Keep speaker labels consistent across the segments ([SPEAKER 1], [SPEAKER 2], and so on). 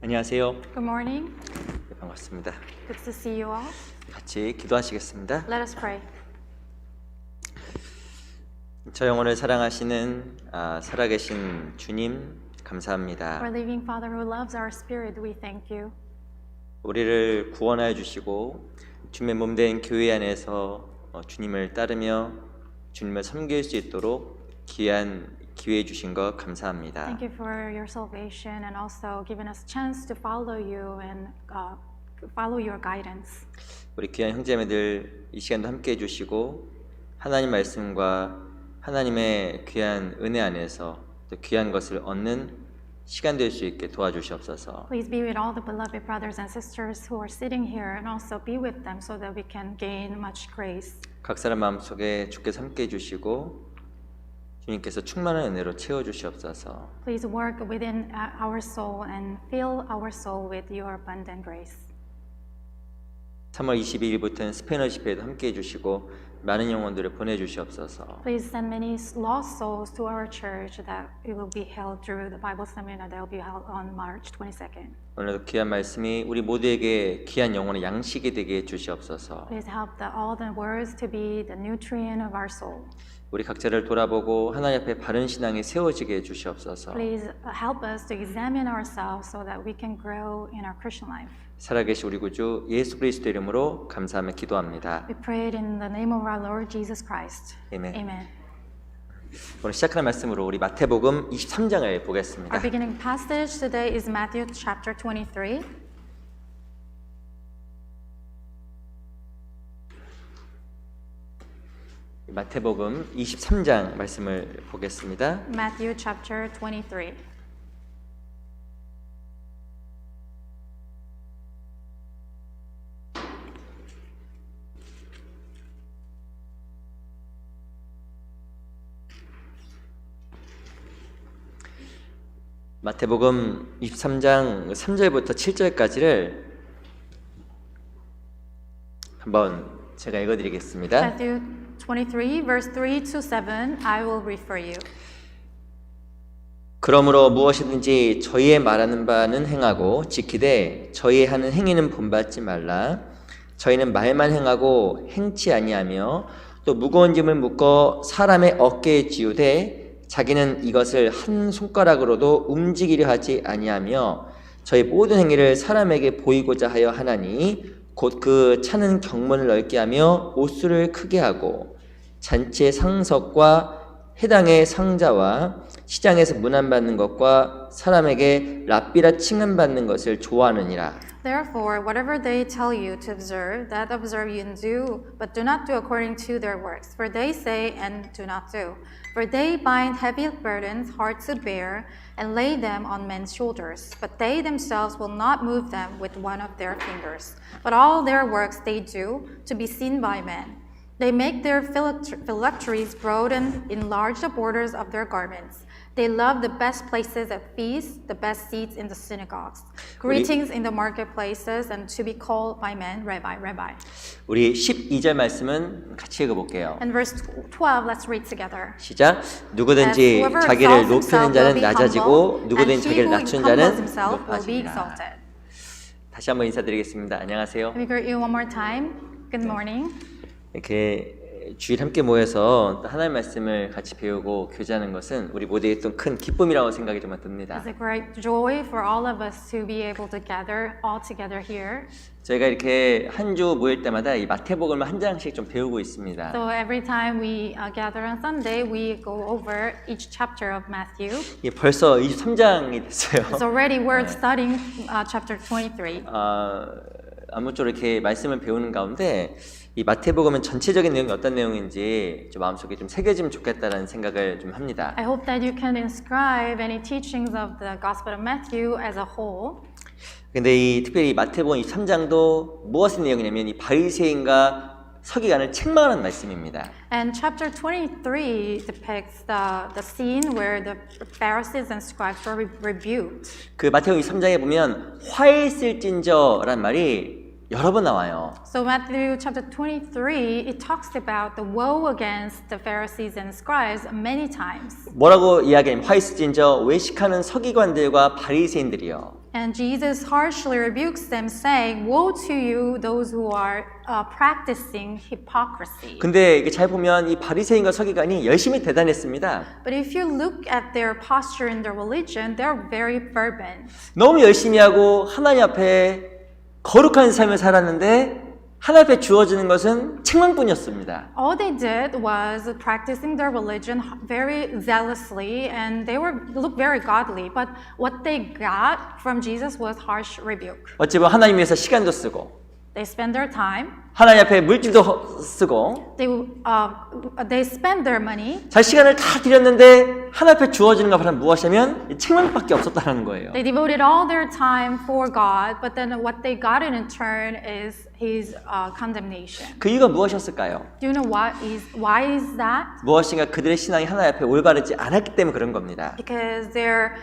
[SPEAKER 1] 안녕하세요.
[SPEAKER 2] Good morning.
[SPEAKER 1] 네, 반갑습니다.
[SPEAKER 2] Good to see you all.
[SPEAKER 1] 같이 기도하시겠습니다.
[SPEAKER 2] Let us pray.
[SPEAKER 1] 저 영혼을 사랑하시는 살아계신 주님 감사합니다.
[SPEAKER 2] Our living Father who loves our spirit, we thank you.
[SPEAKER 1] 우리를 구원하여 주시고 주님의 몸된 교회 안에서 주님을 따르며 주님을 섬길 수 있도록 귀한 기회 주신 것 감사합니다.
[SPEAKER 2] Thank you for your salvation and also giving us a chance to follow you and follow your guidance.
[SPEAKER 1] 우리 귀한 형제매들 이 시간도 함께 해주시고 하나님 말씀과 하나님의 귀한 은혜 안에서 또 귀한 것을 얻는 시간 될 수 있게 도와주시옵소서.
[SPEAKER 2] Please be with all the beloved brothers and sisters who are sitting here and also be with them so that we can gain much grace.
[SPEAKER 1] 각 사람 마음속에 주께서 함께 해주시고 주님께서 충만한 은혜로 채워주시옵소서.
[SPEAKER 2] Please work within our soul and fill our soul with your abundant grace.
[SPEAKER 1] 3월 22일부터는 스페인어 집회에도 함께 해주시고 많은 영혼들을 보내주시옵소서.
[SPEAKER 2] Please send many lost souls to our church that it will be held through the Bible seminar that will be held on March 22nd.
[SPEAKER 1] 오늘도 귀한 말씀이 우리 모두에게 귀한 영혼의 양식이 되게 해주시옵소서.
[SPEAKER 2] Please help all the words to be the nutrient of our soul.
[SPEAKER 1] 우리 각자를 돌아보고 하나님 앞에 바른 신앙에 세워지게 해주시옵소서.
[SPEAKER 2] Please help us to examine ourselves so that we can grow in our Christian life.
[SPEAKER 1] 살아계신 우리 구주 예수 그리스도 이름으로 감사하며 기도합니다.
[SPEAKER 2] We pray it in the name of our Lord Jesus Christ.
[SPEAKER 1] 아멘.
[SPEAKER 2] Amen.
[SPEAKER 1] 오늘 시작하는 말씀으로 우리 마태복음 23장을
[SPEAKER 2] Our
[SPEAKER 1] 보겠습니다.
[SPEAKER 2] beginning passage today is Matthew chapter 23.
[SPEAKER 1] 마태복음 23장 말씀을 보겠습니다.
[SPEAKER 2] Matthew chapter 23.
[SPEAKER 1] 마태복음 23장 3절부터 7절까지를 한번 제가 읽어드리겠습니다.
[SPEAKER 2] Matthew 23 verse 3 to 7. I will read for you.
[SPEAKER 1] 그러므로 무엇이든지 저희의 말하는 바는 행하고 지키되 저희의 하는 행위는 본받지 말라. 저희는 말만 행하고 행치 아니하며 또 무거운 짐을 묶어 사람의 어깨에 지우되 자기는 이것을 한 손가락으로도 움직이려 하지 아니하며 저희 모든 행위를 사람에게 보이고자 하여 하나니 곧 그 차는 경문을 넓게 하며 옷수를 크게 하고 잔치의 상석과 해당의 상자와 시장에서 문안받는 것과 사람에게 랍비라 칭함받는 것을 좋아하느니라.
[SPEAKER 2] Therefore, whatever they tell you to observe, that observe you and do, but do not do according to their works. For they say and do not do. For they bind heavy burdens hard to bear and lay them on men's shoulders. But they themselves will not move them with one of their fingers. But all their works they do to be seen by men. They make their phylacteries broad and enlarge the borders of their garments. They love the best places at feasts, the best seats in the synagogues, greetings in the marketplaces, and to be called by men, Rabbi, Rabbi.
[SPEAKER 1] 우리 12절 말씀은 같이 읽어볼게요.
[SPEAKER 2] And verse 12, let's read together.
[SPEAKER 1] 시작. 누구든지 자기를 높이는 자는 낮아지고 누구든지 자기를 낮춘 자는 높아지리라. 다시 한번 인사드리겠습니다. 안녕하세요.
[SPEAKER 2] Let me greet you one more time. Good morning.
[SPEAKER 1] 이렇게 주일 함께 모여서 하나님의 말씀을 같이 배우고 교제하는 것은 우리 모두의 또 큰 기쁨이라고 생각이 정말 듭니다.
[SPEAKER 2] It's a great joy for all of us to be able to gather all together here.
[SPEAKER 1] 저희가 이렇게 한 주 모일 때마다 이 마태복음을 한 장씩 좀 배우고 있습니다.
[SPEAKER 2] So every time we gather on Sunday, we go over each chapter of Matthew.
[SPEAKER 1] 이게 벌써 23장이 됐어요.
[SPEAKER 2] It's already we're studying chapter 23.
[SPEAKER 1] 아무쪼록 이렇게 말씀을 배우는 가운데 이 마태복음은 전체적인 내용이 어떤 내용인지 좀 마음속에 좀 새겨지면 좋겠다라는 생각을 좀 합니다.
[SPEAKER 2] I hope that you can inscribe any teachings of the Gospel of Matthew as a whole.
[SPEAKER 1] 근데 이 특별히 마태복음 23장도 무엇의 내용이냐면 이 바리새인과 서기관을 책망하는 말씀입니다.
[SPEAKER 2] And chapter 23 depicts the scene where the Pharisees and scribes were rebuked.
[SPEAKER 1] 그 마태복음 23장에 보면 화했을진저란 말이 여러 번 나와요.
[SPEAKER 2] So Matthew chapter 23, it talks about the woe against the Pharisees and scribes many times.
[SPEAKER 1] 뭐라고 이야기하면 화이스진저 외식하는 서기관들과 바리새인들이요.
[SPEAKER 2] And Jesus harshly rebukes them, saying, "Woe to you, those who are practicing hypocrisy."
[SPEAKER 1] 근데 이게 잘 보면 이 바리새인과 서기관이 열심히 대단했습니다.
[SPEAKER 2] But if you look at their posture in their religion, they're very fervent.
[SPEAKER 1] 너무 열심히 하고 하나님 앞에 거룩한 삶을 살았는데 하나님 앞에 주어지는 것은 책망뿐이었습니다.
[SPEAKER 2] All they did was practicing their religion very zealously, and they looked very godly. But what they got from Jesus was harsh rebuke.
[SPEAKER 1] 어찌 보면 하나님 위해서 시간도 쓰고
[SPEAKER 2] They spend their time.
[SPEAKER 1] 하나님 앞에 물질도 쓰고
[SPEAKER 2] They spend their money.
[SPEAKER 1] 자 시간을 다 드렸는데 하나님 앞에 주어지는 것은 무엇이냐면 책망밖에 없었다는 거예요.
[SPEAKER 2] They devoted all their time for God, but then what they got in return is His condemnation.
[SPEAKER 1] 그 이유가 무엇이었을까요?
[SPEAKER 2] Do you know why is that?
[SPEAKER 1] 무엇인가 그들의 신앙이 하나님 앞에 올바르지 않았기 때문에 그런 겁니다.
[SPEAKER 2] Because their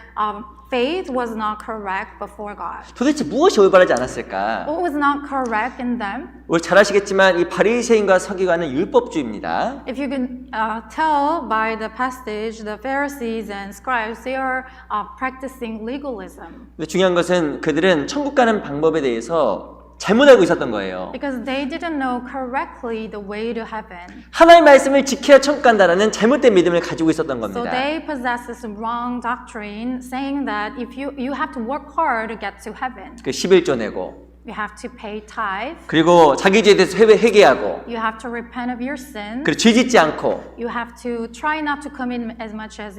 [SPEAKER 2] faith was not correct before God.
[SPEAKER 1] 도대체 무엇이 올바르지 않았을까?
[SPEAKER 2] What was not correct in them?
[SPEAKER 1] 우리 잘 아시겠지만 이 바리새인과 서기관은 율법주의입니다.
[SPEAKER 2] If you can tell by the passage, the Pharisees and scribes, they are practicing legalism.
[SPEAKER 1] 근데 중요한 것은 그들은 천국 가는 방법에 대해서 잘못 알고 있었던 거예요.
[SPEAKER 2] Because they didn't know correctly the way to heaven.
[SPEAKER 1] 하나님의 말씀을 지켜야 천국 간다라는 잘못된 믿음을 가지고 있었던
[SPEAKER 2] So
[SPEAKER 1] 겁니다.
[SPEAKER 2] they possess this wrong doctrine saying that if you have to work hard to get to heaven.
[SPEAKER 1] 그 11조 내고
[SPEAKER 2] You have to pay tithe.
[SPEAKER 1] 그리고 자기 죄에 대해서 회개하고
[SPEAKER 2] You have to repent of your sin.
[SPEAKER 1] 그리고 죄 짓지 않고
[SPEAKER 2] You have to try not to commit as much as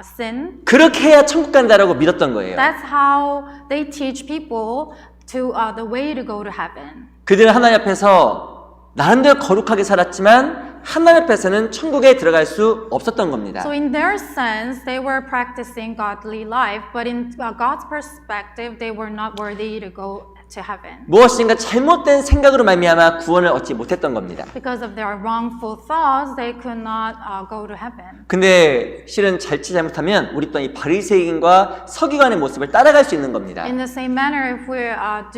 [SPEAKER 2] sin.
[SPEAKER 1] 그렇게 해야 천국 간다라고 믿었던 거예요.
[SPEAKER 2] That's how they teach people to the way to go to heaven.
[SPEAKER 1] 그들은 하나님 앞에서 나름대로 거룩하게 살았지만 하나님 앞에서는 천국에 들어갈 수 없었던 겁니다.
[SPEAKER 2] So in their sense, they were practicing godly life, but in God's perspective, they were not worthy to go to heaven.
[SPEAKER 1] 무엇인가 잘못된 생각으로 말미암아 구원을 얻지 못했던 겁니다.
[SPEAKER 2] Because of their wrongful thoughts, they could not go to heaven.
[SPEAKER 1] 근데 실은 잘못하면 우리 또한 이 바리새인과 서기관의 모습을 따라갈 수 있는 겁니다.
[SPEAKER 2] In the same manner, if we if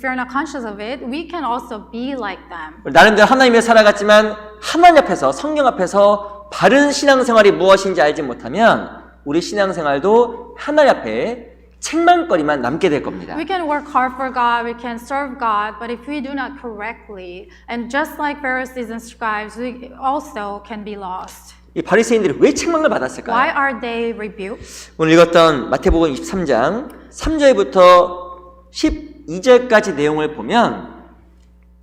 [SPEAKER 2] we're not conscious of it, we can also be like them.
[SPEAKER 1] 나름대로 하나님의 살아갔지만 하나님 앞에서 성경 앞에서 바른 신앙생활이 무엇인지 알지 못하면 우리 신앙생활도 하나님 앞에 책망거리만 남게 될 겁니다.
[SPEAKER 2] We can work hard for God, we can serve God, but if we do not correctly, and just like Pharisees and scribes, we also can be lost.
[SPEAKER 1] 이 바리새인들이 왜 책망을
[SPEAKER 2] Why
[SPEAKER 1] 받았을까요?
[SPEAKER 2] are they rebuked?
[SPEAKER 1] 오늘 읽었던 마태복음 23장 3절부터 12절까지 내용을 보면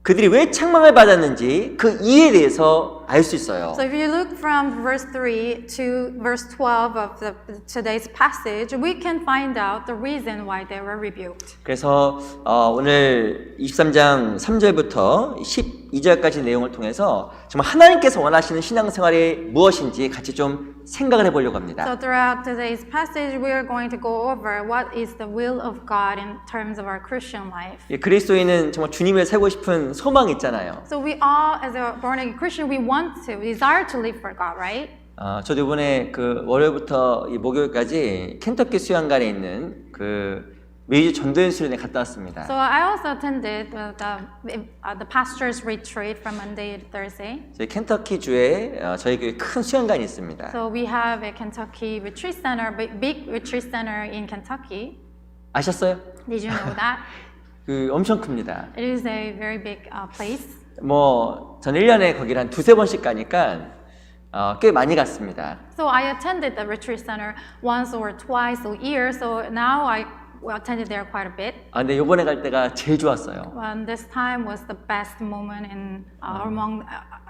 [SPEAKER 1] 그들이 왜 책망을 받았는지 그 이유에 대해서 알 수 있어요.
[SPEAKER 2] So if you look from verse 3 to verse 12 of today's passage, we can find out the reason why they were rebuked.
[SPEAKER 1] 그래서 오늘 23장 3절부터 12절까지 내용을 통해서 정말 하나님께서 원하시는 신앙생활이 무엇인지 같이 좀 생각을 해보려고 합니다.
[SPEAKER 2] So throughout today's passage, we are going to go over what is the will of God in terms of our Christian life.
[SPEAKER 1] 예, 그리스도인은 정말 주님을 살고 싶은 소망이 있잖아요.
[SPEAKER 2] So we all, as a born-again Christian, we desire to live for God, right?
[SPEAKER 1] 저도 이번에 그 월요일부터 이 목요일까지 켄터키 수양관에 있는 그 메이저 전도연 수련회 갔다 왔습니다.
[SPEAKER 2] So I also attended the pastor's retreat from Monday to Thursday.
[SPEAKER 1] 저희 켄터키 주에 저희 교회 큰 수양관이 있습니다.
[SPEAKER 2] So we have a Kentucky retreat center, big retreat center in Kentucky.
[SPEAKER 1] 아셨어요?
[SPEAKER 2] Did you know that?
[SPEAKER 1] 그 엄청 큽니다.
[SPEAKER 2] It is a very big place.
[SPEAKER 1] 전 1년에 거기를 한 두세 번씩 가니까 꽤 많이 갔습니다.
[SPEAKER 2] So I attended the retreat center once or twice a year. So now I attended there quite a bit.
[SPEAKER 1] 근데 이번에 갈 때가 제일 좋았어요.
[SPEAKER 2] And this time was the best moment in among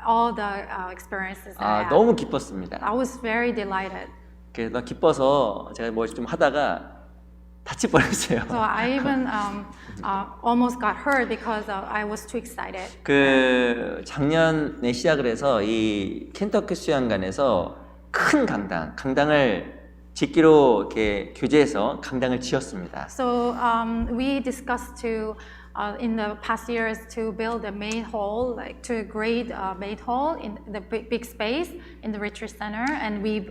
[SPEAKER 2] all the experiences that I had.
[SPEAKER 1] 너무 기뻤습니다.
[SPEAKER 2] I was very delighted.
[SPEAKER 1] 그래서 기뻐서 제가 뭘 좀 하다가 다칠 뻔했어요.
[SPEAKER 2] So I even almost got hurt because I was too excited.
[SPEAKER 1] 그 작년에 시작을 해서 이 켄터키 수양관에서 큰 강당을 짓기로 이렇게 교제해서 강당을 지었습니다.
[SPEAKER 2] So we discussed to in the past years to build a main hall, like to grade a main hall in the big space in the retreat center, and we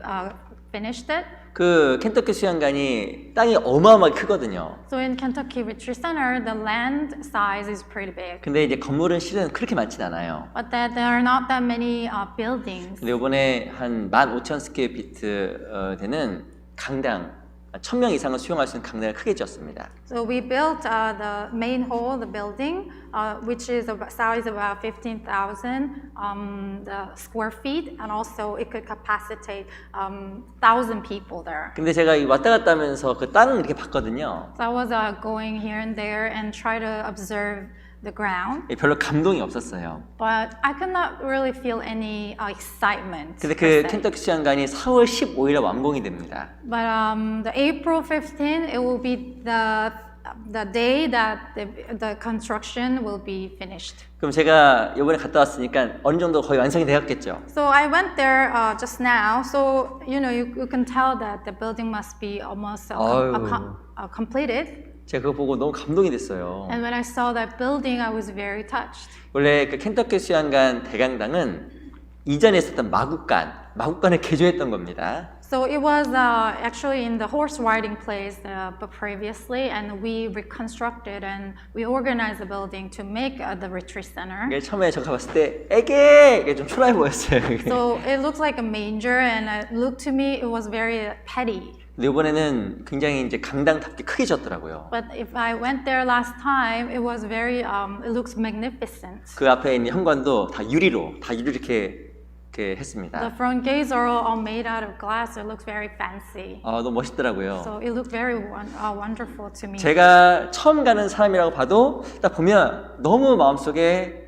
[SPEAKER 2] finished it.
[SPEAKER 1] 그 켄터키 수영관이 땅이 어마어마하게 크거든요.
[SPEAKER 2] So in Kentucky Retreat Center, the land size is pretty big.
[SPEAKER 1] 근데 이제 건물은 실은 그렇게 많진 않아요.
[SPEAKER 2] But that there are not that many buildings.
[SPEAKER 1] 근데 이번에 한 15,000 스퀘어 피트 되는 강당 1,000명 이상을 수용할 수 있는 강당을 크게 지었습니다.
[SPEAKER 2] So we built the main hall, the building, which is size about 15,000 the square feet, and also it could capacitate 1,000 people there.
[SPEAKER 1] 근데 제가 이 왔다 갔다 하면서 그 땅을 이렇게 봤거든요.
[SPEAKER 2] So I was going here and there and try to observe the ground,
[SPEAKER 1] 별로 감동이 없었어요.
[SPEAKER 2] but I could not really feel any excitement.
[SPEAKER 1] 근데
[SPEAKER 2] per
[SPEAKER 1] 그
[SPEAKER 2] se.
[SPEAKER 1] 켄터키 수영관이 4월 15일에 완공이 됩니다.
[SPEAKER 2] But the April 15, it will be the day that the construction will be finished.
[SPEAKER 1] 그럼 제가 이번에 갔다 왔으니까 어느 정도 거의 완성이 되었겠죠.
[SPEAKER 2] So I went there just now. So you know you can tell that the building must be almost completed.
[SPEAKER 1] 제가 그거 보고 너무 감동이 됐어요.
[SPEAKER 2] And when I saw that building, I was very touched.
[SPEAKER 1] 원래 그 켄터키 수영관 대강당은 이전에 있었던 마국간을 개조했던 겁니다.
[SPEAKER 2] So it was actually in the horse riding place but previously, and we reconstructed and we organized the building to make the retreat center.
[SPEAKER 1] 이게 처음에 저 가봤을 때 이게 좀 초라해 보였어요.
[SPEAKER 2] So it looked like a manger, and it looked to me it was very petty.
[SPEAKER 1] 근데 이번에는 굉장히 이제 강당답게 크게 졌더라고요.
[SPEAKER 2] But if I went there last time, it was very it looks magnificent.
[SPEAKER 1] 그 앞에 있는 현관도 다 유리로 이렇게 했습니다.
[SPEAKER 2] The front gates are all made out of glass. It looks very fancy.
[SPEAKER 1] 너무 멋있더라고요.
[SPEAKER 2] So it looked very wonderful to me.
[SPEAKER 1] 제가 처음 가는 사람이라고 봐도 딱 보면 너무 마음속에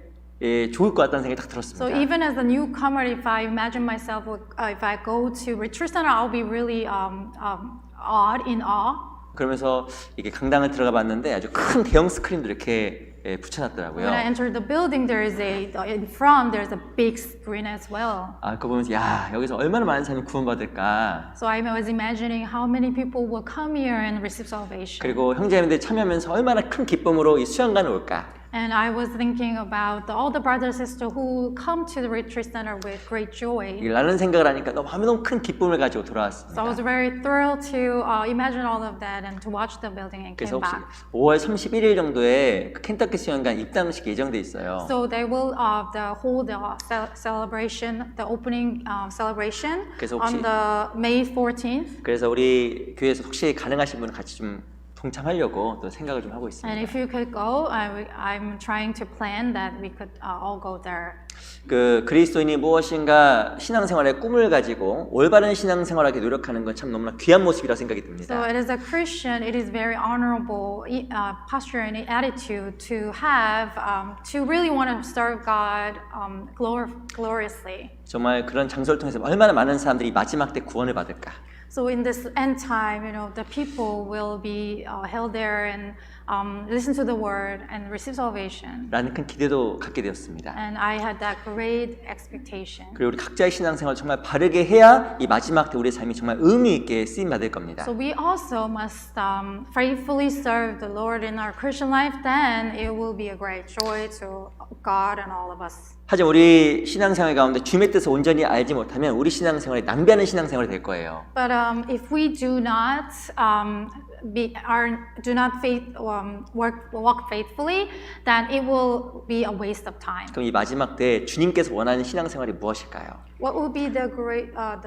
[SPEAKER 1] 좋을 것 같다는 생각이 딱 들었습니다.
[SPEAKER 2] So even as a newcomer, if I imagine myself, if I go to retreat center, I'll be really in awe.
[SPEAKER 1] 그러면서 이게 강당을 들어가 봤는데 아주 큰 대형 스크린도 이렇게 붙여놨더라고요.
[SPEAKER 2] When I entered the building, there is in front there's a big screen as well.
[SPEAKER 1] 그거 보면서 야 여기서 얼마나 많은 사람이 구원받을까.
[SPEAKER 2] So I was imagining how many people will come here and receive salvation.
[SPEAKER 1] 그리고 형제님들 참여하면서 얼마나 큰 기쁨으로 이 수양관을 올까.
[SPEAKER 2] And I was thinking about all the brothers and sisters who come to the retreat center with great joy.
[SPEAKER 1] 라는 생각을 하니까 너무 큰 기쁨을 가지고 돌아왔습니다.
[SPEAKER 2] So I was very thrilled to imagine all of that and to watch the building and
[SPEAKER 1] 그래서
[SPEAKER 2] came
[SPEAKER 1] 혹시
[SPEAKER 2] back.
[SPEAKER 1] 5월 31일 정도에 그 켄터키 수영관 입단식 예정돼 있어요.
[SPEAKER 2] So they will hold the celebration, the opening celebration
[SPEAKER 1] 그래서 혹시-
[SPEAKER 2] on the May 14th.
[SPEAKER 1] 그래서 우리 교회에서 혹시 가능하신 분은 같이 좀 동참하려고 또 생각을 좀 하고 있습니다.
[SPEAKER 2] And if you could go, I'm trying to plan that we could all go there.
[SPEAKER 1] 그 그리스도인이 무엇인가 신앙생활의 꿈을 가지고 올바른 신앙생활하기 노력하는 건 참 너무나 귀한 모습이라 생각이
[SPEAKER 2] So
[SPEAKER 1] 듭니다.
[SPEAKER 2] as a Christian, it is very honorable posture and attitude to have to really want to serve God gloriously.
[SPEAKER 1] 정말 그런 장소를 통해서 얼마나 많은 사람들이 마지막 때 구원을 받을까.
[SPEAKER 2] So in this end time, the people will be held there and listen to the word and receive salvation.
[SPEAKER 1] 라는 큰 기대도 갖게 되었습니다.
[SPEAKER 2] And I had that great expectation.
[SPEAKER 1] 그리고 우리 각자의 신앙생활 정말 바르게 해야 이 마지막 때 우리의 삶이 정말 의미 있게 쓰임 받을 겁니다.
[SPEAKER 2] So we also must faithfully serve the Lord in our Christian life. Then it will be a great joy to God and all of us.
[SPEAKER 1] 하지만 우리 신앙생활 가운데 주님의 뜻을 온전히 알지 못하면 우리 신앙생활이 낭비하는 신앙생활이 될 거예요.
[SPEAKER 2] But if we do not walk faithfully, then it will be a waste of time.
[SPEAKER 1] 그럼 이 마지막 때 주님께서 원하는 신앙생활이 무엇일까요?
[SPEAKER 2] What will be the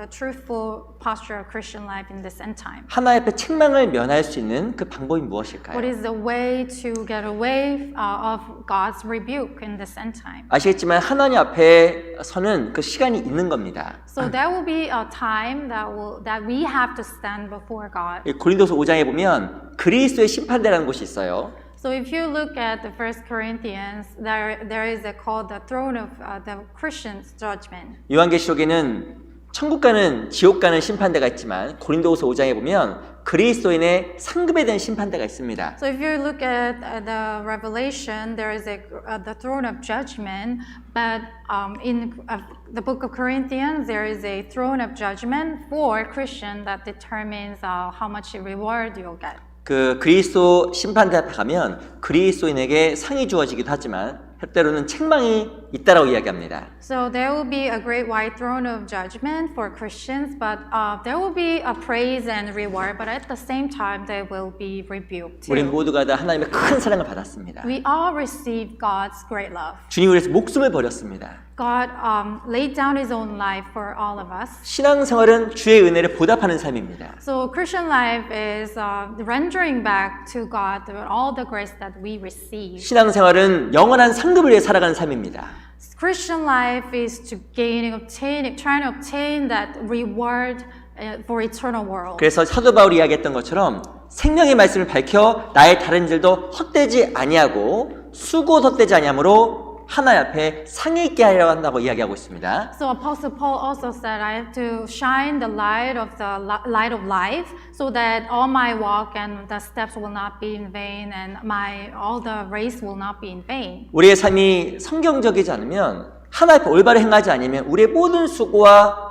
[SPEAKER 2] truthful posture of Christian life in this end time?
[SPEAKER 1] 하나님 앞에 책망을 면할 수 있는 그 방법이
[SPEAKER 2] What
[SPEAKER 1] 무엇일까요?
[SPEAKER 2] is the way to get away of God's rebuke in this end time?
[SPEAKER 1] 아시겠지만 하나님 앞에 서는 그 시간이 있는 겁니다.
[SPEAKER 2] So there will be a time that we have to stand before God.
[SPEAKER 1] 이 고린도서 5장에 보면 그리스도의 심판대라는 곳이 있어요.
[SPEAKER 2] So if you look at the First Corinthians, there is called the throne of the Christian's judgment.
[SPEAKER 1] 요한계시록에는 천국 가는 지옥 가는 심판대가 있지만 고린도후서 5장에 보면 그리스도인의 상급에 대한 심판대가 있습니다.
[SPEAKER 2] So if you look at the Revelation, there is the throne of judgment, but in the book of Corinthians, there is a throne of judgment for Christian that determines how much reward you'll get.
[SPEAKER 1] 그 그리스도 심판대 앞에 가면 그리스도인에게 상이 주어지기도 하지만 때로는 책망이 있다라고 이야기합니다.
[SPEAKER 2] So there will be a great white throne of judgment for Christians, but there will be a praise and reward, but at the same time they will be rebuked
[SPEAKER 1] 우리
[SPEAKER 2] too.
[SPEAKER 1] 모두가 다 하나님의 큰 사랑을 받았습니다.
[SPEAKER 2] We all received God's great love.
[SPEAKER 1] 주님이 위해서 목숨을 버렸습니다.
[SPEAKER 2] God laid down His own life for all of us.
[SPEAKER 1] 신앙생활은 주의 은혜를 보답하는 삶입니다.
[SPEAKER 2] So Christian life is rendering back to God all the grace that we receive.
[SPEAKER 1] 신앙생활은 영원한 상급을 위해 살아가는 삶입니다.
[SPEAKER 2] Christian life is to trying to obtain that reward for eternal world.
[SPEAKER 1] 그래서 사도 바울이 이야기했던 것처럼 생명의 말씀을 밝혀 나의 다른 일도 헛되지 아니하고 수고 헛되지 아니하므로 하나님 앞에 상에 있게 하려 한다고 이야기하고 있습니다.
[SPEAKER 2] So Apostle Paul also said, I have to shine the light of life, so that all my walk and the steps will not be in vain, and all the race will not be in vain.
[SPEAKER 1] 우리의 삶이 성경적이지 않으면 하나님 앞에 올바로 행하지 않으면 우리의 모든 수고와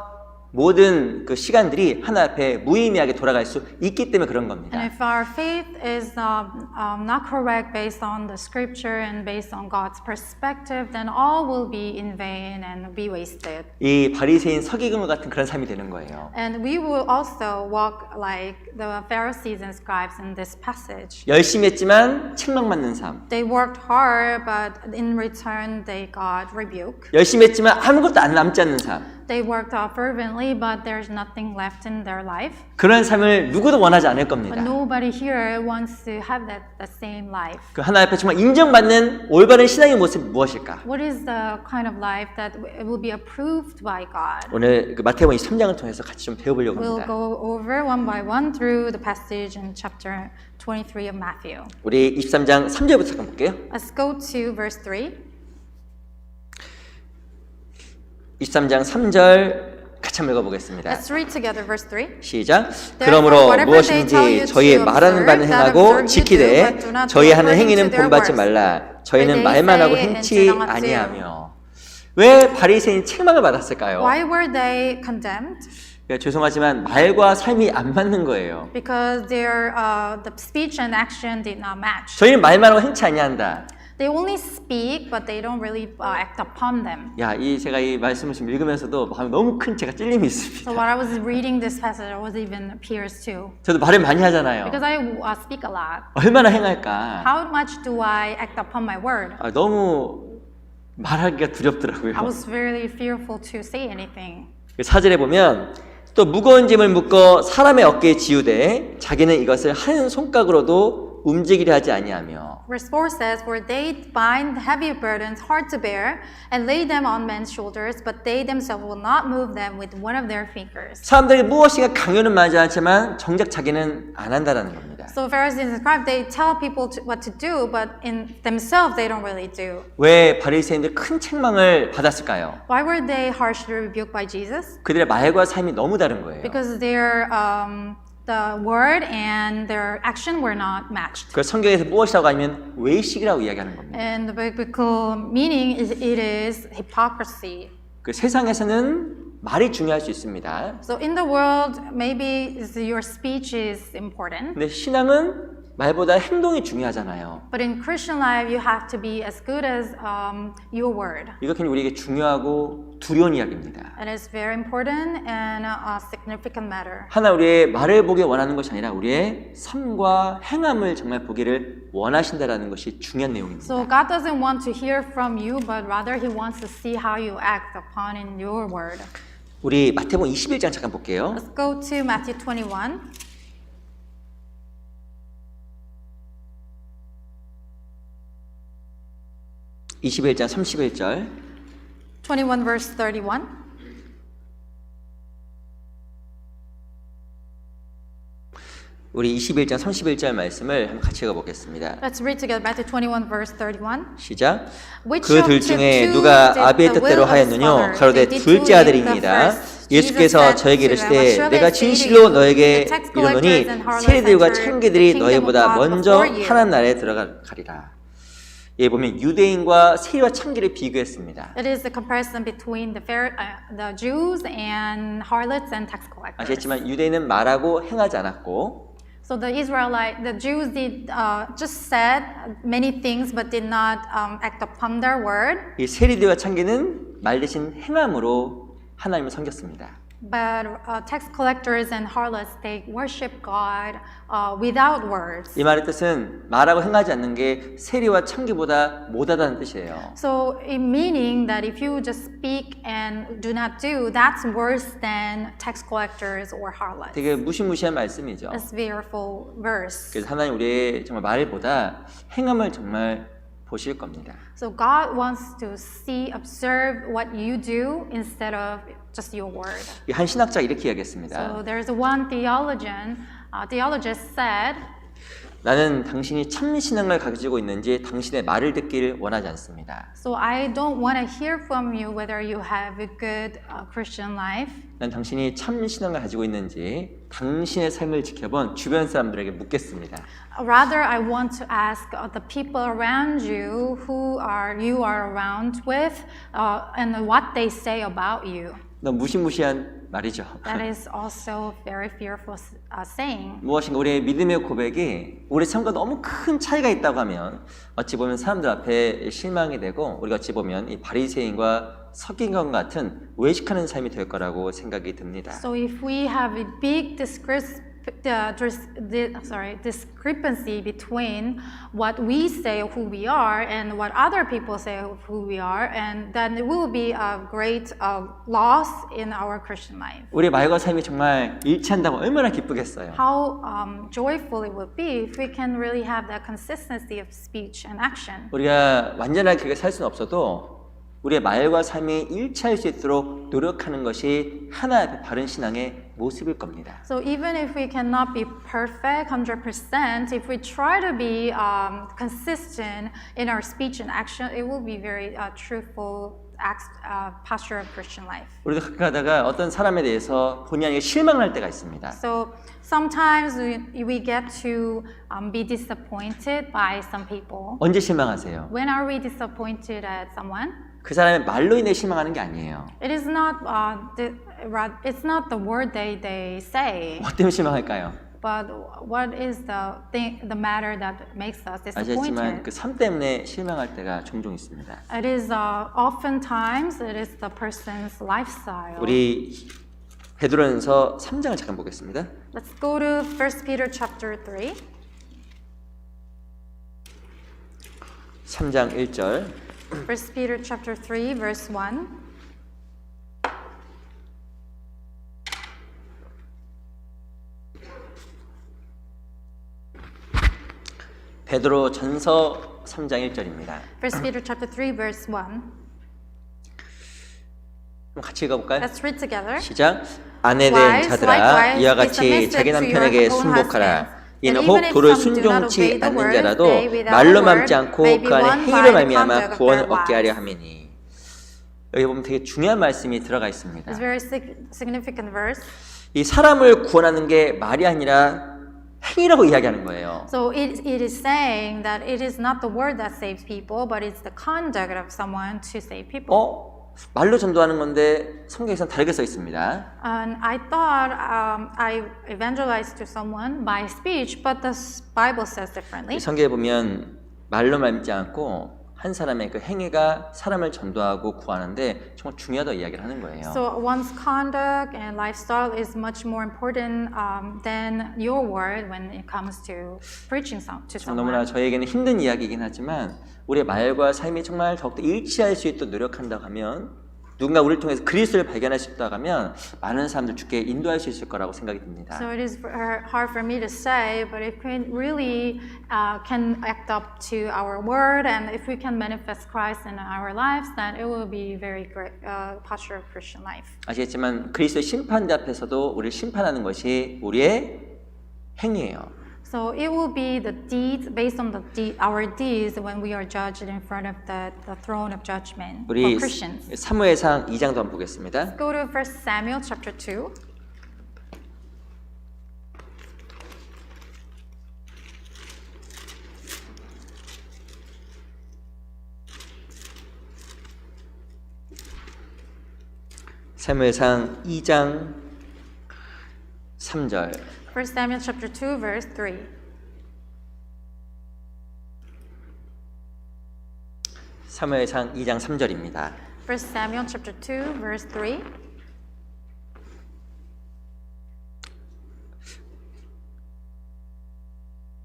[SPEAKER 1] 모든 그 시간들이 하나님 앞에 무의미하게 돌아갈 수 있기 때문에 그런 겁니다.
[SPEAKER 2] And if our faith is not correct based on the scripture and based on God's perspective, then all will be in vain and be wasted.
[SPEAKER 1] 이 바리새인 서기관 같은 그런 삶이 되는 거예요.
[SPEAKER 2] And we will also walk like the Pharisees and scribes in this passage.
[SPEAKER 1] 열심히 했지만 책망받는 삶.
[SPEAKER 2] They worked hard, but in return they got rebuke.
[SPEAKER 1] 열심히 했지만 아무것도 안 남지 않는 삶.
[SPEAKER 2] They worked fervently, but there's nothing left in their life.
[SPEAKER 1] 그런 삶을 누구도 원하지 않을 겁니다.
[SPEAKER 2] But nobody here wants to have the same life.
[SPEAKER 1] 그 하나님 앞에 정말 인정받는 올바른 신앙의 모습이 무엇일까?
[SPEAKER 2] What is the kind of life that will be approved by God?
[SPEAKER 1] 오늘 그 마태복음 23장을 통해서 같이 좀 배워보려고
[SPEAKER 2] We'll
[SPEAKER 1] 합니다.
[SPEAKER 2] go over one by one through the passage in chapter 23 of Matthew.
[SPEAKER 1] 우리 23장 3절부터 잠깐 볼게요.
[SPEAKER 2] Let's go to verse 3.
[SPEAKER 1] 23장 3절 같이 한번 읽어보겠습니다.
[SPEAKER 2] Let's read together verse 3.
[SPEAKER 1] 시작.
[SPEAKER 2] Therefore,
[SPEAKER 1] 그러므로
[SPEAKER 2] whatever they tell you
[SPEAKER 1] 무엇인지 저희의
[SPEAKER 2] to
[SPEAKER 1] 말하는 바는
[SPEAKER 2] observe, that
[SPEAKER 1] 행하고
[SPEAKER 2] observe you do,
[SPEAKER 1] 지키되
[SPEAKER 2] but do not
[SPEAKER 1] 저희
[SPEAKER 2] do
[SPEAKER 1] 하는
[SPEAKER 2] according
[SPEAKER 1] 행위는
[SPEAKER 2] to their
[SPEAKER 1] 본받지
[SPEAKER 2] works.
[SPEAKER 1] 말라.
[SPEAKER 2] For
[SPEAKER 1] 저희는
[SPEAKER 2] they
[SPEAKER 1] 말만 하고
[SPEAKER 2] say and
[SPEAKER 1] 행치
[SPEAKER 2] do not do.
[SPEAKER 1] 아니하며. 왜 바리새인 책망을 받았을까요?
[SPEAKER 2] Why were they condemned?
[SPEAKER 1] 죄송하지만 말과 삶이 안 맞는 거예요.
[SPEAKER 2] Because their the speech and action did not match.
[SPEAKER 1] 저희는 말만 하고 행치 아니한다.
[SPEAKER 2] They only speak, but they don't really act upon them.
[SPEAKER 1] 야, 제가 이 말씀을 지금 읽으면서도 마음에 너무 큰 제가 찔림이
[SPEAKER 2] So
[SPEAKER 1] 있습니다.
[SPEAKER 2] while I was reading this passage, I was even pierced too.
[SPEAKER 1] 저도 말을 많이 하잖아요.
[SPEAKER 2] Because I speak a lot.
[SPEAKER 1] 얼마나 행할까?
[SPEAKER 2] How much do I act upon my word?
[SPEAKER 1] 너무 말하기가 두렵더라고요.
[SPEAKER 2] I was very fearful to say anything.
[SPEAKER 1] 4절에 보면 또 무거운 짐을 묶어 사람의 어깨에 지우되 자기는 이것을 한 손가락으로도 움직이려 하지 아니하며.
[SPEAKER 2] Verse 4 says, For they bind heavy burdens hard to bear and lay them on men's shoulders, but they themselves will not move them with one of their fingers.
[SPEAKER 1] 사람들이 무엇인가 강요는 많이 하지만 정작 자기는 안 한다라는 겁니다.
[SPEAKER 2] So Pharisees and scribes, they tell people what to do, but in themselves they don't really do.
[SPEAKER 1] 왜 바리새인들 큰 책망을 받았을까요?
[SPEAKER 2] Why were they harshly rebuked by Jesus?
[SPEAKER 1] 그들의 말과 삶이 너무 다른 거예요.
[SPEAKER 2] Because their the word and their action were not matched.
[SPEAKER 1] 그 성경에서 무엇이라고 하면 외식이라고 이야기하는 겁니다.
[SPEAKER 2] And the biblical meaning is it is hypocrisy.
[SPEAKER 1] 그 세상에서는 말이 중요할 수 있습니다.
[SPEAKER 2] So in the world, maybe your speech is important.
[SPEAKER 1] 근데 신앙은 말보다 행동이 중요하잖아요.
[SPEAKER 2] But in Christian life, you have to be as good as your word.
[SPEAKER 1] 이거 굉장히 우리에게 중요하고 두려운 이야기입니다.
[SPEAKER 2] It is very important and a significant matter.
[SPEAKER 1] 하나 우리의 말을 보기 원하는 것이 아니라 우리의 삶과 행함을 정말 보기를 원하신다라는 것이 중요한 내용입니다.
[SPEAKER 2] So God doesn't want to hear from you, but rather He wants to see how you act upon in your word.
[SPEAKER 1] 우리 마태복음 21장 잠깐 볼게요.
[SPEAKER 2] Let's go to Matthew 21.
[SPEAKER 1] (21장 31절)
[SPEAKER 2] 21 verse 31.
[SPEAKER 1] 우리 21장 31절 말씀을 한번 같이 읽어보겠습니다.
[SPEAKER 2] Let's read together Matthew 21 verse 31.
[SPEAKER 1] 시작.
[SPEAKER 2] Which
[SPEAKER 1] 그들
[SPEAKER 2] of the
[SPEAKER 1] 중에
[SPEAKER 2] two
[SPEAKER 1] 누가
[SPEAKER 2] did
[SPEAKER 1] 아비의
[SPEAKER 2] the
[SPEAKER 1] 뜻대로
[SPEAKER 2] will of his
[SPEAKER 1] 하였느뇨?
[SPEAKER 2] father?
[SPEAKER 1] 가로되
[SPEAKER 2] They did
[SPEAKER 1] 둘째
[SPEAKER 2] who
[SPEAKER 1] 아들입니다.
[SPEAKER 2] the first.
[SPEAKER 1] 예수께서
[SPEAKER 2] Jesus
[SPEAKER 1] 저에게
[SPEAKER 2] said to them,
[SPEAKER 1] 이르시되
[SPEAKER 2] What
[SPEAKER 1] 내가
[SPEAKER 2] shall I say to
[SPEAKER 1] 진실로
[SPEAKER 2] you?
[SPEAKER 1] 너에게
[SPEAKER 2] The tax
[SPEAKER 1] 이르노니
[SPEAKER 2] collectors and harlots
[SPEAKER 1] 세리들과
[SPEAKER 2] entered
[SPEAKER 1] 창기들이
[SPEAKER 2] the kingdom of
[SPEAKER 1] 너희보다
[SPEAKER 2] God
[SPEAKER 1] 먼저
[SPEAKER 2] before you.
[SPEAKER 1] 하나님 나라에 들어가리라. 예, 보면 유대인과 세리와 창기를 비교했습니다.
[SPEAKER 2] It is the comparison between the Jews and harlots and tax collectors.
[SPEAKER 1] 아시겠지만 유대인은 말하고 행하지 않았고
[SPEAKER 2] So the Jews did just said many things, but did not act upon their word.
[SPEAKER 1] 이 세리들과 창기는 말 대신 행함으로 하나님을 섬겼습니다.
[SPEAKER 2] But tax collectors and harlots, they worship God without words.
[SPEAKER 1] 이 말의 뜻은 말하고 행하지 않는 게 세리와 창기보다 못하다는 뜻이에요.
[SPEAKER 2] So, in meaning that if you just speak and do not do, that's worse than tax collectors or harlots.
[SPEAKER 1] 되게 무시무시한 말씀이죠.
[SPEAKER 2] It's a fearful verse.
[SPEAKER 1] 그래서 하나님 우리의 정말 말보다 행함을 정말 보실 겁니다.
[SPEAKER 2] So God wants to see, observe what you do instead of just your word.
[SPEAKER 1] 한 신학자가 이렇게 이야기했습니다.
[SPEAKER 2] So there's one theologist said,
[SPEAKER 1] 나는 당신이 참 신앙을 가지고 있는지 당신의 말을 듣기를 원하지 않습니다.
[SPEAKER 2] So I don't want to hear from you whether you have a good Christian life.
[SPEAKER 1] 난 당신이 참 신앙을 가지고 있는지 당신의 삶을 지켜본 주변 사람들에게 묻겠습니다.
[SPEAKER 2] Rather, I want to ask the people around you who you are around with and what they say about you.
[SPEAKER 1] 너무 무시무시한 말이죠.
[SPEAKER 2] That is also very fearful saying.
[SPEAKER 1] 무엇인가 우리의 믿음의 고백이 우리 삶과 너무 큰 차이가 있다고 하면 어찌 보면 사람들 앞에 실망이 되고 우리가 어찌 보면 이 바리새인과 서기관 같은 외식하는 삶이 될 거라고 생각이 듭니다.
[SPEAKER 2] So if we have a big discrepancy between what we say of who we are and what other people say of who we are, and then it will be a great loss in our Christian life.
[SPEAKER 1] 우리 말과 삶이 정말 일치한다면 얼마나 기쁘겠어요.
[SPEAKER 2] How joyful it would be if we can really have that consistency of speech and action.
[SPEAKER 1] 우리가 완전하게 그렇게 살 수는 없어도 우리의 말과 삶이 일치할 수 있도록 노력하는 것이 하나의 바른 신앙의 모습일 겁니다.
[SPEAKER 2] So even if we cannot be perfect 100%, if we try to be consistent in our speech and action, it will be very truthful posture of Christian life.
[SPEAKER 1] 우리도 가끔 가다가 어떤 사람에 대해서 본의 아니게 실망할 때가 있습니다.
[SPEAKER 2] So sometimes we get to be disappointed by some people.
[SPEAKER 1] 언제 실망하세요?
[SPEAKER 2] When are we disappointed at someone?
[SPEAKER 1] 그 사람의 말로 인해 실망하는 게 아니에요.
[SPEAKER 2] It is not it's not the word they say.
[SPEAKER 1] 뭐 때문에 실망할까요?
[SPEAKER 2] But what is the matter that makes us
[SPEAKER 1] 아시겠지만
[SPEAKER 2] disappointed?
[SPEAKER 1] 그 삶 때문에 실망할 때가 종종 있습니다.
[SPEAKER 2] It is oftentimes it is the person's lifestyle.
[SPEAKER 1] 우리 베드로전서 3장을 잠깐 보겠습니다.
[SPEAKER 2] Let's go to 1 Peter chapter 3.
[SPEAKER 1] 3장 1절
[SPEAKER 2] 1 Peter chapter 3 verse 1.
[SPEAKER 1] 베드로 전서 3장 1절입니다.
[SPEAKER 2] 1 Peter chapter 3 verse 1.
[SPEAKER 1] 그럼 같이 읽어볼까요?
[SPEAKER 2] Let's read together.
[SPEAKER 1] 시작. 아내된
[SPEAKER 2] Wives,
[SPEAKER 1] 자들아
[SPEAKER 2] likewise,
[SPEAKER 1] 이와
[SPEAKER 2] be
[SPEAKER 1] 같이
[SPEAKER 2] submissive
[SPEAKER 1] 자기
[SPEAKER 2] to
[SPEAKER 1] 남편에게
[SPEAKER 2] your own
[SPEAKER 1] 순복하라.
[SPEAKER 2] husbands.
[SPEAKER 1] 이는
[SPEAKER 2] And
[SPEAKER 1] 혹
[SPEAKER 2] even if
[SPEAKER 1] 도를
[SPEAKER 2] some do not obey
[SPEAKER 1] 순종치
[SPEAKER 2] the
[SPEAKER 1] 않는
[SPEAKER 2] word,
[SPEAKER 1] 자라도
[SPEAKER 2] they without
[SPEAKER 1] 말로
[SPEAKER 2] the word
[SPEAKER 1] 맘지 않고
[SPEAKER 2] may be
[SPEAKER 1] 그 안에
[SPEAKER 2] won
[SPEAKER 1] 행위로
[SPEAKER 2] by the
[SPEAKER 1] 말미암아
[SPEAKER 2] conduct of
[SPEAKER 1] 구원을
[SPEAKER 2] their
[SPEAKER 1] 얻게 하려
[SPEAKER 2] wives.
[SPEAKER 1] 함이니. 여기 보면 되게 중요한 말씀이 들어가 있습니다.
[SPEAKER 2] It's a very significant verse.
[SPEAKER 1] 이 사람을 구원하는 게 말이 아니라 행위라고 이야기하는 거예요.
[SPEAKER 2] So it is saying that it is not the word that saves people, but it's the conduct of someone to save people.
[SPEAKER 1] 말로 전도하는 건데 성경에서는 다르게 써 있습니다.
[SPEAKER 2] And I thought I evangelized to someone by speech, but the Bible says differently.
[SPEAKER 1] 성경에 보면 말로 말미지 않고 한 사람의 그 행위가 사람을 전도하고 구하는데 정말 중요하다고 이야기를 하는 거예요.
[SPEAKER 2] So one's conduct and lifestyle is much more important than your word when it comes to preaching to
[SPEAKER 1] 너무나
[SPEAKER 2] someone.
[SPEAKER 1] 저에게는 힘든 이야기이긴 하지만 우리의 말과 삶이 정말 더욱더 일치할 수 있도록 노력한다고 하면 누군가 우리를 통해서 그리스도를 발견할 수 있다고 하면 많은 사람들 주께 인도할 수 있을 거라고 생각이 듭니다.
[SPEAKER 2] So it is hard for me to say, but if we really can act up to our word, and if we can manifest Christ in our lives, then it will be very great posture of Christian life.
[SPEAKER 1] 아시겠지만 그리스도의 심판대 앞에서도 우리를 심판하는 것이 우리의 행위예요.
[SPEAKER 2] So it will be the deeds based on our deeds when we are judged in front of the throne of judgment for
[SPEAKER 1] 우리
[SPEAKER 2] Christians.
[SPEAKER 1] 사무엘상 2장도 한번 보겠습니다.
[SPEAKER 2] Go to 1 Samuel chapter 2.
[SPEAKER 1] 사무엘상 2장 3절
[SPEAKER 2] 1 1 Samuel chapter 2, verse 3.
[SPEAKER 1] 사무엘상 2장 3절입니다.
[SPEAKER 2] 1 Samuel chapter 2, verse 3.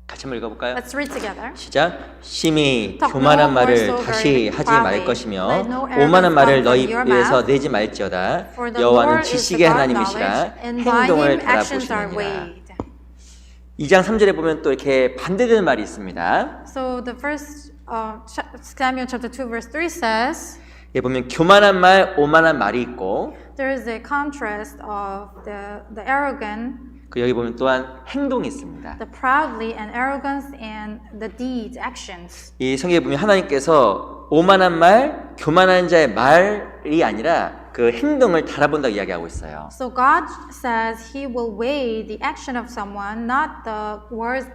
[SPEAKER 1] 같이 한번 읽어볼까요?
[SPEAKER 2] Let's read together.
[SPEAKER 1] 시작. 심히
[SPEAKER 2] Talk
[SPEAKER 1] 교만한
[SPEAKER 2] no
[SPEAKER 1] 말을
[SPEAKER 2] more so
[SPEAKER 1] 다시
[SPEAKER 2] very
[SPEAKER 1] 하지
[SPEAKER 2] proudly.
[SPEAKER 1] 말 것이며
[SPEAKER 2] Let no arrogance
[SPEAKER 1] 오만한 말을
[SPEAKER 2] come
[SPEAKER 1] 너희
[SPEAKER 2] from your
[SPEAKER 1] 입에서
[SPEAKER 2] mouth.
[SPEAKER 1] 내지 말지어다.
[SPEAKER 2] For the
[SPEAKER 1] 여호와는
[SPEAKER 2] Lord is the
[SPEAKER 1] 지식의
[SPEAKER 2] God of
[SPEAKER 1] 하나님이시라
[SPEAKER 2] knowledge, and by
[SPEAKER 1] 행동을
[SPEAKER 2] him actions are
[SPEAKER 1] 달아보시느니라.
[SPEAKER 2] weighed.
[SPEAKER 1] 2장 3절에 보면 또 이렇게 반대되는 말이 있습니다.
[SPEAKER 2] So the first Samuel chapter 2, verse 3 says,
[SPEAKER 1] 예, 보면 교만한 말, 오만한 말이 있고
[SPEAKER 2] there is a contrast of the arrogant,
[SPEAKER 1] 그 여기 보면 또한 행동이 있습니다.
[SPEAKER 2] the proudly and arrogance and the deeds, actions.
[SPEAKER 1] 이 성경에 보면 하나님께서 오만한 말, 교만한 자의 말이 아니라 그 행동을 달아본다고 이야기하고 있어요.
[SPEAKER 2] So God says He will weigh the action of someone, not the words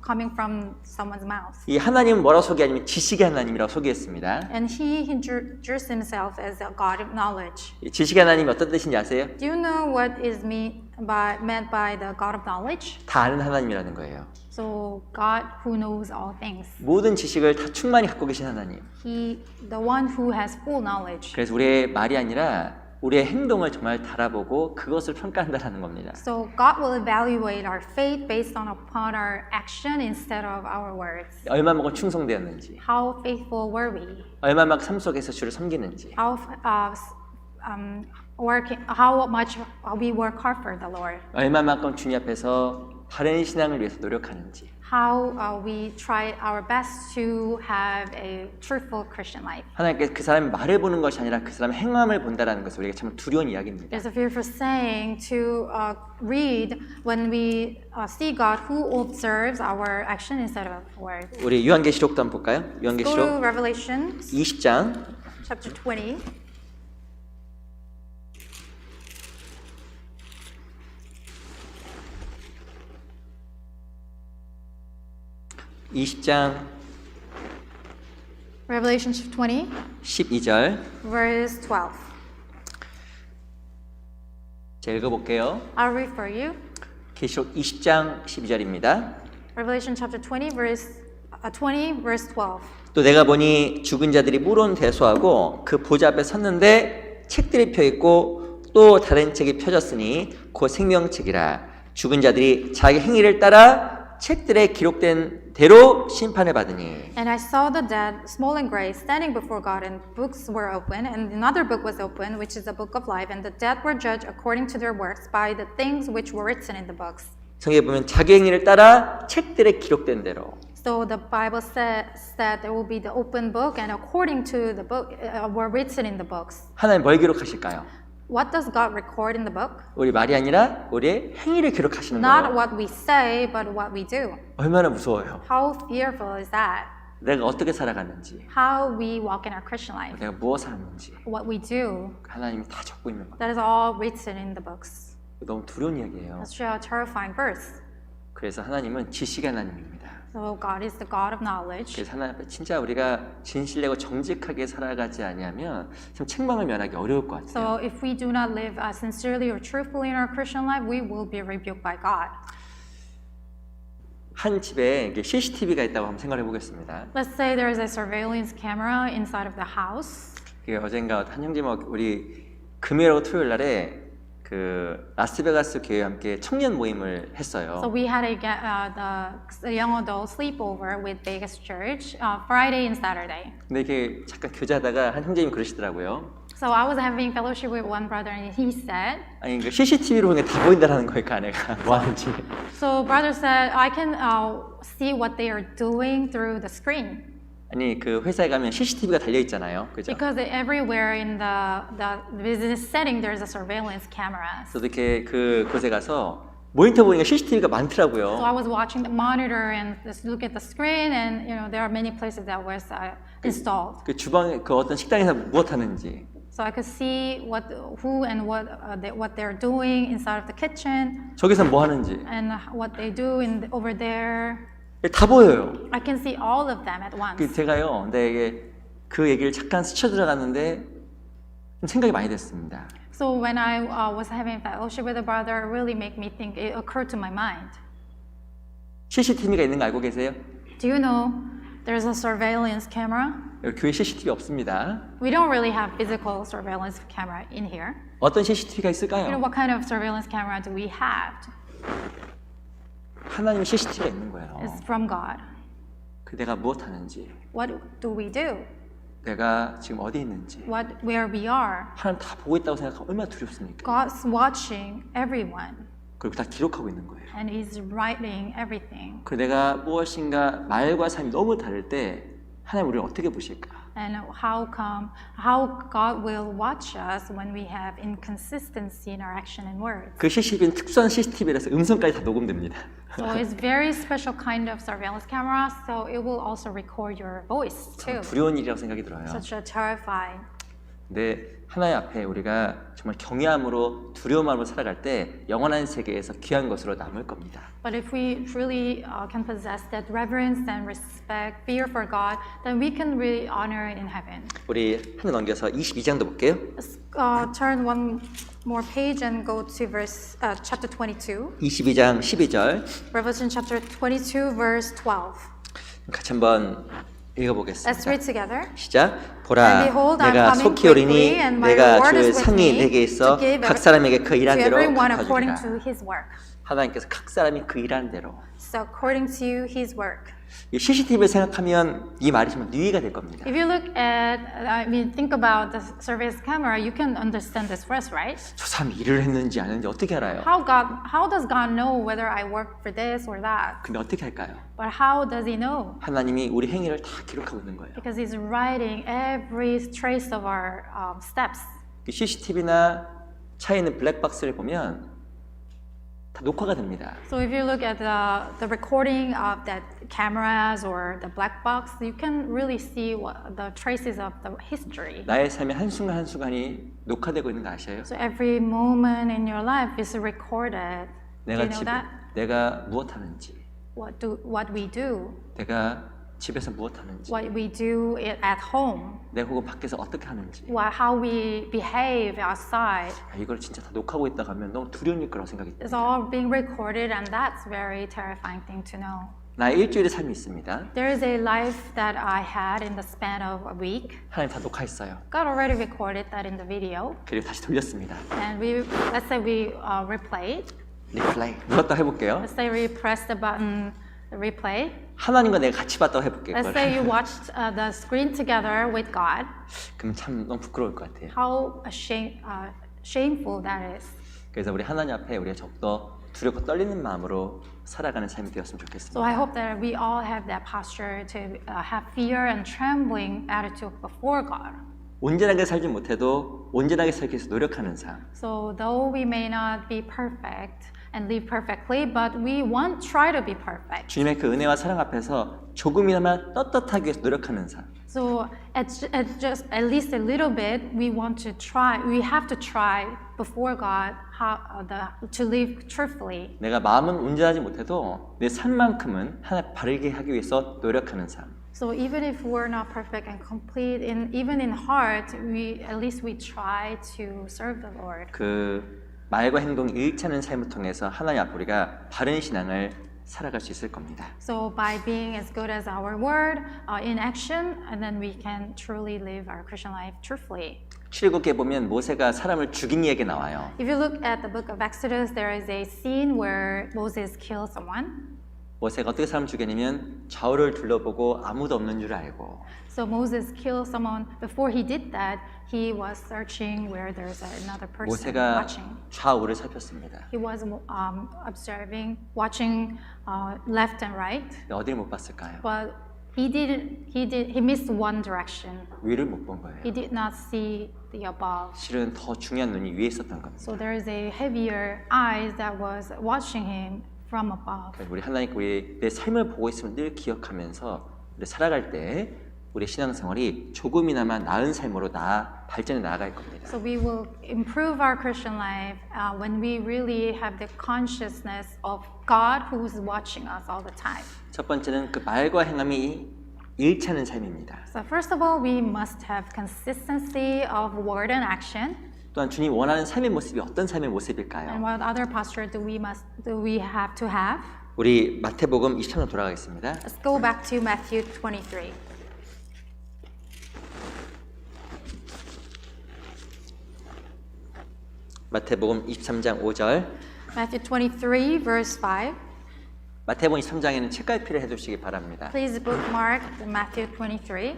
[SPEAKER 2] coming from someone's mouth.
[SPEAKER 1] 이 하나님은 뭐라고 소개하냐면 지식의 하나님이라고 소개했습니다.
[SPEAKER 2] And He introduced Himself as a God of knowledge.
[SPEAKER 1] 이 지식의 하나님이 어떤 뜻인지 아세요?
[SPEAKER 2] Do you know what is meant by the God of knowledge?
[SPEAKER 1] 다 아는 하나님이라는 거예요.
[SPEAKER 2] So God who knows all things.
[SPEAKER 1] 모든 지식을 다 충만히 갖고 계신 하나님.
[SPEAKER 2] He, the one who has full knowledge.
[SPEAKER 1] 그래서 우리의 말이 아니라 우리의 행동을 정말 달아보고 그것을 평가한다는 겁니다.
[SPEAKER 2] So God will evaluate our faith based upon our action instead of our words.
[SPEAKER 1] 얼마만큼 충성되었는지,
[SPEAKER 2] How faithful were we?
[SPEAKER 1] 얼마만큼 삶 속에서 주를 섬기는지,
[SPEAKER 2] How much we work hard for the Lord?
[SPEAKER 1] 얼마만큼 주님 앞에서 바른 신앙을 위해서 노력하는지.
[SPEAKER 2] How we try our best to have a truthful Christian life.
[SPEAKER 1] 하나님께서 그 사람의 말을 보는 것이 아니라 그 사람의 행함을 본다라는 것은 우리가 참 두려운 이야기입니다.
[SPEAKER 2] There's a fearful saying to read when we see God who observes our action instead of words.
[SPEAKER 1] 우리 요한계시록도 한번 볼까요?
[SPEAKER 2] Go to
[SPEAKER 1] 요한계시록
[SPEAKER 2] Revelation
[SPEAKER 1] 20장
[SPEAKER 2] chapter 20.
[SPEAKER 1] 20장
[SPEAKER 2] Revelation 20,
[SPEAKER 1] 12절
[SPEAKER 2] verse 12.
[SPEAKER 1] 제가 읽어볼게요.
[SPEAKER 2] I'll read for you.
[SPEAKER 1] 계시록 20장 12절입니다.
[SPEAKER 2] Revelation chapter 20, verse 12.
[SPEAKER 1] 또 내가 보니 죽은 자들이 물은 대소하고 그 보좌 앞에 섰는데 책들이 펴 있고 또 다른 책이 펴졌으니 곧 생명책이라. 죽은 자들이 자기 행위를 따라 책들에 기록된 대로 심판을 받으니.
[SPEAKER 2] And I saw the dead, small and great, standing before God, and books were opened, and another book was opened, which is the book of life, and the dead were judged according to their works by the things which were written in the books.
[SPEAKER 1] 성경에 보면 자기 행위를 따라 책들에 기록된 대로.
[SPEAKER 2] So the Bible says that there will be the open book, and according to the book, were written in the books.
[SPEAKER 1] 하나님 뭘 기록하실까요?
[SPEAKER 2] What does God record in the book?
[SPEAKER 1] 우리 말이 아니라 우리의 행위를 기록하시는
[SPEAKER 2] Not
[SPEAKER 1] 거예요.
[SPEAKER 2] what we say, but what we do.
[SPEAKER 1] 얼마나 무서워요.
[SPEAKER 2] How fearful is that?
[SPEAKER 1] 내가 어떻게 살아가는지,
[SPEAKER 2] How we walk in our Christian life,
[SPEAKER 1] 내가 무엇을 하는지
[SPEAKER 2] what we do,
[SPEAKER 1] 하나님이 다 적고 있는 거예요.
[SPEAKER 2] that is all written in the books.
[SPEAKER 1] 너무 두려운 이야기예요.
[SPEAKER 2] That's a terrifying verse.
[SPEAKER 1] 그래서 하나님은 지식의 하나님입니다.
[SPEAKER 2] So God is the God of knowledge.
[SPEAKER 1] 그래서 하나님 앞에 진짜 우리가 진실되고 정직하게 살아가지 아니하면 참 책망을 면하기 어려울 것 같아요.
[SPEAKER 2] So if we do not live sincerely or truthfully in our Christian life, we will be rebuked by God.
[SPEAKER 1] 한 집에 이게 CCTV가 있다고 한번 생각해 보겠습니다.
[SPEAKER 2] Let's say there is a surveillance camera inside of the house.
[SPEAKER 1] 그게 어젠가 한 형제님하고 우리 금요일하고 토요일 날에 그 라스베가스 교회와 함께 청년 모임을 했어요.
[SPEAKER 2] So we had the young adult sleepover with Vegas Church Friday and Saturday.
[SPEAKER 1] 근데 이렇게 잠깐 교제하다가 한 형제님이 그러시더라고요.
[SPEAKER 2] So I was having fellowship with one brother, and he said,
[SPEAKER 1] 아니 그 CCTV로 보니까 다 보인다라는 거예요, 그 아내가 뭐 하는지.
[SPEAKER 2] so brother said, I can see what they are doing through the screen.
[SPEAKER 1] 아니 그 회사에 가면 CCTV가 달려 있잖아요, 그죠?
[SPEAKER 2] Because everywhere in the business setting, there's a surveillance cameras.
[SPEAKER 1] 저도 이렇게 그 곳에 가서 모니터 보니까 CCTV가 많더라고요.
[SPEAKER 2] So I was watching the monitor and just look at the screen, and there are many places that was installed.
[SPEAKER 1] 그 주방에 그 어떤 식당에서 무엇 하는지.
[SPEAKER 2] So I could see who and what they're doing inside of the kitchen,
[SPEAKER 1] 저기서 뭐 하는지
[SPEAKER 2] and what they do over there.
[SPEAKER 1] 다 보여요.
[SPEAKER 2] I can see all of them at once.
[SPEAKER 1] 그 제가요, 근데 이게 그 얘기를 잠깐 스쳐 들어갔는데 생각이 많이 됐습니다.
[SPEAKER 2] So when I was having fellowship with a brother, it really made me think. It occurred to my mind.
[SPEAKER 1] CCTV가 있는 거 알고 계세요?
[SPEAKER 2] Do you know there's a surveillance camera?
[SPEAKER 1] 여기 교회 CCTV 없습니다.
[SPEAKER 2] We don't really have physical surveillance camera in here.
[SPEAKER 1] 어떤 CCTV가
[SPEAKER 2] You know,
[SPEAKER 1] 있을까요?
[SPEAKER 2] what kind of surveillance camera do we have?
[SPEAKER 1] 하나님의 CCTV가 있는 거예요.
[SPEAKER 2] It's from God.
[SPEAKER 1] 그 내가 무엇 하는지,
[SPEAKER 2] What do we do?
[SPEAKER 1] 내가 지금 어디 있는지
[SPEAKER 2] Where we are?
[SPEAKER 1] 하나님 다 보고 있다고 생각하면 얼마나 두렵습니까?
[SPEAKER 2] God's watching everyone,
[SPEAKER 1] 그리고 다 기록하고 있는 거예요.
[SPEAKER 2] and He's writing everything.
[SPEAKER 1] 그 내가 무엇인가 말과 삶이 너무 다를 때 하나님 우리를 어떻게 보실까?
[SPEAKER 2] And how God will watch us when we have inconsistency in our action and words.
[SPEAKER 1] 그 CCTV는 특수한 CCTV라서 음성까지 다 녹음됩니다.
[SPEAKER 2] So it's very special kind of surveillance camera, so it will also record your voice too.
[SPEAKER 1] 두려운 일이라고 생각이 들어요.
[SPEAKER 2] Such a terrifying.
[SPEAKER 1] 근데 하나님 앞에 우리가 정말 경외함으로 두려움으로 살아갈 때 영원한 세계에서 귀한 것으로 남을 겁니다.
[SPEAKER 2] But if we really can possess that reverence and respect, fear for God, then we can really honor it in heaven.
[SPEAKER 1] 우리 하나 넘겨서 22장도 볼게요.
[SPEAKER 2] Let's turn one more page and go to chapter 22.
[SPEAKER 1] 22장 12절
[SPEAKER 2] Revelation chapter 22, verse 12.
[SPEAKER 1] 같이 한번
[SPEAKER 2] Let's
[SPEAKER 1] 읽어보겠습니다.
[SPEAKER 2] read together.
[SPEAKER 1] 시작. 보라,
[SPEAKER 2] And behold, I am
[SPEAKER 1] 내가
[SPEAKER 2] coming
[SPEAKER 1] 속히 오리니
[SPEAKER 2] quickly, and my
[SPEAKER 1] 내가
[SPEAKER 2] reward
[SPEAKER 1] 주의
[SPEAKER 2] is with
[SPEAKER 1] 상이
[SPEAKER 2] me
[SPEAKER 1] 내게 있어
[SPEAKER 2] to give
[SPEAKER 1] 각 사람에게 그
[SPEAKER 2] to
[SPEAKER 1] 일한 대로
[SPEAKER 2] everyone according
[SPEAKER 1] 갚아주리라.
[SPEAKER 2] to his work.
[SPEAKER 1] 하나님께서 각 사람이 그 일한 대로.
[SPEAKER 2] So according to his work.
[SPEAKER 1] 이 CCTV를 생각하면 이 말이 정말 유의가 될 겁니다.
[SPEAKER 2] If you look at, think about the surveillance camera, you can understand this verse, right?
[SPEAKER 1] 저 사람이 일을 했는지 안 했는지 어떻게 알아요?
[SPEAKER 2] How does God know whether I worked for this or that?
[SPEAKER 1] 근데 어떻게 할까요?
[SPEAKER 2] But how does He know?
[SPEAKER 1] 하나님이 우리 행위를 다 기록하고 있는 거예요.
[SPEAKER 2] Because He's writing every trace of our steps.
[SPEAKER 1] CCTV나 차에 있는 블랙박스를 보면 다 녹화가 됩니다.
[SPEAKER 2] So if you look at the recording of that cameras or the black box, you can really see the traces of the history.
[SPEAKER 1] 나의 삶의 한순간 한순간이 녹화되고 있는 거 아셔요?
[SPEAKER 2] So every moment in your life is recorded. Do you know that?
[SPEAKER 1] 내가 무엇 하는지,
[SPEAKER 2] What we do,
[SPEAKER 1] 내가 집에서 무엇 하는지,
[SPEAKER 2] what we do at home,
[SPEAKER 1] 내가 혹은 밖에서 어떻게 하는지,
[SPEAKER 2] how we behave outside.
[SPEAKER 1] 이걸 진짜 다 녹화하고 있다고 하면 너무 두려운 일 거라고 생각이
[SPEAKER 2] It's
[SPEAKER 1] 듭니다.
[SPEAKER 2] all being recorded, and that's very terrifying thing to know.
[SPEAKER 1] 나의 일주일의 삶이 있습니다.
[SPEAKER 2] There is a life that I had in the span of a week.
[SPEAKER 1] 하나님 다 녹화했어요.
[SPEAKER 2] God already recorded that in the video,
[SPEAKER 1] 그리고 다시 돌렸습니다.
[SPEAKER 2] and let's say we replay.
[SPEAKER 1] 리플레이 눌렀다 해볼게요.
[SPEAKER 2] Let's say we press the button replay.
[SPEAKER 1] 하나님과 내가 같이 봤다고 해볼게요.
[SPEAKER 2] Let's say you watched the screen together with God.
[SPEAKER 1] 그럼 참 너무 부끄러울 것 같아요.
[SPEAKER 2] How shameful that is.
[SPEAKER 1] 그래서 우리 하나님 앞에 우리가 더욱더 두렵고 떨리는 마음으로 살아가는 삶이 되었으면
[SPEAKER 2] So
[SPEAKER 1] 좋겠습니다.
[SPEAKER 2] I hope that we all have that posture to have fear and trembling attitude before God.
[SPEAKER 1] 온전하게 살지 못해도 온전하게 살기 위해서 노력하는 삶.
[SPEAKER 2] So though we may not be perfect and live perfectly, but we won't try to be perfect.
[SPEAKER 1] 주님의 그 은혜와 사랑 앞에서 조금이나마 떳떳하기 위해서 노력하는 삶.
[SPEAKER 2] So at least a little bit, we have to try before God to live truthfully.
[SPEAKER 1] 내가 마음은 온전하지 못해도 내 삶만큼은 하나 바르게 하기 위해서 노력하는 삶.
[SPEAKER 2] So even if we're not perfect and complete, even in heart, at least we try to serve the Lord.
[SPEAKER 1] 그 말과 행동 일치하는 삶을 통해서 하나님 앞 우리가 바른 신앙을 살아갈 수 있을 겁니다.
[SPEAKER 2] So by being as good as our word in action, and then we can truly live our Christian life truthfully.
[SPEAKER 1] 출애굽기에 보면 모세가 사람을 죽인 이야기 나와요.
[SPEAKER 2] If you look at the book of Exodus, there is a scene where Moses kills someone.
[SPEAKER 1] 모세가 어떻게 사람 죽였냐면 좌우를 둘러보고 아무도 없는 줄 알고
[SPEAKER 2] So Moses killed someone. Before he did that, he was searching where there's another person
[SPEAKER 1] 모세가
[SPEAKER 2] watching.
[SPEAKER 1] 좌우를 살폈습니다.
[SPEAKER 2] He was observing, watching left and right.
[SPEAKER 1] 근데 어디를 못 봤을까요?
[SPEAKER 2] But he missed one direction.
[SPEAKER 1] 위를 못 본 거예요.
[SPEAKER 2] He did not see the above.
[SPEAKER 1] 실은 더 중요한 눈이 위에 있었던 겁니다.
[SPEAKER 2] So there is a heavier eyes that was watching him from above.
[SPEAKER 1] 우리 하나님께 우리 내 삶을 보고 있으면 늘 기억하면서 우리 살아갈 때 우리 신앙생활이 조금이나마 나은 삶으로 발전해 나아갈 겁니다.
[SPEAKER 2] So we will improve our Christian life when we really have the consciousness of God who is watching us all the time.
[SPEAKER 1] 첫 번째는 그 말과 행함이 일치하는 삶입니다.
[SPEAKER 2] So first of all, we must have consistency of word and action.
[SPEAKER 1] 또한 주님 원하는 삶의 모습이 어떤 삶의
[SPEAKER 2] And
[SPEAKER 1] 모습일까요?
[SPEAKER 2] what other posture do we have to have?
[SPEAKER 1] 우리 마태복음 23장 돌아가겠습니다.
[SPEAKER 2] Let's go back to Matthew 23.
[SPEAKER 1] 마태복음 23장 5절.
[SPEAKER 2] Matthew 23, verse 5.
[SPEAKER 1] 마태복음 23장에는 책갈피를 해두시기 바랍니다.
[SPEAKER 2] Please bookmark Matthew 23.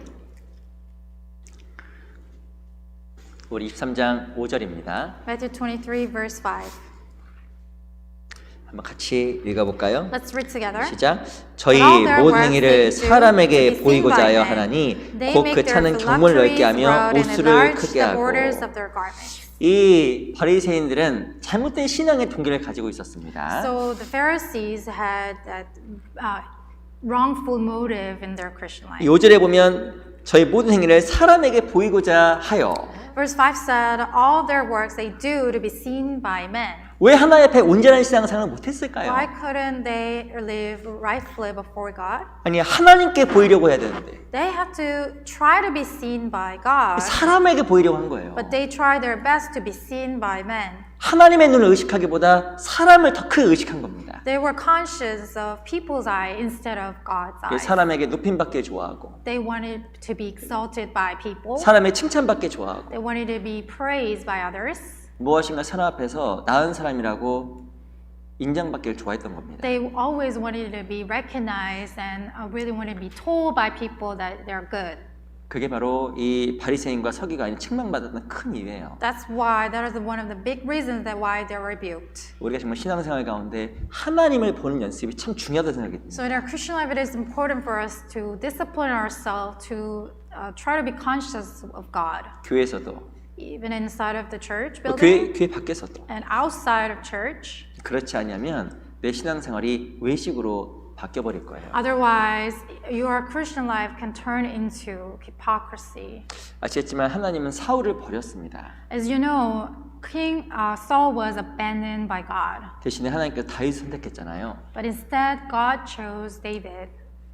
[SPEAKER 1] 우리 23장 5절입니다.
[SPEAKER 2] Matthew 23, verse 5.
[SPEAKER 1] 한번 같이 읽어볼까요?
[SPEAKER 2] Let's read together.
[SPEAKER 1] 시작. 저희
[SPEAKER 2] But all their
[SPEAKER 1] 모든
[SPEAKER 2] works
[SPEAKER 1] 행위를
[SPEAKER 2] they do to be
[SPEAKER 1] 사람에게
[SPEAKER 2] seen
[SPEAKER 1] 보이고자
[SPEAKER 2] by
[SPEAKER 1] 하여
[SPEAKER 2] men.
[SPEAKER 1] 하나니
[SPEAKER 2] They
[SPEAKER 1] 곧
[SPEAKER 2] make
[SPEAKER 1] 그
[SPEAKER 2] their
[SPEAKER 1] 차는 경문을 넓게
[SPEAKER 2] phylacteries
[SPEAKER 1] 하며
[SPEAKER 2] broad and
[SPEAKER 1] 옷수를
[SPEAKER 2] enlarge
[SPEAKER 1] 크게
[SPEAKER 2] the
[SPEAKER 1] 하고.
[SPEAKER 2] borders of their garments.
[SPEAKER 1] 이 바리새인들은 잘못된 신앙의 동기를 가지고 있었습니다.
[SPEAKER 2] So the Pharisees had that wrongful motive in their Christian life.
[SPEAKER 1] 5절에 보면 저희 모든 행위를 사람에게 보이고자 하여.
[SPEAKER 2] Verse 5 said, all their works they do to be seen by men.
[SPEAKER 1] 왜 하나님 앞에 온전한 신앙생활을 못했을까요?
[SPEAKER 2] Why couldn't they live rightfully before God?
[SPEAKER 1] 아니 하나님께 보이려고 해야 되는데
[SPEAKER 2] They have to try to be seen by God,
[SPEAKER 1] 사람에게 보이려고 한 거예요.
[SPEAKER 2] but they try their best to be seen by men.
[SPEAKER 1] 하나님의 눈을 의식하기보다 사람을 더 크게 의식한 겁니다.
[SPEAKER 2] They were conscious of people's eye instead of God's eye.
[SPEAKER 1] 사람에게 높임받기 좋아하고
[SPEAKER 2] They wanted to be exalted by people.
[SPEAKER 1] 사람의 칭찬받기 좋아하고
[SPEAKER 2] They wanted to be praised by others.
[SPEAKER 1] 무엇인가 사람 앞에서 나은 사람이라고 인정받기를 좋아했던 겁니다.
[SPEAKER 2] They always wanted to be recognized and really wanted to be told by people that they're good.
[SPEAKER 1] 그게 바로 이 바리새인과 서기관이 책망받았던 큰 이유예요.
[SPEAKER 2] That's why that is one of the big reasons that why they were rebuked.
[SPEAKER 1] 우리가 정말 신앙생활 가운데 하나님을 보는 연습이 참 중요하다고 생각이 듭니다.
[SPEAKER 2] So in our Christian life, it is important for us to discipline ourselves to try to be conscious of God,
[SPEAKER 1] 교회에서도
[SPEAKER 2] even inside of the church building
[SPEAKER 1] 교회 밖에서도
[SPEAKER 2] and outside of church.
[SPEAKER 1] 그렇지 않으면 내 신앙생활이 외식으로 바뀌어버릴 거예요.
[SPEAKER 2] Otherwise, your Christian life can turn into hypocrisy.
[SPEAKER 1] 아시겠지만 하나님은 사울을 버렸습니다.
[SPEAKER 2] As you know, King Saul was abandoned by God,
[SPEAKER 1] 대신에 하나님께서 다윗을 선택했잖아요.
[SPEAKER 2] but instead God chose David.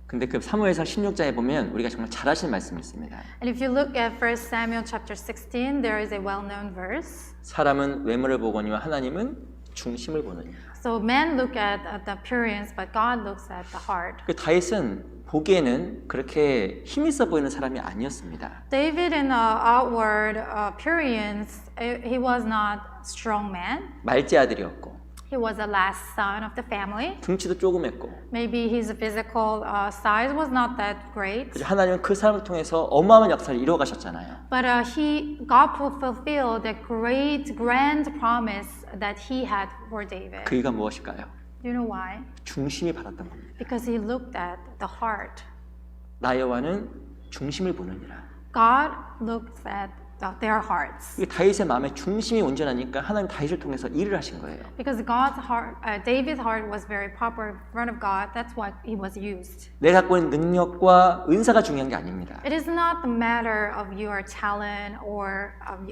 [SPEAKER 1] 근데 그 사무엘상 16장에 보면 우리가 정말 잘 아시는 말씀이 있습니다.
[SPEAKER 2] And if you look at 1 Samuel chapter 16, there is a well-known verse.
[SPEAKER 1] 사람은 외모를 보거니와 하나님은 중심을 보느니라.
[SPEAKER 2] So men look at the appearance, but God looks at the heart.
[SPEAKER 1] 그 다윗은 보기에는 그렇게 힘 있어 보이는 사람이 아니었습니다.
[SPEAKER 2] David, in outward appearance, he was not strong man.
[SPEAKER 1] 말제 아들이었고
[SPEAKER 2] He was the last son of the family.
[SPEAKER 1] 등치도 조그맸고
[SPEAKER 2] Maybe his physical size was not that great.
[SPEAKER 1] 그래서 하나님은 그 사람을 통해서 어마어마한 역사를 이루어 가셨잖아요.
[SPEAKER 2] But God fulfilled the great, grand promise that he had for David.
[SPEAKER 1] 그 이유가 무엇일까요?
[SPEAKER 2] Do you know why?
[SPEAKER 1] 중심이 받았던 겁니다.
[SPEAKER 2] Because he looked at the heart.
[SPEAKER 1] 나 여호와는 중심을 보느니라.
[SPEAKER 2] God looks at their hearts.
[SPEAKER 1] 이게 다윗의 마음의 중심이 온전하니까 하나님 다윗을 통해서 일을 하신 거예요.
[SPEAKER 2] Because God's heart, David's heart was very proper in front of God. That's why he was used.
[SPEAKER 1] 내가 갖고 있는 능력과 은사가 중요한 게 아닙니다.
[SPEAKER 2] It is not the matter of your talent or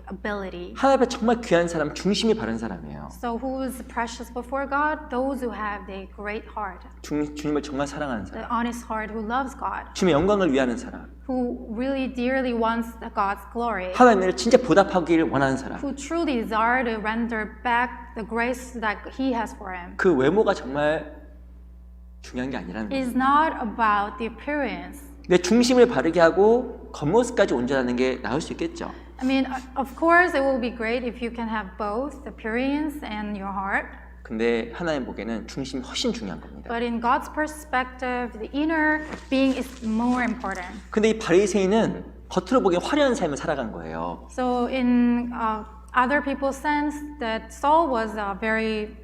[SPEAKER 2] ability.
[SPEAKER 1] 하나님 앞에 정말 귀한 사람, 중심이 바른 사람이에요.
[SPEAKER 2] So who is precious before God? Those who have the great heart,
[SPEAKER 1] 주님을 정말 사랑하는
[SPEAKER 2] the
[SPEAKER 1] 사람,
[SPEAKER 2] honest heart who loves God,
[SPEAKER 1] 주님의 영광을 위하는 사람,
[SPEAKER 2] who really dearly wants God's glory,
[SPEAKER 1] 하나님을 진짜 보답하기를 원하는 사람.
[SPEAKER 2] who truly desire to render back the grace that He has for him.
[SPEAKER 1] 그 외모가 정말 중요한 게 아니라는
[SPEAKER 2] It
[SPEAKER 1] 거예요.
[SPEAKER 2] is not about the appearance.
[SPEAKER 1] 내 중심을 바르게 하고 겉모습까지 온전하는 게 나을 수 있겠죠.
[SPEAKER 2] I mean, of course, it will be great if you can have both the appearance and your heart.
[SPEAKER 1] 근데 하나님 보기에는 중심이 훨씬 중요한 겁니다.
[SPEAKER 2] But in God's perspective, the inner being is more important.
[SPEAKER 1] 근데 이 바리새인은 겉으로 보기에 화려한 삶을 살아간 거예요.
[SPEAKER 2] So in other people's sense, that Saul was very.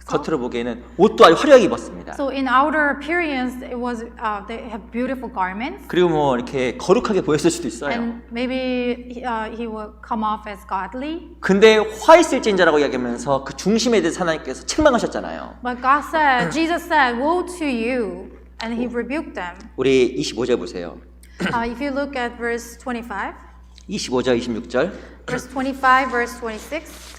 [SPEAKER 1] 겉으로 보기에는 옷도 아주 화려하게 입었습니다.
[SPEAKER 2] So in outer appearance, it was they have beautiful garments,
[SPEAKER 1] 그리고 뭐 이렇게 거룩하게 보였을 수도 있어요.
[SPEAKER 2] and maybe he will come off as godly.
[SPEAKER 1] 근데 화 있을진자라고 이야기하면서 그 중심에 대해서 하나님께서 책망하셨잖아요.
[SPEAKER 2] But God said, Jesus said, "Woe to you," and He rebuked them.
[SPEAKER 1] 우리 25절 보세요.
[SPEAKER 2] If you look at verse 25,
[SPEAKER 1] 25절, 26절.
[SPEAKER 2] verse 25, verse 26.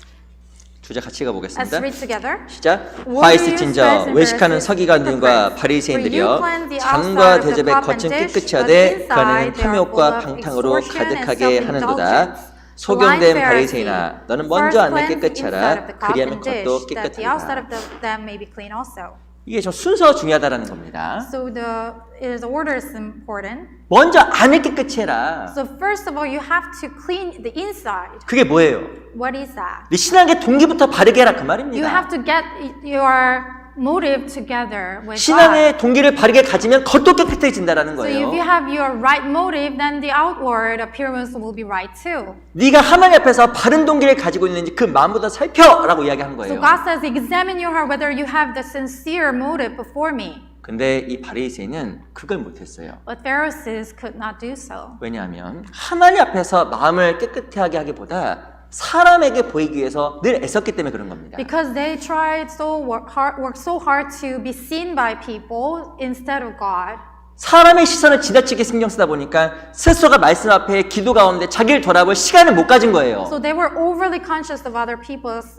[SPEAKER 1] 주제 같이
[SPEAKER 2] Let's
[SPEAKER 1] 가보겠습니다.
[SPEAKER 2] read together.
[SPEAKER 1] 시작.
[SPEAKER 2] What
[SPEAKER 1] 화이스
[SPEAKER 2] do you
[SPEAKER 1] 진저
[SPEAKER 2] spread and
[SPEAKER 1] 외식하는
[SPEAKER 2] verses
[SPEAKER 1] 서기관들과
[SPEAKER 2] hypocrites?
[SPEAKER 1] 바리새인들이여
[SPEAKER 2] For you cleanse the
[SPEAKER 1] 잔과
[SPEAKER 2] outside of the
[SPEAKER 1] 대접의
[SPEAKER 2] cup and
[SPEAKER 1] 겉은
[SPEAKER 2] dish,
[SPEAKER 1] 깨끗이
[SPEAKER 2] but
[SPEAKER 1] 하되
[SPEAKER 2] inside
[SPEAKER 1] 그 안에는
[SPEAKER 2] they are full
[SPEAKER 1] 탐욕과
[SPEAKER 2] of
[SPEAKER 1] 방탕으로
[SPEAKER 2] extortion and
[SPEAKER 1] 가득하게 하는도다.
[SPEAKER 2] self-indulgence.
[SPEAKER 1] 소경된
[SPEAKER 2] Blind
[SPEAKER 1] 바리새인아
[SPEAKER 2] Pharisee,
[SPEAKER 1] 너는 먼저
[SPEAKER 2] first
[SPEAKER 1] 안을
[SPEAKER 2] cleanse
[SPEAKER 1] 깨끗이
[SPEAKER 2] inside of
[SPEAKER 1] 하라.
[SPEAKER 2] the cup
[SPEAKER 1] 그리하면
[SPEAKER 2] and dish,
[SPEAKER 1] 겉도
[SPEAKER 2] that the outside
[SPEAKER 1] 깨끗하리라.
[SPEAKER 2] of them may be clean also.
[SPEAKER 1] 이게 좀 순서가 중요하다라는 겁니다.
[SPEAKER 2] So the order is important.
[SPEAKER 1] 먼저 안을 깨끗이 해라.
[SPEAKER 2] So first of all, you have to clean the inside.
[SPEAKER 1] 그게 뭐예요?
[SPEAKER 2] What is that?
[SPEAKER 1] 네 신앙의 동기부터 바르게 해라 그
[SPEAKER 2] You
[SPEAKER 1] 말입니다.
[SPEAKER 2] have to get your motive together with God.
[SPEAKER 1] 신앙의 동기를 바르게 가지면 겉도 깨끗해진다라는
[SPEAKER 2] So
[SPEAKER 1] 거예요.
[SPEAKER 2] if you have your right motive, then the outward appearance will be right too.
[SPEAKER 1] 네가 하나님 앞에서 바른 동기를 가지고 있는지 그 마음보다 살펴라고 이야기하는
[SPEAKER 2] So
[SPEAKER 1] 거예요.
[SPEAKER 2] God says, examine your heart whether you have the sincere motive before me.
[SPEAKER 1] 근데 이 바리새인은 그걸 못했어요.
[SPEAKER 2] But Pharisees could not do so.
[SPEAKER 1] 왜냐하면 하나님 앞에서 마음을 깨끗하게 하기보다 사람에게 보이기 위해서 늘 애썼기 때문에 그런 겁니다.
[SPEAKER 2] Because they tried work so hard to be seen by people instead of God.
[SPEAKER 1] 사람의 시선을 지나치게 신경 쓰다 보니까 스스로가 말씀 앞에 기도 가운데 자기를 돌아볼 시간을 못 가진 거예요.
[SPEAKER 2] So they were overly conscious of other people's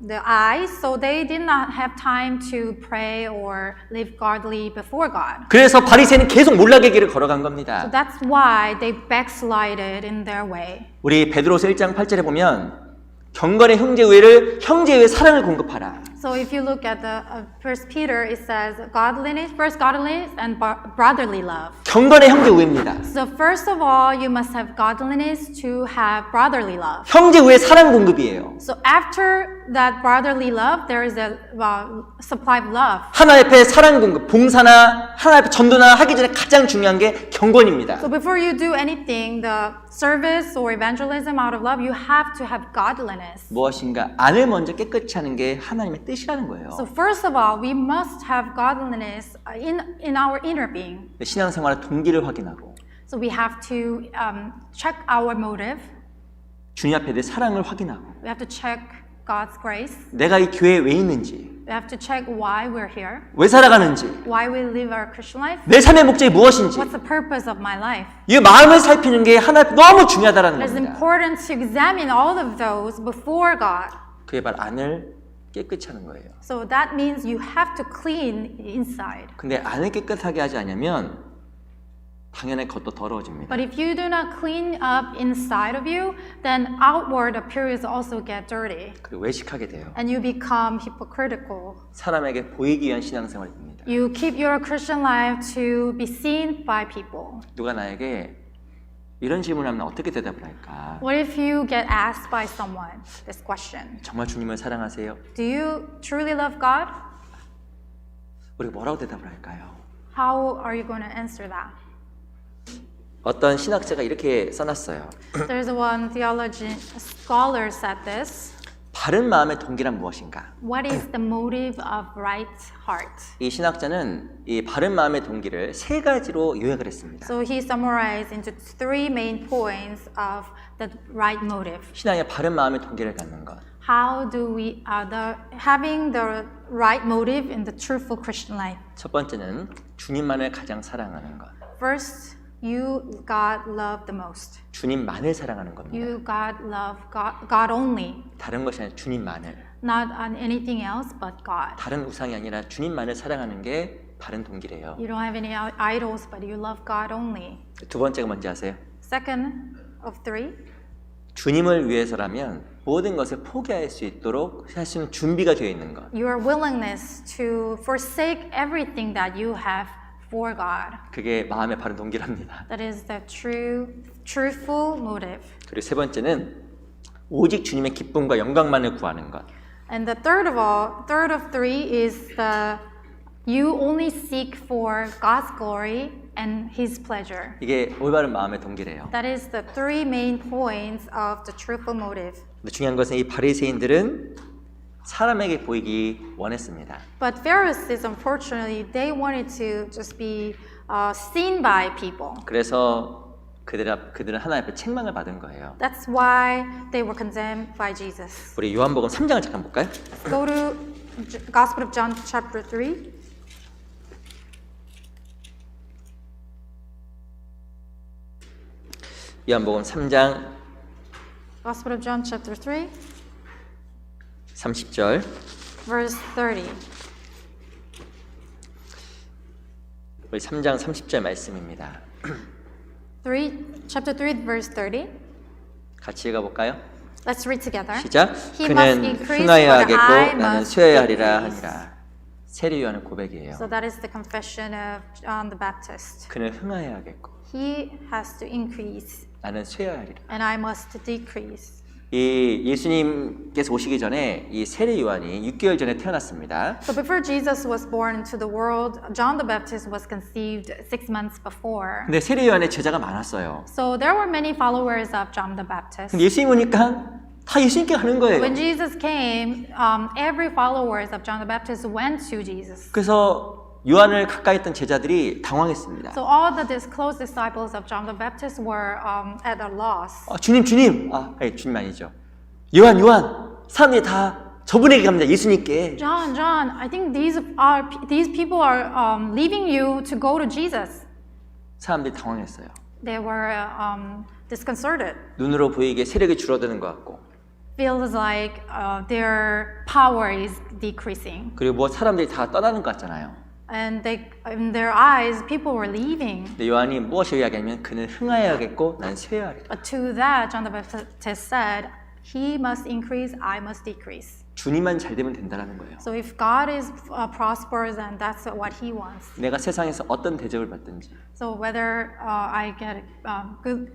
[SPEAKER 2] the eyes, so they did not have time to pray or live godly before God.
[SPEAKER 1] 그래서 바리새인은 계속 몰락의 길을 걸어간 겁니다.
[SPEAKER 2] So that's why they backslided in their way.
[SPEAKER 1] 우리 베드로서 1장 8절에 보면 경건의 형제 우애를 형제 우애의 사랑을 공급하라.
[SPEAKER 2] So if you look at the First Peter, it says first godliness and brotherly love.
[SPEAKER 1] 경건의 형제 우애입니다.
[SPEAKER 2] So first of all, you must have godliness to have brotherly love.
[SPEAKER 1] 형제 우애 사랑 공급이에요.
[SPEAKER 2] So after that brotherly love, there is a supply of love.
[SPEAKER 1] 하나님 앞에 사랑 공급, 봉사나 하나님 앞에 전도나 하기 전에 가장 중요한 게 경건입니다.
[SPEAKER 2] So before you do anything, the service or evangelism out of love, you have to have godliness.
[SPEAKER 1] 무엇인가 안을 먼저 깨끗이 하는 게 하나님의 뜻이라는 거예요.
[SPEAKER 2] So first of all, we must have godliness in our inner being.
[SPEAKER 1] 신앙생활의 동기를 확인하고
[SPEAKER 2] So we have to check our motive.
[SPEAKER 1] 주님 앞에 내 사랑을 확인하고
[SPEAKER 2] We have to check God's grace.
[SPEAKER 1] 내가 이 교회에 왜 있는지
[SPEAKER 2] We have to check why we're here,
[SPEAKER 1] 왜 살아가는지
[SPEAKER 2] why we live our Christian life,
[SPEAKER 1] 내 삶의 목적이 무엇인지
[SPEAKER 2] what's the purpose of my life.
[SPEAKER 1] 이 마음을 살피는 게 하나님 앞에 너무 중요하다는
[SPEAKER 2] It is
[SPEAKER 1] 겁니다.
[SPEAKER 2] important to examine all of those before God.
[SPEAKER 1] 그게 바로 안을 깨끗이 하는 거예요.
[SPEAKER 2] So that means you have to clean inside.
[SPEAKER 1] 근데 안을 깨끗하게 하지 않으면 당연히 겉도 더러워집니다.
[SPEAKER 2] But if you do not clean up inside of you, then outward appearance also get dirty.
[SPEAKER 1] 그리고 외식하게 돼요.
[SPEAKER 2] And you become hypocritical.
[SPEAKER 1] 사람에게 보이기 위한 신앙생활이 됩니다.
[SPEAKER 2] You keep your Christian life to be seen by people.
[SPEAKER 1] 누가 나에게 이런 질문을 하면 어떻게 대답을 할까?
[SPEAKER 2] What if you get asked by someone this question?
[SPEAKER 1] 정말 주님을 사랑하세요?
[SPEAKER 2] Do you truly love God?
[SPEAKER 1] 우리가 뭐라고 대답을 할까요?
[SPEAKER 2] How are you going to answer that?
[SPEAKER 1] 어떤 신학자가 이렇게 써놨어요.
[SPEAKER 2] There's one theologian scholar said this.
[SPEAKER 1] 바른 마음의 동기란 무엇인가?
[SPEAKER 2] What is the motive of right heart?
[SPEAKER 1] 이 신학자는 이 바른 마음의 동기를 세 가지로 요약을 했습니다.
[SPEAKER 2] So he summarized into three main points of the right motive.
[SPEAKER 1] 신앙의 바른 마음의 동기를 갖는 것.
[SPEAKER 2] How do we having the right motive in the truthful Christian life?
[SPEAKER 1] 첫 번째는 주님만을 가장 사랑하는 것.
[SPEAKER 2] First, you God love the most.
[SPEAKER 1] 주님만을 사랑하는 겁니다.
[SPEAKER 2] You God love God only,
[SPEAKER 1] 다른 것이 아니라 주님만을.
[SPEAKER 2] not on anything else but God.
[SPEAKER 1] 다른 우상이 아니라 주님만을 사랑하는 게 바른 동기래요.
[SPEAKER 2] You don't have any idols, but you love God only.
[SPEAKER 1] 두 번째가 뭔지 아세요?
[SPEAKER 2] Second of three,
[SPEAKER 1] 주님을 위해서라면 모든 것을 포기할 수 있도록 할 수 있는 준비가 되어 있는 것.
[SPEAKER 2] your willingness to forsake everything that you have for God.
[SPEAKER 1] 그게 마음의 바른 동기랍니다.
[SPEAKER 2] That is the truthful motive.
[SPEAKER 1] 그리고 세 번째는 오직 주님의 기쁨과 영광만을 구하는 것.
[SPEAKER 2] And the third of three is the you only seek for God's glory and His pleasure.
[SPEAKER 1] 이게 올바른 마음의 동기래요.
[SPEAKER 2] That is the three main points of the truthful motive.
[SPEAKER 1] 근데 중요한 것은 이 바리새인들은 사람에게 보이기 원했습니다.
[SPEAKER 2] But Pharisees, unfortunately, they wanted to just be seen by people.
[SPEAKER 1] 그래서 그들은 하나님 앞에 책망을 받은 거예요.
[SPEAKER 2] That's why they were condemned by Jesus.
[SPEAKER 1] 우리 요한복음 3장을 잠깐 볼까요?
[SPEAKER 2] Let's go to Gospel of John chapter 3.
[SPEAKER 1] 요한복음 3장
[SPEAKER 2] Gospel of John chapter 3.
[SPEAKER 1] 30절.
[SPEAKER 2] verse 30.
[SPEAKER 1] 우리 3장 30절 말씀입니다.
[SPEAKER 2] Chapter 3, verse 30.
[SPEAKER 1] 같이 읽어볼까요?
[SPEAKER 2] Let's read together.
[SPEAKER 1] 시작.
[SPEAKER 2] He must
[SPEAKER 1] 그는
[SPEAKER 2] increase,
[SPEAKER 1] 흥하여야
[SPEAKER 2] but I
[SPEAKER 1] 하겠고 나는
[SPEAKER 2] must
[SPEAKER 1] 쇠해야 하리라
[SPEAKER 2] decrease.
[SPEAKER 1] 하니라. 세례 요한의 고백이에요.
[SPEAKER 2] So that is the confession of John the Baptist.
[SPEAKER 1] 그는 흥하여야 하겠고
[SPEAKER 2] He has to increase,
[SPEAKER 1] 나는 쇠해야 하리라.
[SPEAKER 2] and I must decrease.
[SPEAKER 1] 이 예수님께서 오시기 전에 이 세례 요한이 6개월 전에 태어났습니다.
[SPEAKER 2] So before Jesus was born into the world, John the Baptist was conceived 6 months before.
[SPEAKER 1] 근데 세례 요한의 제자가 많았어요.
[SPEAKER 2] So there were many followers of John the Baptist.
[SPEAKER 1] 근데 예수님 오니까 다 예수님께 가는 거예요.
[SPEAKER 2] When Jesus came, every followers of John the Baptist went to Jesus.
[SPEAKER 1] 그래서 요한을 가까이 했던 제자들이 당황했습니다.
[SPEAKER 2] So all the close disciples of John the Baptist were at a loss.
[SPEAKER 1] 주님, 주님. 주님 아니죠. 요한. 사람들이 다 저분에게 갑니다. 예수님께.
[SPEAKER 2] John, I think these people are leaving you to go to Jesus.
[SPEAKER 1] 사람들이 당황했어요.
[SPEAKER 2] They were disconcerted.
[SPEAKER 1] 눈으로 보이기에 세력이 줄어드는 것 같고,
[SPEAKER 2] Feels like their power is decreasing,
[SPEAKER 1] 그리고 뭐 사람들이 다 떠나는 것 같잖아요.
[SPEAKER 2] and in their eyes, people were leaving.
[SPEAKER 1] 근데 요한이 무엇을 이야기하냐면 그는 흥하여야겠고 난 쇠하리라.
[SPEAKER 2] But to that, John the Baptist said, "He must increase, I must decrease."
[SPEAKER 1] 주님만 잘 되면 된다라는 거예요.
[SPEAKER 2] So if God is prosperous, and that's what He wants.
[SPEAKER 1] 내가 세상에서 어떤 대접을 받든지,
[SPEAKER 2] So whether I get good,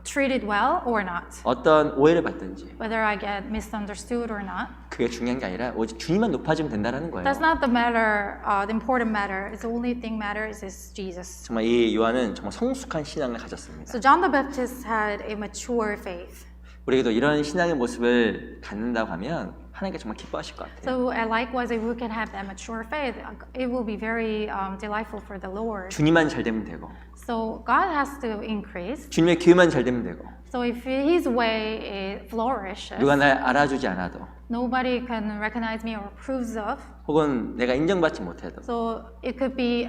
[SPEAKER 2] treated well or not,
[SPEAKER 1] 어떤 오해를 받든지,
[SPEAKER 2] whether I get misunderstood or not,
[SPEAKER 1] 그게 중요한 게 아니라 오직 주님만 높아지면 된다라는 거예요.
[SPEAKER 2] that's not the matter. The important matter. It's the only thing matters is Jesus.
[SPEAKER 1] 정말 이 요한은 정말 성숙한 신앙을 가졌습니다.
[SPEAKER 2] So John the Baptist had a mature faith.
[SPEAKER 1] 우리도 이런 신앙의 모습을 갖는다고 하면 하나님께 정말 기뻐하실 것 같아요.
[SPEAKER 2] So likewise, if we can have that mature faith, it will be very delightful for the Lord.
[SPEAKER 1] 주님만 잘 되면 되고,
[SPEAKER 2] So God has to increase.
[SPEAKER 1] 주님의 기회만 잘 되면 되고,
[SPEAKER 2] So if His way flourishes,
[SPEAKER 1] 누가 날 알아주지 않아도,
[SPEAKER 2] nobody can recognize me or approves of.
[SPEAKER 1] 혹은 내가 인정받지 못해도,
[SPEAKER 2] So it could be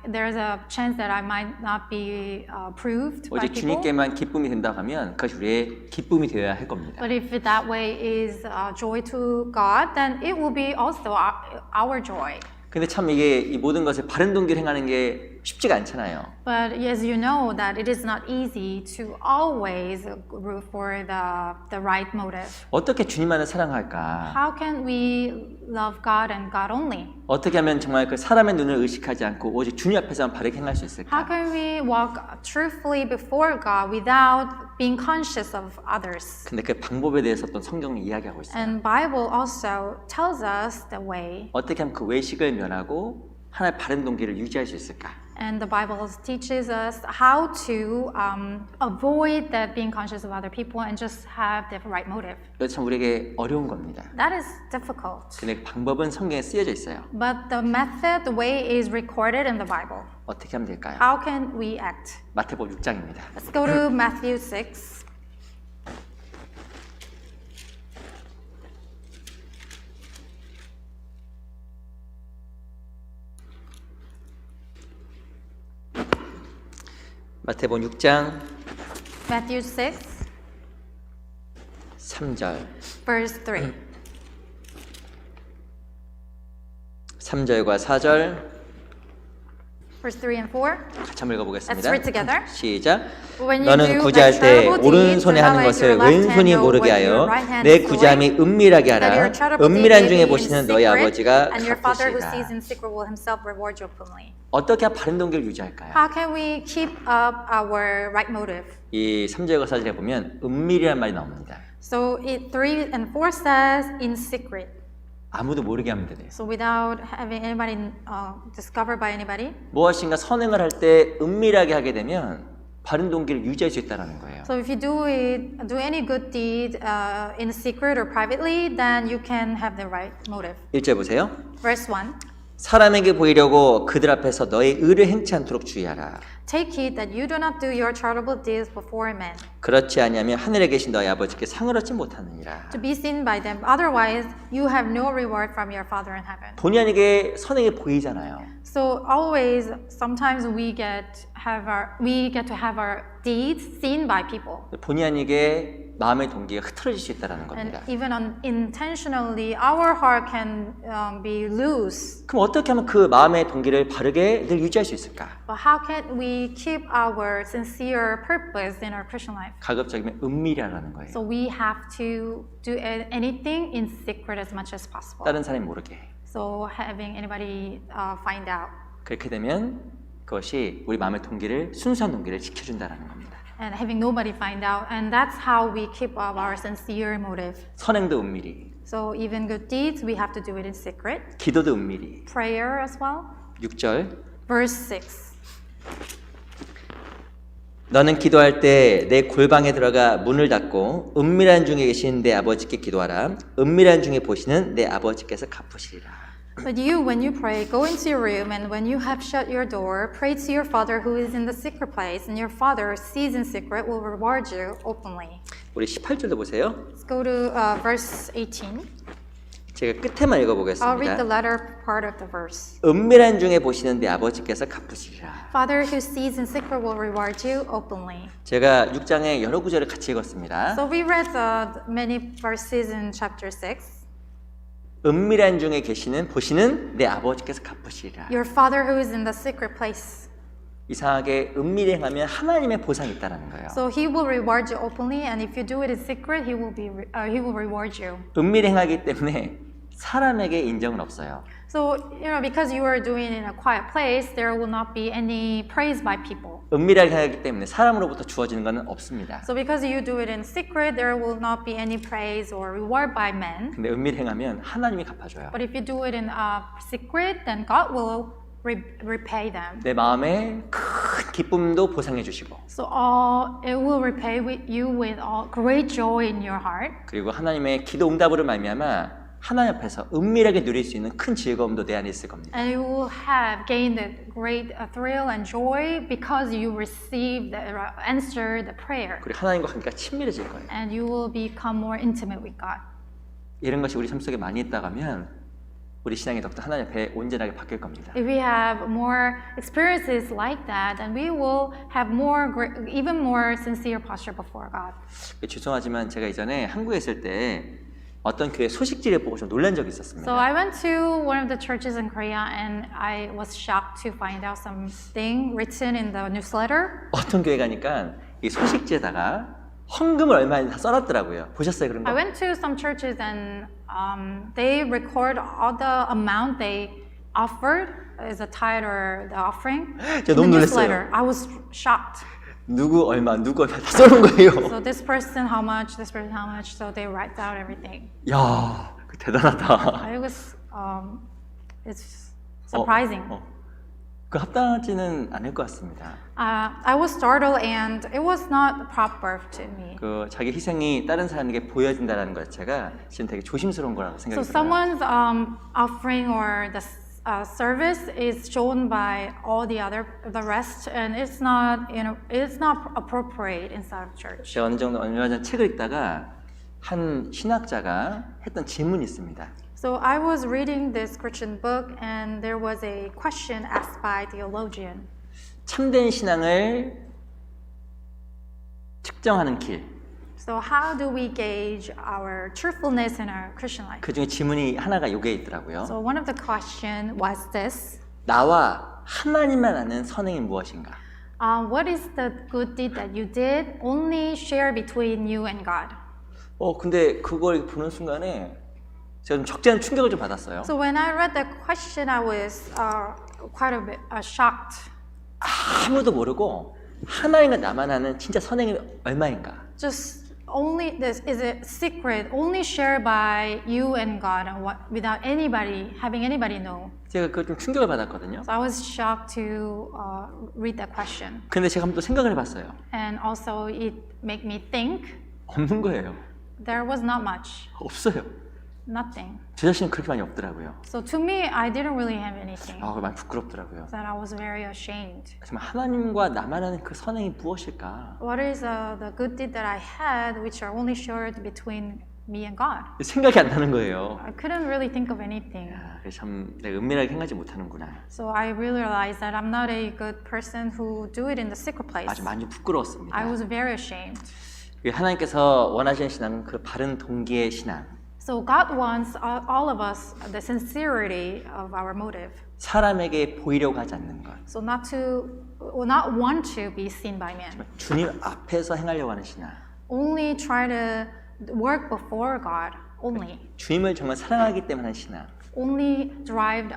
[SPEAKER 2] there's a chance that I might not be approved by
[SPEAKER 1] 오직
[SPEAKER 2] people.
[SPEAKER 1] 주님께만 기쁨이 된다고 하면 그것이 우리의 기쁨이 되어야 할 겁니다.
[SPEAKER 2] But if that way is joy to God, then it will be also our joy.
[SPEAKER 1] 근데 참 이게 이 모든 것을 바른 동기를 행하는 게 쉽지가 않잖아요.
[SPEAKER 2] But as you know that it is not easy to always root for the right motive.
[SPEAKER 1] 어떻게 주님만을 사랑할까?
[SPEAKER 2] How can we love God and God only?
[SPEAKER 1] 어떻게 하면 정말 그 사람의 눈을 의식하지 않고 오직 주님 앞에서만 바르게 행할 수
[SPEAKER 2] How
[SPEAKER 1] 있을까?
[SPEAKER 2] can we walk truthfully before God without being conscious of others?
[SPEAKER 1] 근데 그 방법에 대해서 또 성경이 이야기하고 있어요.
[SPEAKER 2] And Bible also tells us the way.
[SPEAKER 1] 어떻게 하면 그 외식을 면하고 하나의 바른 동기를 유지할 수 있을까?
[SPEAKER 2] And the Bible teaches us how to avoid that being conscious of other people and just have the right motive.
[SPEAKER 1] 이거 참 우리에게 어려운 겁니다.
[SPEAKER 2] That is difficult.
[SPEAKER 1] 근데 방법은 성경에 쓰여져 있어요.
[SPEAKER 2] But the method, the way is recorded in the Bible.
[SPEAKER 1] 어떻게 하면 될까요?
[SPEAKER 2] How can we act?
[SPEAKER 1] 마태복음 6장입니다.
[SPEAKER 2] Let's go to Matthew 6.
[SPEAKER 1] 마태복음 6장
[SPEAKER 2] Matthew 6,
[SPEAKER 1] 3절.
[SPEAKER 2] verse 3.
[SPEAKER 1] 3절과 4절
[SPEAKER 2] Verse 3 and 4.
[SPEAKER 1] 같이 한번 읽어보겠습니다.
[SPEAKER 2] Let's read together.
[SPEAKER 1] 시작.
[SPEAKER 2] When you
[SPEAKER 1] 너는
[SPEAKER 2] do
[SPEAKER 1] 구제할 때
[SPEAKER 2] charitable
[SPEAKER 1] 오른손에
[SPEAKER 2] deeds,
[SPEAKER 1] 하는
[SPEAKER 2] do not let
[SPEAKER 1] 것을
[SPEAKER 2] your left hand
[SPEAKER 1] 왼손이
[SPEAKER 2] know
[SPEAKER 1] 모르게
[SPEAKER 2] what your
[SPEAKER 1] 하여
[SPEAKER 2] right hand
[SPEAKER 1] 내
[SPEAKER 2] is doing,
[SPEAKER 1] 구제함이 은밀하게
[SPEAKER 2] that your
[SPEAKER 1] 하라.
[SPEAKER 2] charitable deed
[SPEAKER 1] 은밀한
[SPEAKER 2] may
[SPEAKER 1] 중에
[SPEAKER 2] be in
[SPEAKER 1] 보시는 너희
[SPEAKER 2] secret,
[SPEAKER 1] 아버지가
[SPEAKER 2] and your Father who sees
[SPEAKER 1] 갚으시리라.
[SPEAKER 2] in secret will himself reward you openly.
[SPEAKER 1] 어떻게 바른 동기를 유지할까요?
[SPEAKER 2] How can we keep up our right motive?
[SPEAKER 1] 이 3절과 4절에 보면 은밀이라는 말이 나옵니다.
[SPEAKER 2] So 3 and 4 says in secret.
[SPEAKER 1] 아무도 모르게 하면 되네요.
[SPEAKER 2] So without having anybody discovered by anybody.
[SPEAKER 1] 무엇인가 선행을 할 때 은밀하게 하게 되면 바른 동기를 유지할 수 있다는 거예요.
[SPEAKER 2] So if you do any good deed in secret or privately, then you can have the right motive.
[SPEAKER 1] 1절 보세요.
[SPEAKER 2] Verse 1.
[SPEAKER 1] 사람에게 보이려고 그들 앞에서 너의 의를 행치 않도록 주의하라.
[SPEAKER 2] take heed that you do not do your charitable deeds before men,
[SPEAKER 1] 그렇지 아니하면 하늘에 계신 너희 아버지께 상을 얻지 못하느니라.
[SPEAKER 2] to be seen by them. Otherwise, you have no reward from your Father in heaven.
[SPEAKER 1] 본의 아니게 선행이 보이잖아요.
[SPEAKER 2] So always, sometimes we get to have our deeds seen by people.
[SPEAKER 1] 본의 아니게 마음의 동기가 흐트러질 수 있다는 겁니다.
[SPEAKER 2] And even unintentionally, our heart can be loose.
[SPEAKER 1] 그럼 어떻게 하면 그 마음의 동기를 바르게 늘 유지할 수 있을까?
[SPEAKER 2] But how can we keep our sincere purpose in our Christian life?
[SPEAKER 1] 가급적이면 은밀하라는 거예요.
[SPEAKER 2] So we have to do anything in secret as much as possible.
[SPEAKER 1] 다른 사람이 모르게.
[SPEAKER 2] So having anybody find out.
[SPEAKER 1] 그렇게 되면 그것이 우리 마음의 동기를 순수한 동기를 지켜준다는 겁니다.
[SPEAKER 2] And having nobody find out. And that's how we keep up our sincere motive.
[SPEAKER 1] 선행도 은밀히,
[SPEAKER 2] So even good deeds, we have to do it in secret.
[SPEAKER 1] 기도도 은밀히.
[SPEAKER 2] Prayer as well.
[SPEAKER 1] 6절
[SPEAKER 2] Verse 6.
[SPEAKER 1] 너는 기도할 때 내 골방에 들어가 문을 닫고 은밀한 중에 계신 내 아버지께 기도하라. 은밀한 중에 보시는 내 아버지께서 갚으시리라.
[SPEAKER 2] But you, when you pray, go into your room, and when you have shut your door, pray to your Father who is in the secret place, and your Father who sees in secret will reward you openly.
[SPEAKER 1] 우리 18절도 보세요.
[SPEAKER 2] Let's go to verse 18.
[SPEAKER 1] 제가 끝에만
[SPEAKER 2] I'll read the
[SPEAKER 1] 읽어보겠습니다.
[SPEAKER 2] latter part of the verse.
[SPEAKER 1] 은밀한 중에 보시는 내 아버지께서 갚으시리라.
[SPEAKER 2] Father who sees in secret will reward you openly.
[SPEAKER 1] 제가 6장의 여러 구절을 같이 읽었습니다.
[SPEAKER 2] So we read many verses in chapter 6.
[SPEAKER 1] 은밀한 중에 보시는 내 아버지께서 갚으시리라.
[SPEAKER 2] Your Father who is in the secret place.
[SPEAKER 1] 이상하게 은밀히 행하면 하나님의 보상이 있다는 거예요.
[SPEAKER 2] So he will reward you openly, and if you do it in secret, he will reward you.
[SPEAKER 1] 은밀히 행하기 때문에 사람에게 인정은 없어요.
[SPEAKER 2] So because you are doing it in a quiet place, there will not be any praise by people.
[SPEAKER 1] 은밀하게 하기 때문에 사람으로부터 주어지는 것은 없습니다.
[SPEAKER 2] So because you do it in secret, there will not be any praise or reward by men.
[SPEAKER 1] 근데 은밀히 행하면 하나님이 갚아줘요.
[SPEAKER 2] But if you do it in secret, then God will repay them.
[SPEAKER 1] 내 마음에 큰 기쁨도 보상해 주시고
[SPEAKER 2] So it will repay you with all great joy in your heart.
[SPEAKER 1] 그리고 하나님의 기도 응답으로 말미암아 하나님 앞에서 은밀하게 누릴 수 있는 큰 즐거움도 내 안에 있을 겁니다.
[SPEAKER 2] And you will have gained a great thrill and joy because you received the answer the prayer.
[SPEAKER 1] 그리고 하나님과 관계가 친밀해질 거예요.
[SPEAKER 2] And you will become more intimate with God.
[SPEAKER 1] 이런 것이 우리 삶 속에 많이 있다가면 우리 신앙의 덕도 하나님 앞에 온전하게 바뀔 겁니다.
[SPEAKER 2] If we have more experiences like that, then we will have even more sincere posture before God.
[SPEAKER 1] 죄송하지만 제가 이전에 한국에 있을 때 어떤 교회 소식지를 보고 좀 놀란 적이 있었습니다.
[SPEAKER 2] So I went to one of the churches in Korea, and I was shocked to find out something written in the newsletter.
[SPEAKER 1] 어떤 교회 가니까 이 소식지에다가 헌금을 얼마나 다 써놨더라고요. 보셨어요 그런 거?
[SPEAKER 2] I went to some churches, and they record all the amount they offered as a tithe or the offering.
[SPEAKER 1] 제가
[SPEAKER 2] In the
[SPEAKER 1] 너무
[SPEAKER 2] newsletter,
[SPEAKER 1] 놀랐어요.
[SPEAKER 2] I was shocked.
[SPEAKER 1] 누구 얼마 다 써놓은 거예요.
[SPEAKER 2] So this person how much, this person how much. So they write down everything.
[SPEAKER 1] 야, 대단하다.
[SPEAKER 2] It was it's surprising.
[SPEAKER 1] 그 합당하지는 않을 것 같습니다.
[SPEAKER 2] I was startled, and it was not proper to me.
[SPEAKER 1] 그 자기 희생이 다른 사람에게 보여진다는 것 자체가 지금 되게 조심스러운 거라고
[SPEAKER 2] So
[SPEAKER 1] 생각이 들어요.
[SPEAKER 2] someone's offering or the service is shown by the rest, and it's not appropriate inside of church.
[SPEAKER 1] 제가 얼마 전 책을 읽다가 한 신학자가 했던 질문이 있습니다.
[SPEAKER 2] So I was reading this Christian book, and there was a question asked by a theologian.
[SPEAKER 1] 참된 신앙을 측정하는 길.
[SPEAKER 2] So how do we gauge our truthfulness in our Christian life?
[SPEAKER 1] 그 중에 질문이 하나가 요게 있더라고요.
[SPEAKER 2] So one of the question was this:
[SPEAKER 1] 나와 하나님만 아는 선행이 무엇인가?
[SPEAKER 2] What is the good deed that you did only share between you and God?
[SPEAKER 1] 근데 그걸 보는 순간에 제가 좀 적지 않은 충격을 좀 받았어요.
[SPEAKER 2] So when I read that question, I was quite a bit shocked.
[SPEAKER 1] 아무도 모르고 하나님과 나만 아는 진짜 선행이 얼마인가?
[SPEAKER 2] Just only this is a secret, only shared by you and God, and without having anybody know.
[SPEAKER 1] 제가 그걸 좀 충격을 받았거든요.
[SPEAKER 2] So I was shocked to read that question,
[SPEAKER 1] 근데 제가 한번 또 생각을 해봤어요.
[SPEAKER 2] and also it made me think
[SPEAKER 1] 없는 거예요.
[SPEAKER 2] there was not much.
[SPEAKER 1] 없어요.
[SPEAKER 2] Nothing.
[SPEAKER 1] 제 자신은 그렇게 많이 없더라고요.
[SPEAKER 2] So to me, I didn't really have anything.
[SPEAKER 1] 많이 부끄럽더라고요.
[SPEAKER 2] That I was very ashamed.
[SPEAKER 1] 정말 하나님과 나만 하는 그 선행이 무엇일까?
[SPEAKER 2] What is the good deed that I had, which are only shared between me and God?
[SPEAKER 1] 생각이 안 나는 거예요.
[SPEAKER 2] I couldn't really think of anything.
[SPEAKER 1] 그래서 참 내가 은밀하게 행하지 못하는구나.
[SPEAKER 2] So I realized that I'm not a good person who do it in the secret place.
[SPEAKER 1] 아주 많이 부끄러웠습니다.
[SPEAKER 2] I was very ashamed.
[SPEAKER 1] 하나님께서 원하시는 신앙은 그 바른 동기의 신앙.
[SPEAKER 2] So God wants all of us the sincerity of our motive.
[SPEAKER 1] 사람에게 보이려고 하지 않는 것.
[SPEAKER 2] So not want to be seen by men.
[SPEAKER 1] 주님 앞에서 행하려고 하는 신앙.
[SPEAKER 2] Only try to work before God. Only.
[SPEAKER 1] 주님을 정말 사랑하기 때문에 하는 신앙.
[SPEAKER 2] Only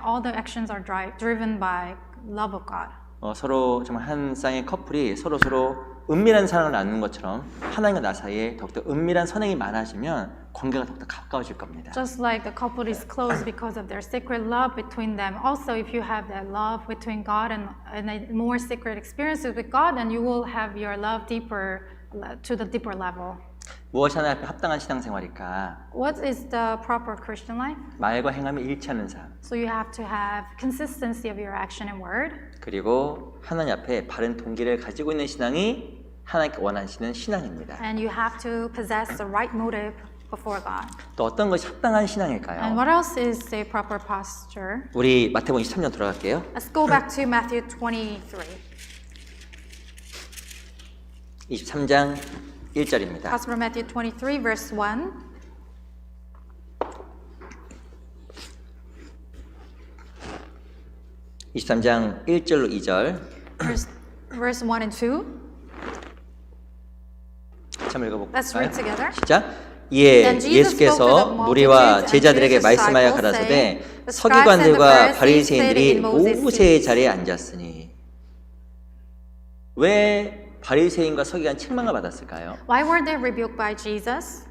[SPEAKER 2] all the actions are driven by love of God.
[SPEAKER 1] 서로 정말 한 쌍의 커플이 서로 은밀한 사랑을 나누는 것처럼 하나님과 나 사이에 더욱더 은밀한 선행이 많아지면 관계가 더욱더 가까워질 겁니다.
[SPEAKER 2] Just like the couple is close because of their secret love between them. Also, if you have that love between God and more secret experiences with God, then you will have your love deeper to the deeper level.
[SPEAKER 1] 무엇이 하나님 앞에 합당한 신앙생활일까?
[SPEAKER 2] What is the proper Christian life?
[SPEAKER 1] 말과 행함이 일치하는 삶.
[SPEAKER 2] So you have to have consistency of your action and word.
[SPEAKER 1] 그리고 하나님 앞에 바른 동기를 가지고 있는 신앙이 하나님께 원하시는 신앙입니다.
[SPEAKER 2] And you have to possess the right motive before God.
[SPEAKER 1] 또 어떤 것이 합당한
[SPEAKER 2] And
[SPEAKER 1] 신앙일까요?
[SPEAKER 2] what else is a proper posture?
[SPEAKER 1] 우리 마태복음 23년 돌아갈게요.
[SPEAKER 2] Let's go back to Matthew 23.
[SPEAKER 1] 23장 1절입니다.
[SPEAKER 2] Pastor Matthew 23, verse 1.
[SPEAKER 1] (23장 1절로 2절)
[SPEAKER 2] Verse 1 and 2.
[SPEAKER 1] 한번
[SPEAKER 2] Let's read
[SPEAKER 1] 읽어볼까요?
[SPEAKER 2] together.
[SPEAKER 1] 시작. 이에
[SPEAKER 2] Then Jesus spoke to
[SPEAKER 1] 예수께서
[SPEAKER 2] the multitudes
[SPEAKER 1] 무리와
[SPEAKER 2] and
[SPEAKER 1] 제자들에게
[SPEAKER 2] to his
[SPEAKER 1] 말씀하여
[SPEAKER 2] disciples,
[SPEAKER 1] 가라사대
[SPEAKER 2] saying, The scribes and the
[SPEAKER 1] 서기관들과
[SPEAKER 2] Pharisees
[SPEAKER 1] 바리새인들이
[SPEAKER 2] sitting in Moses'
[SPEAKER 1] 모세의
[SPEAKER 2] seats.
[SPEAKER 1] 자리에 앉았으니 왜 바리새인과 서기관 책망을 받았을까요?
[SPEAKER 2] Why were they rebuked by Jesus?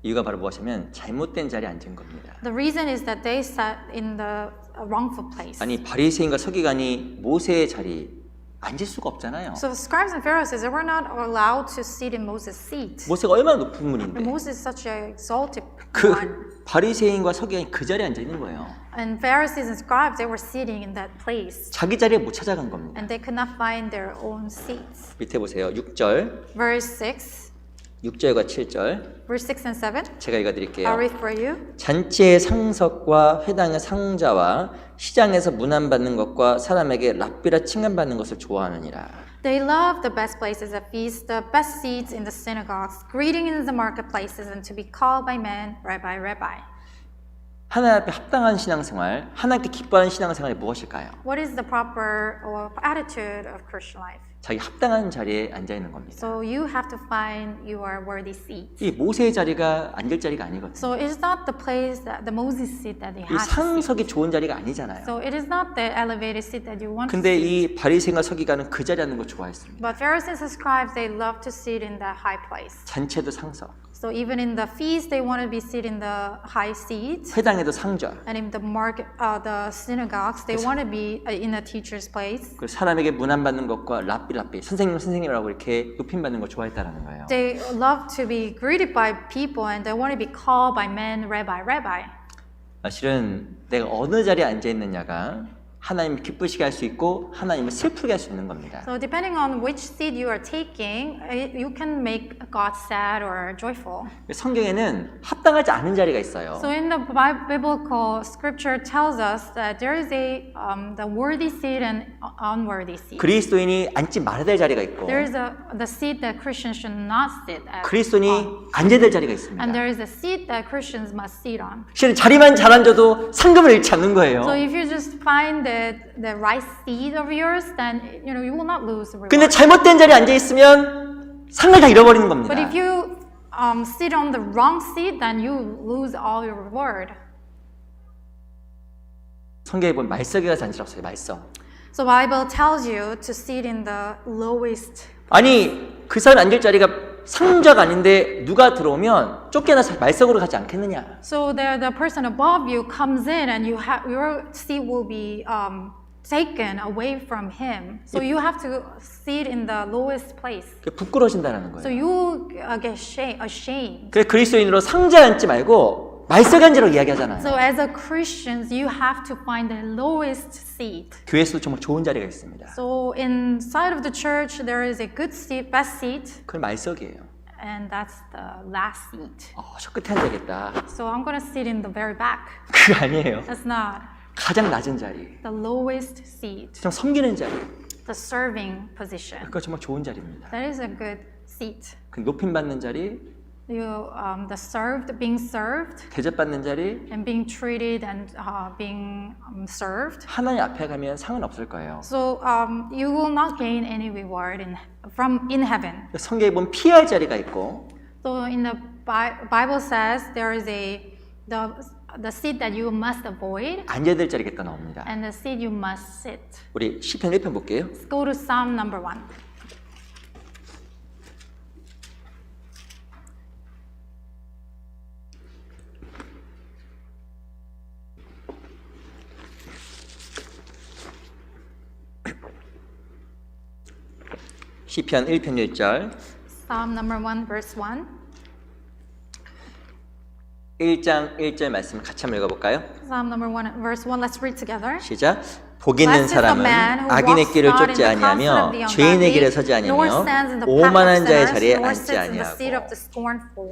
[SPEAKER 1] 이유가 바로 무엇이냐면 잘못된 자리에 앉은 겁니다.
[SPEAKER 2] The reason is that they sat in the wrongful place.
[SPEAKER 1] 아니 바리새인과 서기관이 모세의 자리 앉을 수가 없잖아요.
[SPEAKER 2] So the scribes and Pharisees, they were not allowed to sit in Moses' seat.
[SPEAKER 1] 모세가 얼마나 높은
[SPEAKER 2] And
[SPEAKER 1] 분인데
[SPEAKER 2] Moses is such an exalted
[SPEAKER 1] 그
[SPEAKER 2] one.
[SPEAKER 1] 바리새인과 서기관이 그 자리에 앉아 있는 거예요.
[SPEAKER 2] And Pharisees and scribes, they were sitting in that place.
[SPEAKER 1] 자기 자리에 못 찾아간 겁니다.
[SPEAKER 2] And they could not find their own seats.
[SPEAKER 1] 밑에 보세요. 6절,
[SPEAKER 2] Verse 6,
[SPEAKER 1] 6절과 7절
[SPEAKER 2] verse 6 and 7.
[SPEAKER 1] 제가 읽어드릴게요.
[SPEAKER 2] I'll read for you.
[SPEAKER 1] 잔치의 상석과 회당의 상자와 시장에서 문안받는 것과 사람에게 랍비라 칭함받는 것을 좋아하느니라.
[SPEAKER 2] They love the best places at feasts, the best seats in the synagogues, greeting in the marketplaces, and to be called by men, Rabbi, Rabbi.
[SPEAKER 1] 하나님 앞에 합당한 신앙생활, 하나님께 기뻐하는 신앙생활이 무엇일까요?
[SPEAKER 2] What is the proper attitude of Christian life?
[SPEAKER 1] 자기 합당한 자리에 앉아 있는 겁니다.
[SPEAKER 2] So you have to find your worthy seat.
[SPEAKER 1] 이 모세의 자리가 앉을 자리가 아니거든요.
[SPEAKER 2] So it is not the place, the Moses seat that you
[SPEAKER 1] 이
[SPEAKER 2] have to sit.
[SPEAKER 1] 상석이 좋은 자리가 아니잖아요.
[SPEAKER 2] So it is not the elevated seat that you want to
[SPEAKER 1] 근데
[SPEAKER 2] sit.
[SPEAKER 1] 이 바리새인과 서기관은 그 자리에 앉는 거 좋아했습니다.
[SPEAKER 2] But Pharisees and scribes, they love to sit in the high place.
[SPEAKER 1] 잔치에도 상석,
[SPEAKER 2] So even in the feast, they want to be sit in the high seat.
[SPEAKER 1] 회당에도 상좌.
[SPEAKER 2] And in the the synagogues, they want to be in a teacher's place.
[SPEAKER 1] 그 사람에게 문안받는 것과 랍비 선생님이라고 이렇게 높임받는 거 좋아했다라는 거예요.
[SPEAKER 2] They love to be greeted by people and they want to be called by men, Rabbi, Rabbi.
[SPEAKER 1] 사실은 내가 어느 자리에 앉아 있느냐가 하나님을 기쁘시게 할 수 있고 하나님을 슬프게 할 수 있는 겁니다.
[SPEAKER 2] So depending on which seat you are taking, you can make God sad or joyful.
[SPEAKER 1] 성경에는 합당하지 않은 자리가 있어요.
[SPEAKER 2] So in the biblical scripture tells us that there is the worthy seat and unworthy seat.
[SPEAKER 1] 그리스도인이 앉지 말아야 될 자리가 있고
[SPEAKER 2] There is the seat that Christians should not sit at.
[SPEAKER 1] 그리스도인이 앉아야 될 자리가 있습니다.
[SPEAKER 2] And there is a seat that Christians must sit on.
[SPEAKER 1] 실은 자리만 잘 앉아도 상급을 잃지 않는 거예요.
[SPEAKER 2] So if you just find the right seat of yours, then you will not lose the reward.
[SPEAKER 1] 근데 잘못된 자리에 앉아 있으면 상을 다 잃어버리는 겁니다.
[SPEAKER 2] But if you sit on the wrong seat, then you lose all your reward.
[SPEAKER 1] 성경에 보면 말석이가 잔치라고 써요. 말석.
[SPEAKER 2] So Bible tells you to sit in the lowest.
[SPEAKER 1] 아니 그 사람 앉을 자리가 상자가 아닌데 누가 들어오면 쫓겨나서 말석으로 가지 않겠느냐.
[SPEAKER 2] So the person above you comes in, and your seat will be taken away from him. So you have to sit in the lowest place.
[SPEAKER 1] 부끄러워진다는
[SPEAKER 2] So
[SPEAKER 1] 거예요.
[SPEAKER 2] you get ashamed.
[SPEAKER 1] 그래서 그리스도인으로 상자에 앉지 말고 말석에 앉으라고 이야기하잖아요.
[SPEAKER 2] So as a Christians, you have to find the lowest seat.
[SPEAKER 1] 교회에서도 정말 좋은 자리가 있습니다.
[SPEAKER 2] So inside of the church, there is a good seat, best seat,
[SPEAKER 1] 그건 말석이에요.
[SPEAKER 2] and that's the last seat.
[SPEAKER 1] 저 끝에 앉아야겠다.
[SPEAKER 2] So I'm gonna sit in the very back.
[SPEAKER 1] 그거 아니에요.
[SPEAKER 2] That's not
[SPEAKER 1] 가장 낮은 자리,
[SPEAKER 2] the lowest seat,
[SPEAKER 1] 좀 섬기는 자리,
[SPEAKER 2] the serving position.
[SPEAKER 1] 그거 정말 좋은 자리입니다.
[SPEAKER 2] That is a good seat.
[SPEAKER 1] 그 높임 받는 자리,
[SPEAKER 2] The served, being served,
[SPEAKER 1] 대접받는 자리,
[SPEAKER 2] and being treated and being served.
[SPEAKER 1] 하나님 앞에 가면 상은 없을 거예요.
[SPEAKER 2] So you will not gain any reward in heaven.
[SPEAKER 1] 성경에 보면 피할 자리가 있고,
[SPEAKER 2] So in the Bible says there is the seat that you must avoid
[SPEAKER 1] 앉아야 될 자리가 있다 나옵니다.
[SPEAKER 2] and the seat you must sit.
[SPEAKER 1] 우리 시편 1편 볼게요.
[SPEAKER 2] Let's go to Psalm number 1.
[SPEAKER 1] 시편 1편 1절.
[SPEAKER 2] Psalm number 1, verse 1.
[SPEAKER 1] 1장 1절 말씀 같이 한번 읽어볼까요?
[SPEAKER 2] Psalm number 1, verse 1. Let's read together.
[SPEAKER 1] 시작. 복 있는
[SPEAKER 2] Blessed is the
[SPEAKER 1] 사람은
[SPEAKER 2] man who
[SPEAKER 1] 악인의
[SPEAKER 2] walks
[SPEAKER 1] 길을
[SPEAKER 2] not in
[SPEAKER 1] 쫓지
[SPEAKER 2] the counsel
[SPEAKER 1] 아니하며
[SPEAKER 2] of the
[SPEAKER 1] 죄인의 길에 서지
[SPEAKER 2] ungodly, nor
[SPEAKER 1] 아니하며
[SPEAKER 2] stands in the path of
[SPEAKER 1] 오만한 자의
[SPEAKER 2] sinners,
[SPEAKER 1] 자리에
[SPEAKER 2] nor
[SPEAKER 1] 앉지
[SPEAKER 2] sits in the seat of
[SPEAKER 1] 아니하고.
[SPEAKER 2] the scornful.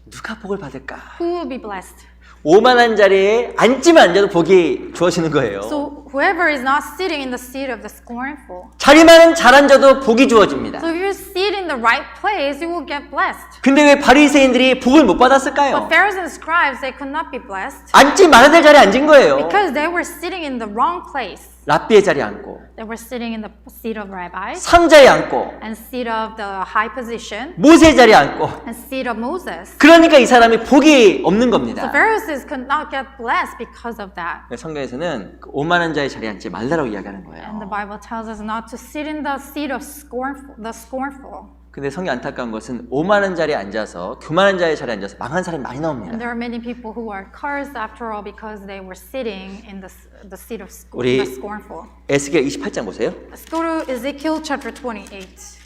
[SPEAKER 1] 누가 복을 받을까?
[SPEAKER 2] Who will be blessed?
[SPEAKER 1] 오만한 자리에 앉지만 앉아도 복이 주어지는 거예요.
[SPEAKER 2] So whoever is not sitting in the seat of the scornful.
[SPEAKER 1] 자리만 잘 앉아도 복이 주어집니다.
[SPEAKER 2] So if you sit in the right place, you will get blessed.
[SPEAKER 1] 근데 왜 바리새인들이 복을 못
[SPEAKER 2] But
[SPEAKER 1] 받았을까요?
[SPEAKER 2] Pharisees and scribes, they could not be blessed
[SPEAKER 1] 앉지 말아야 될 자리에 앉은 거예요.
[SPEAKER 2] because they were sitting in the wrong place.
[SPEAKER 1] 랍비의 자리에 앉고
[SPEAKER 2] They were sitting in the seat of rabbis
[SPEAKER 1] 선자에 앉고
[SPEAKER 2] and seat of the high position
[SPEAKER 1] 모세의 자리에 앉고
[SPEAKER 2] and seat of Moses.
[SPEAKER 1] 그러니까 이 사람이 복이 없는
[SPEAKER 2] So
[SPEAKER 1] 겁니다.
[SPEAKER 2] Pharisees could not get blessed because of that.
[SPEAKER 1] 성경에서는 그 오만한 자의 자리에 앉지 말라고 이야기하는
[SPEAKER 2] And
[SPEAKER 1] 거예요.
[SPEAKER 2] the Bible tells us not to sit in the seat of the scornful.
[SPEAKER 1] 근데 성경 안타까운 것은 오만한 자리에 앉아서 교만한 자의 자리에 앉아서 망한 사람이 많이
[SPEAKER 2] And
[SPEAKER 1] 나옵니다.
[SPEAKER 2] there are many people who are cursed after all because they were sitting in the seat of
[SPEAKER 1] 우리
[SPEAKER 2] the scornful.
[SPEAKER 1] 에스겔 28장 보세요.
[SPEAKER 2] Let's go to Ezekiel chapter 28.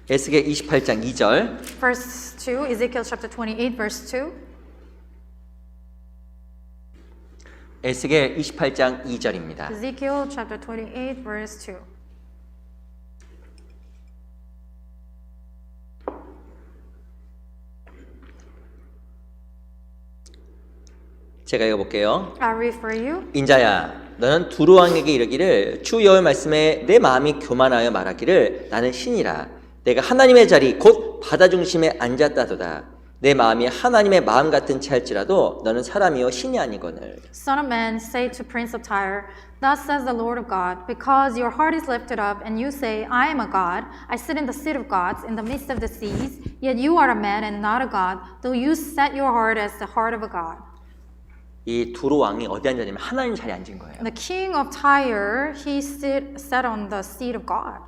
[SPEAKER 1] 에스겔 28장 2절.
[SPEAKER 2] Verse 2, Ezekiel chapter 28, verse 2.
[SPEAKER 1] 에스겔 28장 2절입니다.
[SPEAKER 2] Ezekiel chapter 28, verse 2.
[SPEAKER 1] 제가 읽어볼게요.
[SPEAKER 2] I'll read for you.
[SPEAKER 1] 인자야, 너는 두루 왕에게 이르기를 주 여호와의 말씀에 내 마음이 교만하여 말하기를 나는 신이라. 내가 하나님의 자리 곧 바다 중심에 앉았다도다. 내 마음이 하나님의 마음 같은 채 할지라도 너는 사람이요 신이 아니거늘.
[SPEAKER 2] Son of man, say to Prince of Tyre, Thus says the Lord of God, because your heart is lifted up, and you say, I am a God, I sit in the seat of gods, in the midst of the seas, yet you are a man and not a God, though you set your heart as the heart of a God.
[SPEAKER 1] 이 두루 왕이 어디 앉았냐면 하나님 자리에 앉은 거예요.
[SPEAKER 2] The king of Tyre, he sat on the seat of God,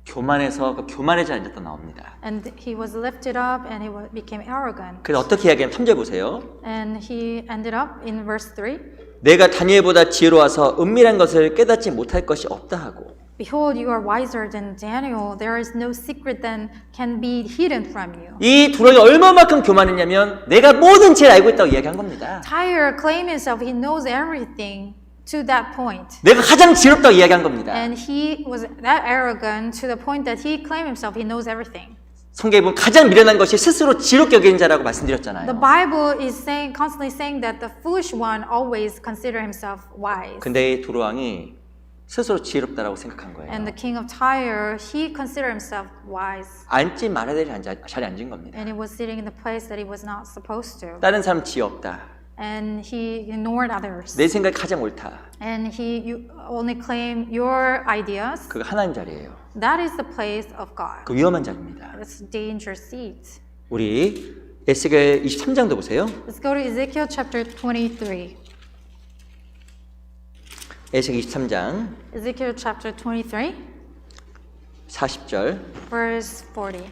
[SPEAKER 1] 교만해서 그 교만의 자리에 앉았다 나옵니다.
[SPEAKER 2] and he was lifted up, and he became arrogant.
[SPEAKER 1] 그래서 어떻게 이야기하면 3절 보세요.
[SPEAKER 2] And he ended up in verse 3.
[SPEAKER 1] 내가 다니엘보다 지혜로워서 은밀한 것을 깨닫지 못할 것이 없다 하고.
[SPEAKER 2] Behold, you are wiser than Daniel. There is no secret that can be hidden from you.
[SPEAKER 1] 이 두루왕이 얼마만큼 교만했냐면 내가 모든 죄를 알고 있다고 이야기한 겁니다.
[SPEAKER 2] Tyre claimed himself, he knows everything to that point.
[SPEAKER 1] 내가 가장 지혜롭다고 이야기한 겁니다.
[SPEAKER 2] And he was that arrogant to the point that he claimed himself, he knows everything.
[SPEAKER 1] 성경에 보면 가장 미련한 것이 스스로 지혜롭게 여기는 자라고 말씀드렸잖아요.
[SPEAKER 2] The Bible is constantly saying that the foolish one always consider himself wise.
[SPEAKER 1] 근데 이 두루왕이 스스로 지혜롭다라고 생각한 거예요.
[SPEAKER 2] And the king of Tyre, he considered himself wise.
[SPEAKER 1] 앉지 말아야 될 자리에 앉은 겁니다.
[SPEAKER 2] And he was sitting in the place that he was not supposed to.
[SPEAKER 1] 다른 사람 지혜 없다.
[SPEAKER 2] And he ignored others.
[SPEAKER 1] 내 생각이 가장 옳다.
[SPEAKER 2] And you only claim your ideas.
[SPEAKER 1] 그거 하나님 자리예요.
[SPEAKER 2] That is the place of God.
[SPEAKER 1] 그 위험한 자리입니다.
[SPEAKER 2] It's a dangerous seat.
[SPEAKER 1] 우리 에스겔 23장도 보세요.
[SPEAKER 2] Let's go to Ezekiel chapter 23.
[SPEAKER 1] 에스겔 23장
[SPEAKER 2] Ezekiel chapter 23,
[SPEAKER 1] 40절.
[SPEAKER 2] verse 40.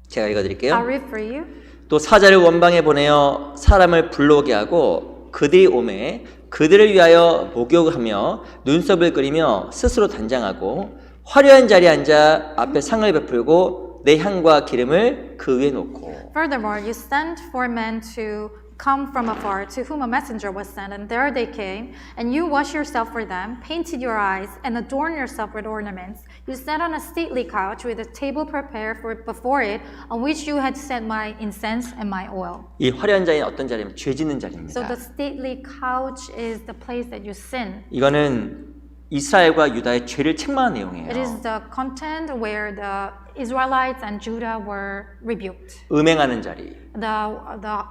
[SPEAKER 1] 제가
[SPEAKER 2] I'll
[SPEAKER 1] 읽어드릴게요.
[SPEAKER 2] read for you.
[SPEAKER 1] 또 사자를 원방에 보내어 사람을 불러오게 하고 그들이 오매 그들을 위하여 목욕하며 눈썹을 그리며 스스로 단장하고 화려한 자리에 앉아 앞에 상을 베풀고 내 향과 기름을 그 위에 놓고
[SPEAKER 2] Furthermore, you sent for men to come from afar, to whom a messenger was sent, and there they came, and you washed yourself for them, painted your eyes, and adorned yourself with ornaments. You sat on a stately couch with a table prepared before it, on which you had set my incense and my oil.
[SPEAKER 1] 이 화려한 자리는 어떤 자리냐면 죄 짓는
[SPEAKER 2] So
[SPEAKER 1] 자리입니다.
[SPEAKER 2] the stately couch is the place that you sin.
[SPEAKER 1] 이거는 이스라엘과 유다의 죄를 책망한
[SPEAKER 2] It
[SPEAKER 1] 내용이에요.
[SPEAKER 2] is the content where the Israelites and Judah were rebuked.
[SPEAKER 1] 음행하는 자리,
[SPEAKER 2] The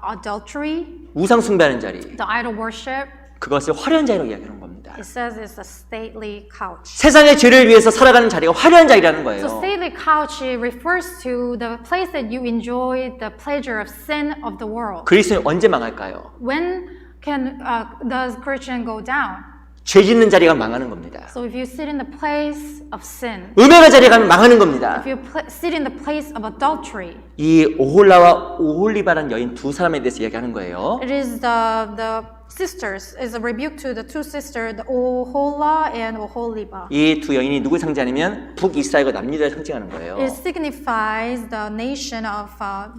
[SPEAKER 2] adultery,
[SPEAKER 1] 우상 숭배하는 자리,
[SPEAKER 2] the idol worship,
[SPEAKER 1] 그것을 화려한 자리로 이야기하는 겁니다.
[SPEAKER 2] it says it's a stately couch.
[SPEAKER 1] 세상의 죄를 위해서 살아가는 자리가 화려한 자리라는 거예요.
[SPEAKER 2] So stately couch it refers to the place that you enjoy the pleasure of sin of the world.
[SPEAKER 1] 그리스도는 언제 망할까요?
[SPEAKER 2] When does Christian go down?
[SPEAKER 1] 죄 짓는 자리가 망하는 겁니다.
[SPEAKER 2] So if you sit in the place of sin,
[SPEAKER 1] 음행의 자리에 가면 망하는 겁니다.
[SPEAKER 2] if you sit in the place of adultery,
[SPEAKER 1] 이 오홀라와 오홀리바라는 여인 두 사람에 대해서 이야기하는 거예요.
[SPEAKER 2] it is the sisters, is a rebuke to the two sisters, the Ohola and Oholiba.
[SPEAKER 1] 이 두 여인이 누굴 상징하냐면 북이스라엘과 남유다를 상징하는 거예요.
[SPEAKER 2] It signifies the nation of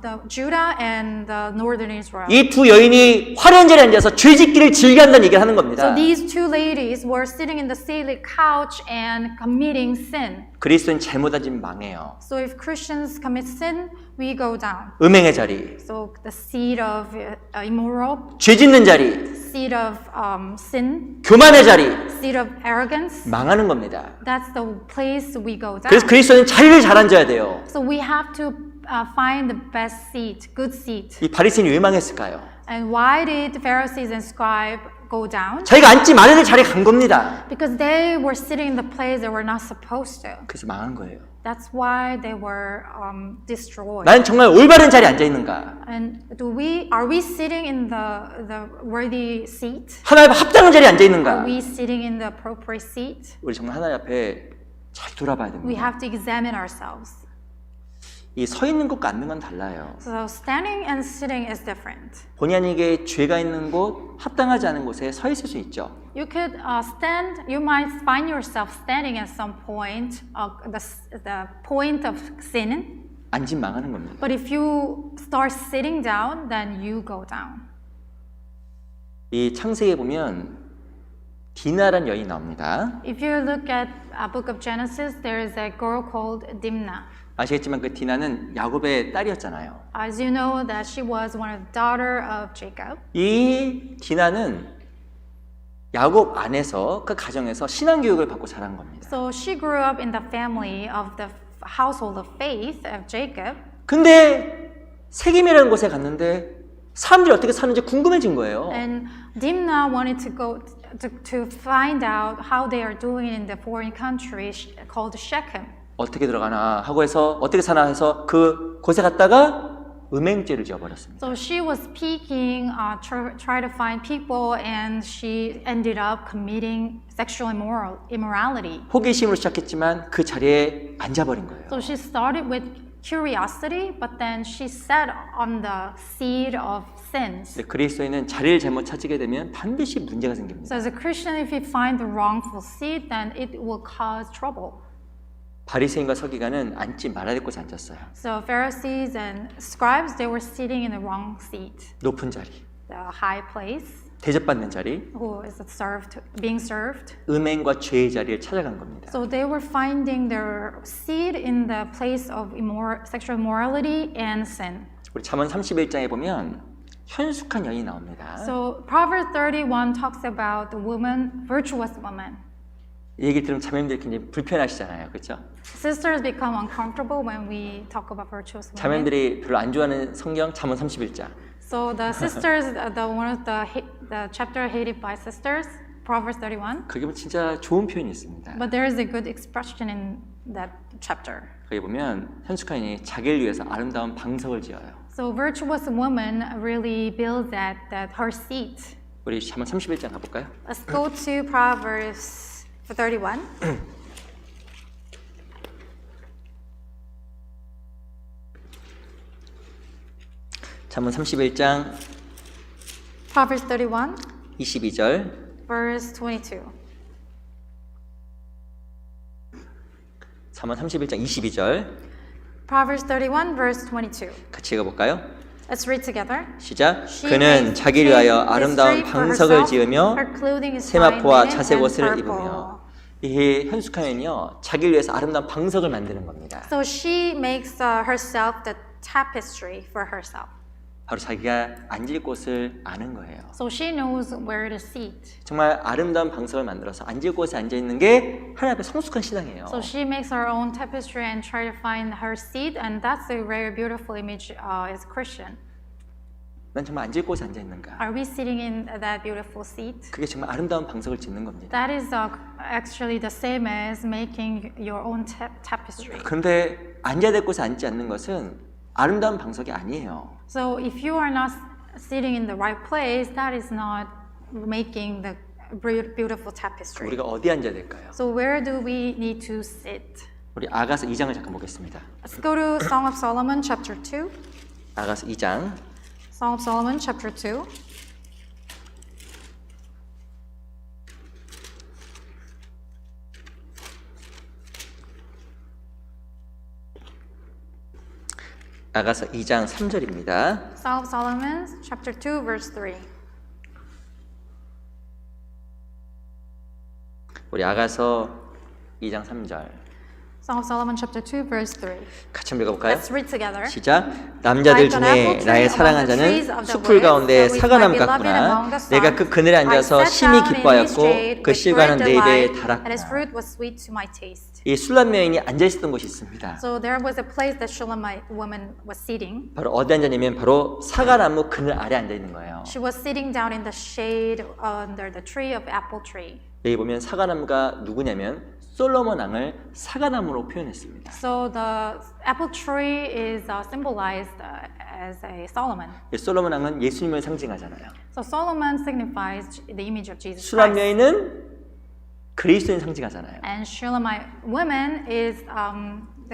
[SPEAKER 2] the Judah and the northern Israel.
[SPEAKER 1] 이 두 여인이 화려한 자리에 앉아서 죄 짓기를 즐겨한다는 얘기를 하는
[SPEAKER 2] So
[SPEAKER 1] 겁니다.
[SPEAKER 2] these two ladies were sitting in the stately couch and committing sin.
[SPEAKER 1] 그리스도는 잘못하면 망해요.
[SPEAKER 2] So if Christians commit sin, we go down.
[SPEAKER 1] 음행의 자리,
[SPEAKER 2] So the seed of immoral,
[SPEAKER 1] 죄 짓는 자리,
[SPEAKER 2] seed of sin,
[SPEAKER 1] 교만의 자리
[SPEAKER 2] seed of arrogance,
[SPEAKER 1] 망하는 겁니다.
[SPEAKER 2] that's the place we go down.
[SPEAKER 1] 그래서 그리스도는 자리를 잘 앉아야 돼요.
[SPEAKER 2] So we have to find the best seat, good seat.
[SPEAKER 1] 이 바리새인이 왜 망했을까요?
[SPEAKER 2] And why did the Pharisees and scribe go down?
[SPEAKER 1] 자기가 앉지 말아야 될 자리에 간 겁니다.
[SPEAKER 2] Because they were sitting in the place they were not supposed to.
[SPEAKER 1] 그래서 망한 거예요.
[SPEAKER 2] That's why they were destroyed.
[SPEAKER 1] 나는 정말 올바른 자리에 앉아 있는가?
[SPEAKER 2] And are we sitting in the worthy seat?
[SPEAKER 1] 하나님 앞에 합당한 자리에 앉아
[SPEAKER 2] Are
[SPEAKER 1] 있는가?
[SPEAKER 2] we sitting in the appropriate seat?
[SPEAKER 1] 우리 정말 하나님 앞에 잘 돌아봐야
[SPEAKER 2] We
[SPEAKER 1] 됩니다.
[SPEAKER 2] have to examine ourselves.
[SPEAKER 1] 이 서 있는 것과 앉는 건 달라요.
[SPEAKER 2] So standing and sitting is different.
[SPEAKER 1] 본의 아니게 죄가 있는 곳, 합당하지 않은 곳에 서 있을 수 있죠.
[SPEAKER 2] You could stand. You might find yourself standing at some point, the point of sin.
[SPEAKER 1] 앉으면 망하는 겁니다.
[SPEAKER 2] But if you start sitting down, then you go down.
[SPEAKER 1] 이 창세기에 보면 디나라는 여인이 나옵니다.
[SPEAKER 2] If you look at Book of Genesis, there is a girl called Dimna.
[SPEAKER 1] 아시겠지만 그 디나는 야곱의 딸이었잖아요.
[SPEAKER 2] As you know, that she was one of the daughter of Jacob.
[SPEAKER 1] 이 디나는 야곱 안에서 그 가정에서 신앙 교육을 받고 자란 겁니다.
[SPEAKER 2] So she grew up in the family of the household of faith of Jacob.
[SPEAKER 1] 근데 세겜이라는 곳에 갔는데 사람들이 어떻게 사는지 궁금해진 거예요.
[SPEAKER 2] And Dimna wanted to go to find out how they are doing in the foreign country called Shechem.
[SPEAKER 1] 어떻게 들어가나 하고 해서 어떻게 사나 해서 그 곳에 갔다가 음행죄를 지어버렸습니다.
[SPEAKER 2] So she was peeking, try to find people, and she ended up committing sexual immorality.
[SPEAKER 1] 호기심으로 시작했지만 그 자리에 앉아버린 거예요.
[SPEAKER 2] So she started with curiosity, but then she sat on the seed of sins.
[SPEAKER 1] 근데 그리스도인은 자리를 잘못 찾게 되면 반드시 문제가 생깁니다.
[SPEAKER 2] So as a Christian, if you find the wrongful seed, then it will cause trouble.
[SPEAKER 1] 바리새인과 서기관은 앉지 말아야 될 곳에 앉았어요.
[SPEAKER 2] So Pharisees and scribes, they were sitting in the wrong seat,
[SPEAKER 1] 높은 자리,
[SPEAKER 2] the high place,
[SPEAKER 1] 대접받는 자리,
[SPEAKER 2] who is being served.
[SPEAKER 1] 음행과 죄의 자리를 찾아간 겁니다.
[SPEAKER 2] So they were finding their seed in the place of sexual immorality and sin.
[SPEAKER 1] 우리 잠언 31장에 보면 현숙한 여인이 나옵니다.
[SPEAKER 2] So Proverbs 31 talks about the woman, virtuous woman.
[SPEAKER 1] 이 얘기 들으면 자매님들이 굉장히 불편하시잖아요. 그렇죠?
[SPEAKER 2] Sisters become uncomfortable when we talk about virtuous women.
[SPEAKER 1] 자매님들이 별로 안 좋아하는 성경 잠언 31장.
[SPEAKER 2] So the sisters, one of the chapter hated by sisters, Proverbs 31.
[SPEAKER 1] 거기 보면 진짜 좋은 표현이 있습니다.
[SPEAKER 2] But there is a good expression in that chapter.
[SPEAKER 1] 거기 보면 현숙한 여인이 자기를 위해서 아름다운 방석을 지어요.
[SPEAKER 2] So virtuous woman really builds that her seat.
[SPEAKER 1] 우리 잠언 31장 가볼까요?
[SPEAKER 2] Let's go to Proverbs 31.
[SPEAKER 1] 잠언 31장
[SPEAKER 2] Proverbs 31,
[SPEAKER 1] 22절
[SPEAKER 2] verse 22.
[SPEAKER 1] 잠언 31장 22절
[SPEAKER 2] Proverbs 31, verse 22.
[SPEAKER 1] 같이 읽어볼까요?
[SPEAKER 2] Let's read together.
[SPEAKER 1] 시작.
[SPEAKER 2] She
[SPEAKER 1] 그는
[SPEAKER 2] makes
[SPEAKER 1] 자기를 위하여
[SPEAKER 2] chaste
[SPEAKER 1] 아름다운
[SPEAKER 2] mystery for
[SPEAKER 1] 방석을
[SPEAKER 2] herself.
[SPEAKER 1] 지으며
[SPEAKER 2] Her clothing is fine
[SPEAKER 1] 세마포와
[SPEAKER 2] linen
[SPEAKER 1] 자색
[SPEAKER 2] and
[SPEAKER 1] 옷을
[SPEAKER 2] purple.
[SPEAKER 1] 입으며. 이 현숙하면요 자기를 위해서 아름다운 방석을 만드는 겁니다.
[SPEAKER 2] So she makes herself the tapestry for herself.
[SPEAKER 1] 바로 자기가 앉을 곳을 아는 거예요.
[SPEAKER 2] So she knows where to sit.
[SPEAKER 1] 정말 아름다운 방석을 만들어서 앉을 곳에 앉아 있는 게 하나님 앞에 성숙한 신앙이에요.
[SPEAKER 2] So she makes her own tapestry and try to find her seat, and that's a very beautiful image as Christian.
[SPEAKER 1] 난 정말 앉을 곳에 앉아 있는가?
[SPEAKER 2] Are we sitting in that beautiful seat?
[SPEAKER 1] 그게 정말 아름다운 방석을 짓는 겁니다.
[SPEAKER 2] That is actually the same as making your own tapestry.
[SPEAKER 1] 그런데 앉아야 될 곳에 앉지 않는 것은 아름다운 방석이 아니에요.
[SPEAKER 2] So if you are not sitting in the right place, that is not making the beautiful tapestry.
[SPEAKER 1] 우리가 어디 앉아야 될까요?
[SPEAKER 2] So where do we need to sit?
[SPEAKER 1] 우리 아가서 2장을 잠깐 보겠습니다.
[SPEAKER 2] Let's go to Song of Solomon chapter 2.
[SPEAKER 1] 아가서 2장
[SPEAKER 2] Song of Solomon chapter 2.
[SPEAKER 1] 아가서 2장 3절입니다.
[SPEAKER 2] Song of Solomon chapter 2 verse 3.
[SPEAKER 1] 우리 아가서 2장 3절
[SPEAKER 2] Song of Solomon chapter 2 verse 3.
[SPEAKER 1] 같이 한번 읽어볼까요?
[SPEAKER 2] Let's read together.
[SPEAKER 1] 시작. 남자들 중에 나의 사랑한 자는 숲풀 가운데 사과나무 같구나. 내가 그 그늘에 앉아서 심히 기뻐하였고 그 실과는 내 입에 달았구나. 이 술람 여인이 앉아 있었던 곳이 있습니다.
[SPEAKER 2] So there was a place that Shulamite woman was sitting.
[SPEAKER 1] 바로 어디 앉았냐면 바로 사과나무 그늘 아래 앉아 있는 거예요.
[SPEAKER 2] She was sitting down in the shade under the tree of apple tree.
[SPEAKER 1] 여기 보면 사과나무가 누구냐면 솔로몬 왕을 사과나무로 표현했습니다.
[SPEAKER 2] So the apple tree is symbolized as a Solomon.
[SPEAKER 1] 솔로몬 왕은 예수님을 상징하잖아요.
[SPEAKER 2] So Solomon signifies the image of Jesus
[SPEAKER 1] 술람
[SPEAKER 2] Christ.
[SPEAKER 1] 여인은 그리스도인 상징하잖아요.
[SPEAKER 2] And Shulamite woman is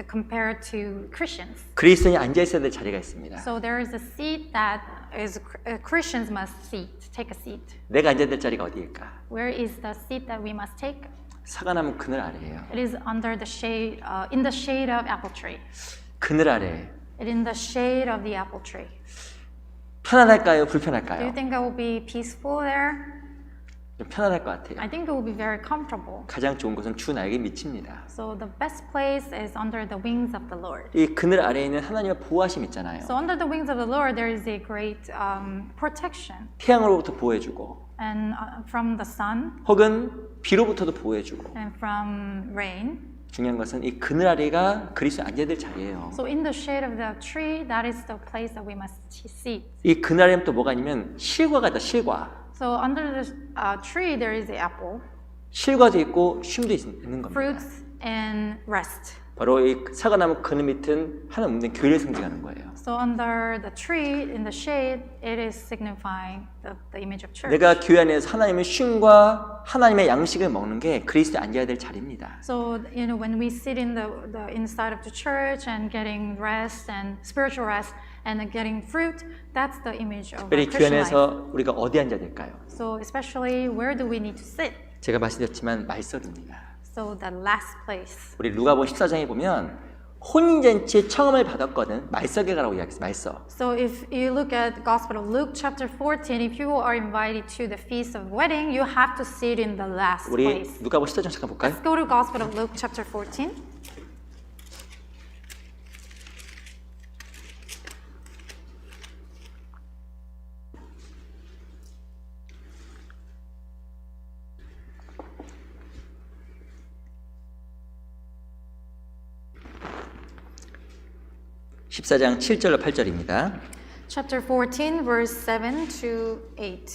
[SPEAKER 2] compared to Christians.
[SPEAKER 1] 그리스도인이 앉아 있어야 될 자리가 있습니다.
[SPEAKER 2] So there is a seat that is Christians must take a seat.
[SPEAKER 1] 내가 앉아야 될 자리가 어디일까?
[SPEAKER 2] Where is the seat that we must take?
[SPEAKER 1] 사과나무 그늘 아래예요.
[SPEAKER 2] It is under the shade, in the shade of apple tree.
[SPEAKER 1] 그늘 아래.
[SPEAKER 2] It is in the shade of the apple tree.
[SPEAKER 1] 편안할까요?
[SPEAKER 2] Do you
[SPEAKER 1] 불편할까요?
[SPEAKER 2] think I will be peaceful there?
[SPEAKER 1] 좀 편안할 것 같아요.
[SPEAKER 2] I think it will be very comfortable.
[SPEAKER 1] 가장 좋은 곳은 주 나에게 미칩니다.
[SPEAKER 2] So the best place is under the wings of the Lord.
[SPEAKER 1] 이 그늘 아래에 있는 하나님의 보호하심 있잖아요.
[SPEAKER 2] So under the wings of the Lord, there is a great protection,
[SPEAKER 1] 태양으로부터 보호해주고
[SPEAKER 2] and from the sun
[SPEAKER 1] 혹은 비로부터도 보호해주고
[SPEAKER 2] and from rain.
[SPEAKER 1] 중요한 것은 이 그늘 아래가 그리스도에 앉아야 될 자리예요.
[SPEAKER 2] So in the shade of the tree, that is the place that we must sit.
[SPEAKER 1] 이 그늘 아래는 또 뭐가 아니면 실과가 있다. 실과.
[SPEAKER 2] So under the tree, there is the apple,
[SPEAKER 1] 실과도 있고 쉼도 있는 겁니다.
[SPEAKER 2] fruits, and rest.
[SPEAKER 1] 바로 이 사과나무 그늘 밑은 하나님 없는 교회를 상징하는 거예요.
[SPEAKER 2] So under the tree, in the shade, it is signifying the image of church.
[SPEAKER 1] 내가 교회 안에서 하나님의 쉼과 하나님의 양식을 먹는 게 그리스도에 앉아야 될 자리입니다.
[SPEAKER 2] So when we sit in the inside of the church and getting rest and spiritual rest and getting fruit, that's the image of
[SPEAKER 1] 특별히
[SPEAKER 2] our
[SPEAKER 1] 교회
[SPEAKER 2] Christian life.
[SPEAKER 1] 안에서 우리가 어디 앉아야 될까요?
[SPEAKER 2] So especially, where do we need to sit?
[SPEAKER 1] 제가 말씀드렸지만 말석입니다.
[SPEAKER 2] So the last place.
[SPEAKER 1] 우리 누가복음 14장에 보면 혼인잔치 청음을 받았거든. 말석에 가라고 이야기했어요. 말석.
[SPEAKER 2] So if you look at the Gospel of Luke chapter 14, if you are invited to the feast of wedding, you have to sit in the last
[SPEAKER 1] 우리
[SPEAKER 2] place.
[SPEAKER 1] 누가복음 14장 잠깐 볼까요?
[SPEAKER 2] Let's go to Gospel of Luke chapter 14.
[SPEAKER 1] 십사 장 7절로 8절입니다.
[SPEAKER 2] Chapter 14, verse 7 to 8.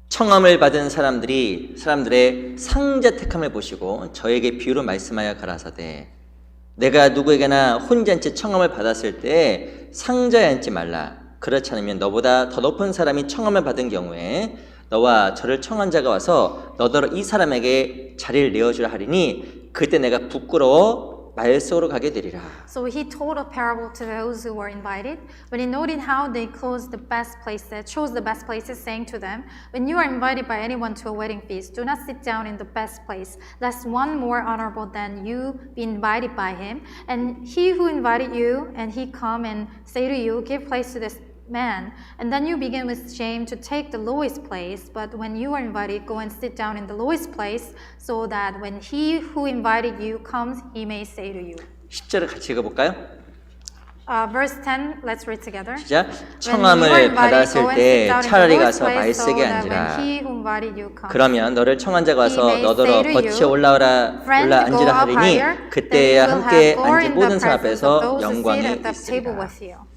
[SPEAKER 1] 청함을 받은 사람들의 상자 택함을 보시고 저에게 비유로 말씀하여 가라사대 내가 누구에게나 혼인잔치 청함을 받았을 때 상자에 앉지 말라. 그렇지 않으면 너보다 더 높은 사람이 청함을 받은 경우에 너와 저를 청한 자가 와서 너더러 이 사람에게 자리를 내어주라 하리니 그때 내가 부끄러워 말석으로 가게 되리라.
[SPEAKER 2] So he told a parable to those who were invited. When he noted how they chose the best places, saying to them, "When you are invited by anyone to a wedding feast, do not sit down in the best place, lest one more honorable than you be invited by him. And he who invited you, and he come and say to you, give place to this man, and then you begin with shame to take the lowest place. But when you are invited, go and sit down in the lowest place, so that when he who invited you comes, he may say to you."
[SPEAKER 1] 10절을 같이 읽어볼까요?
[SPEAKER 2] Verse 10, let's read together.
[SPEAKER 1] 시작.
[SPEAKER 2] When you are
[SPEAKER 1] 청함을
[SPEAKER 2] invited,
[SPEAKER 1] 받았을
[SPEAKER 2] go and sit
[SPEAKER 1] 때
[SPEAKER 2] down in the
[SPEAKER 1] 차라리
[SPEAKER 2] lowest
[SPEAKER 1] 가서
[SPEAKER 2] place,
[SPEAKER 1] 말색에
[SPEAKER 2] so that
[SPEAKER 1] 앉으라.
[SPEAKER 2] when he who invited you comes.
[SPEAKER 1] 그러면 너를 청한 자가
[SPEAKER 2] He
[SPEAKER 1] 와서
[SPEAKER 2] may
[SPEAKER 1] 너더러
[SPEAKER 2] say to
[SPEAKER 1] 거치에
[SPEAKER 2] you,
[SPEAKER 1] 올라
[SPEAKER 2] "Friend,
[SPEAKER 1] 앉으라
[SPEAKER 2] go up
[SPEAKER 1] 하리니
[SPEAKER 2] higher,
[SPEAKER 1] 그때야
[SPEAKER 2] then you will
[SPEAKER 1] 함께
[SPEAKER 2] have glory
[SPEAKER 1] 앉은
[SPEAKER 2] in the
[SPEAKER 1] 모든 사람
[SPEAKER 2] presence of
[SPEAKER 1] 앞에서
[SPEAKER 2] those who sit
[SPEAKER 1] 영광이
[SPEAKER 2] at the table
[SPEAKER 1] 있으리라.
[SPEAKER 2] with you."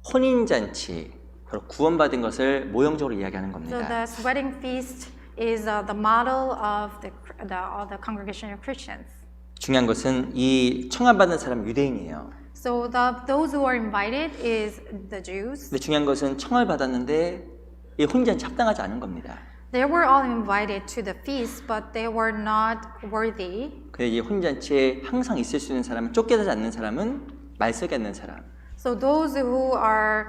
[SPEAKER 1] 혼인잔치, 바로 구원받은 것을 모형적으로 이야기하는
[SPEAKER 2] So
[SPEAKER 1] 겁니다.
[SPEAKER 2] this wedding feast is the model of the congregation of Christians.
[SPEAKER 1] 중요한 것은 이 청함받는 사람 유대인이에요.
[SPEAKER 2] So those who are invited is the Jews.
[SPEAKER 1] 근데 중요한 것은 청을 받았는데 이 혼인잔치 합당하지 않은 겁니다.
[SPEAKER 2] They were all invited to the feast, but they were not worthy.
[SPEAKER 1] 근데 이 혼인잔치에 항상 있을 수 있는 사람은 쫓겨나지 않는 사람은 말석에 앉는 사람.
[SPEAKER 2] So those who are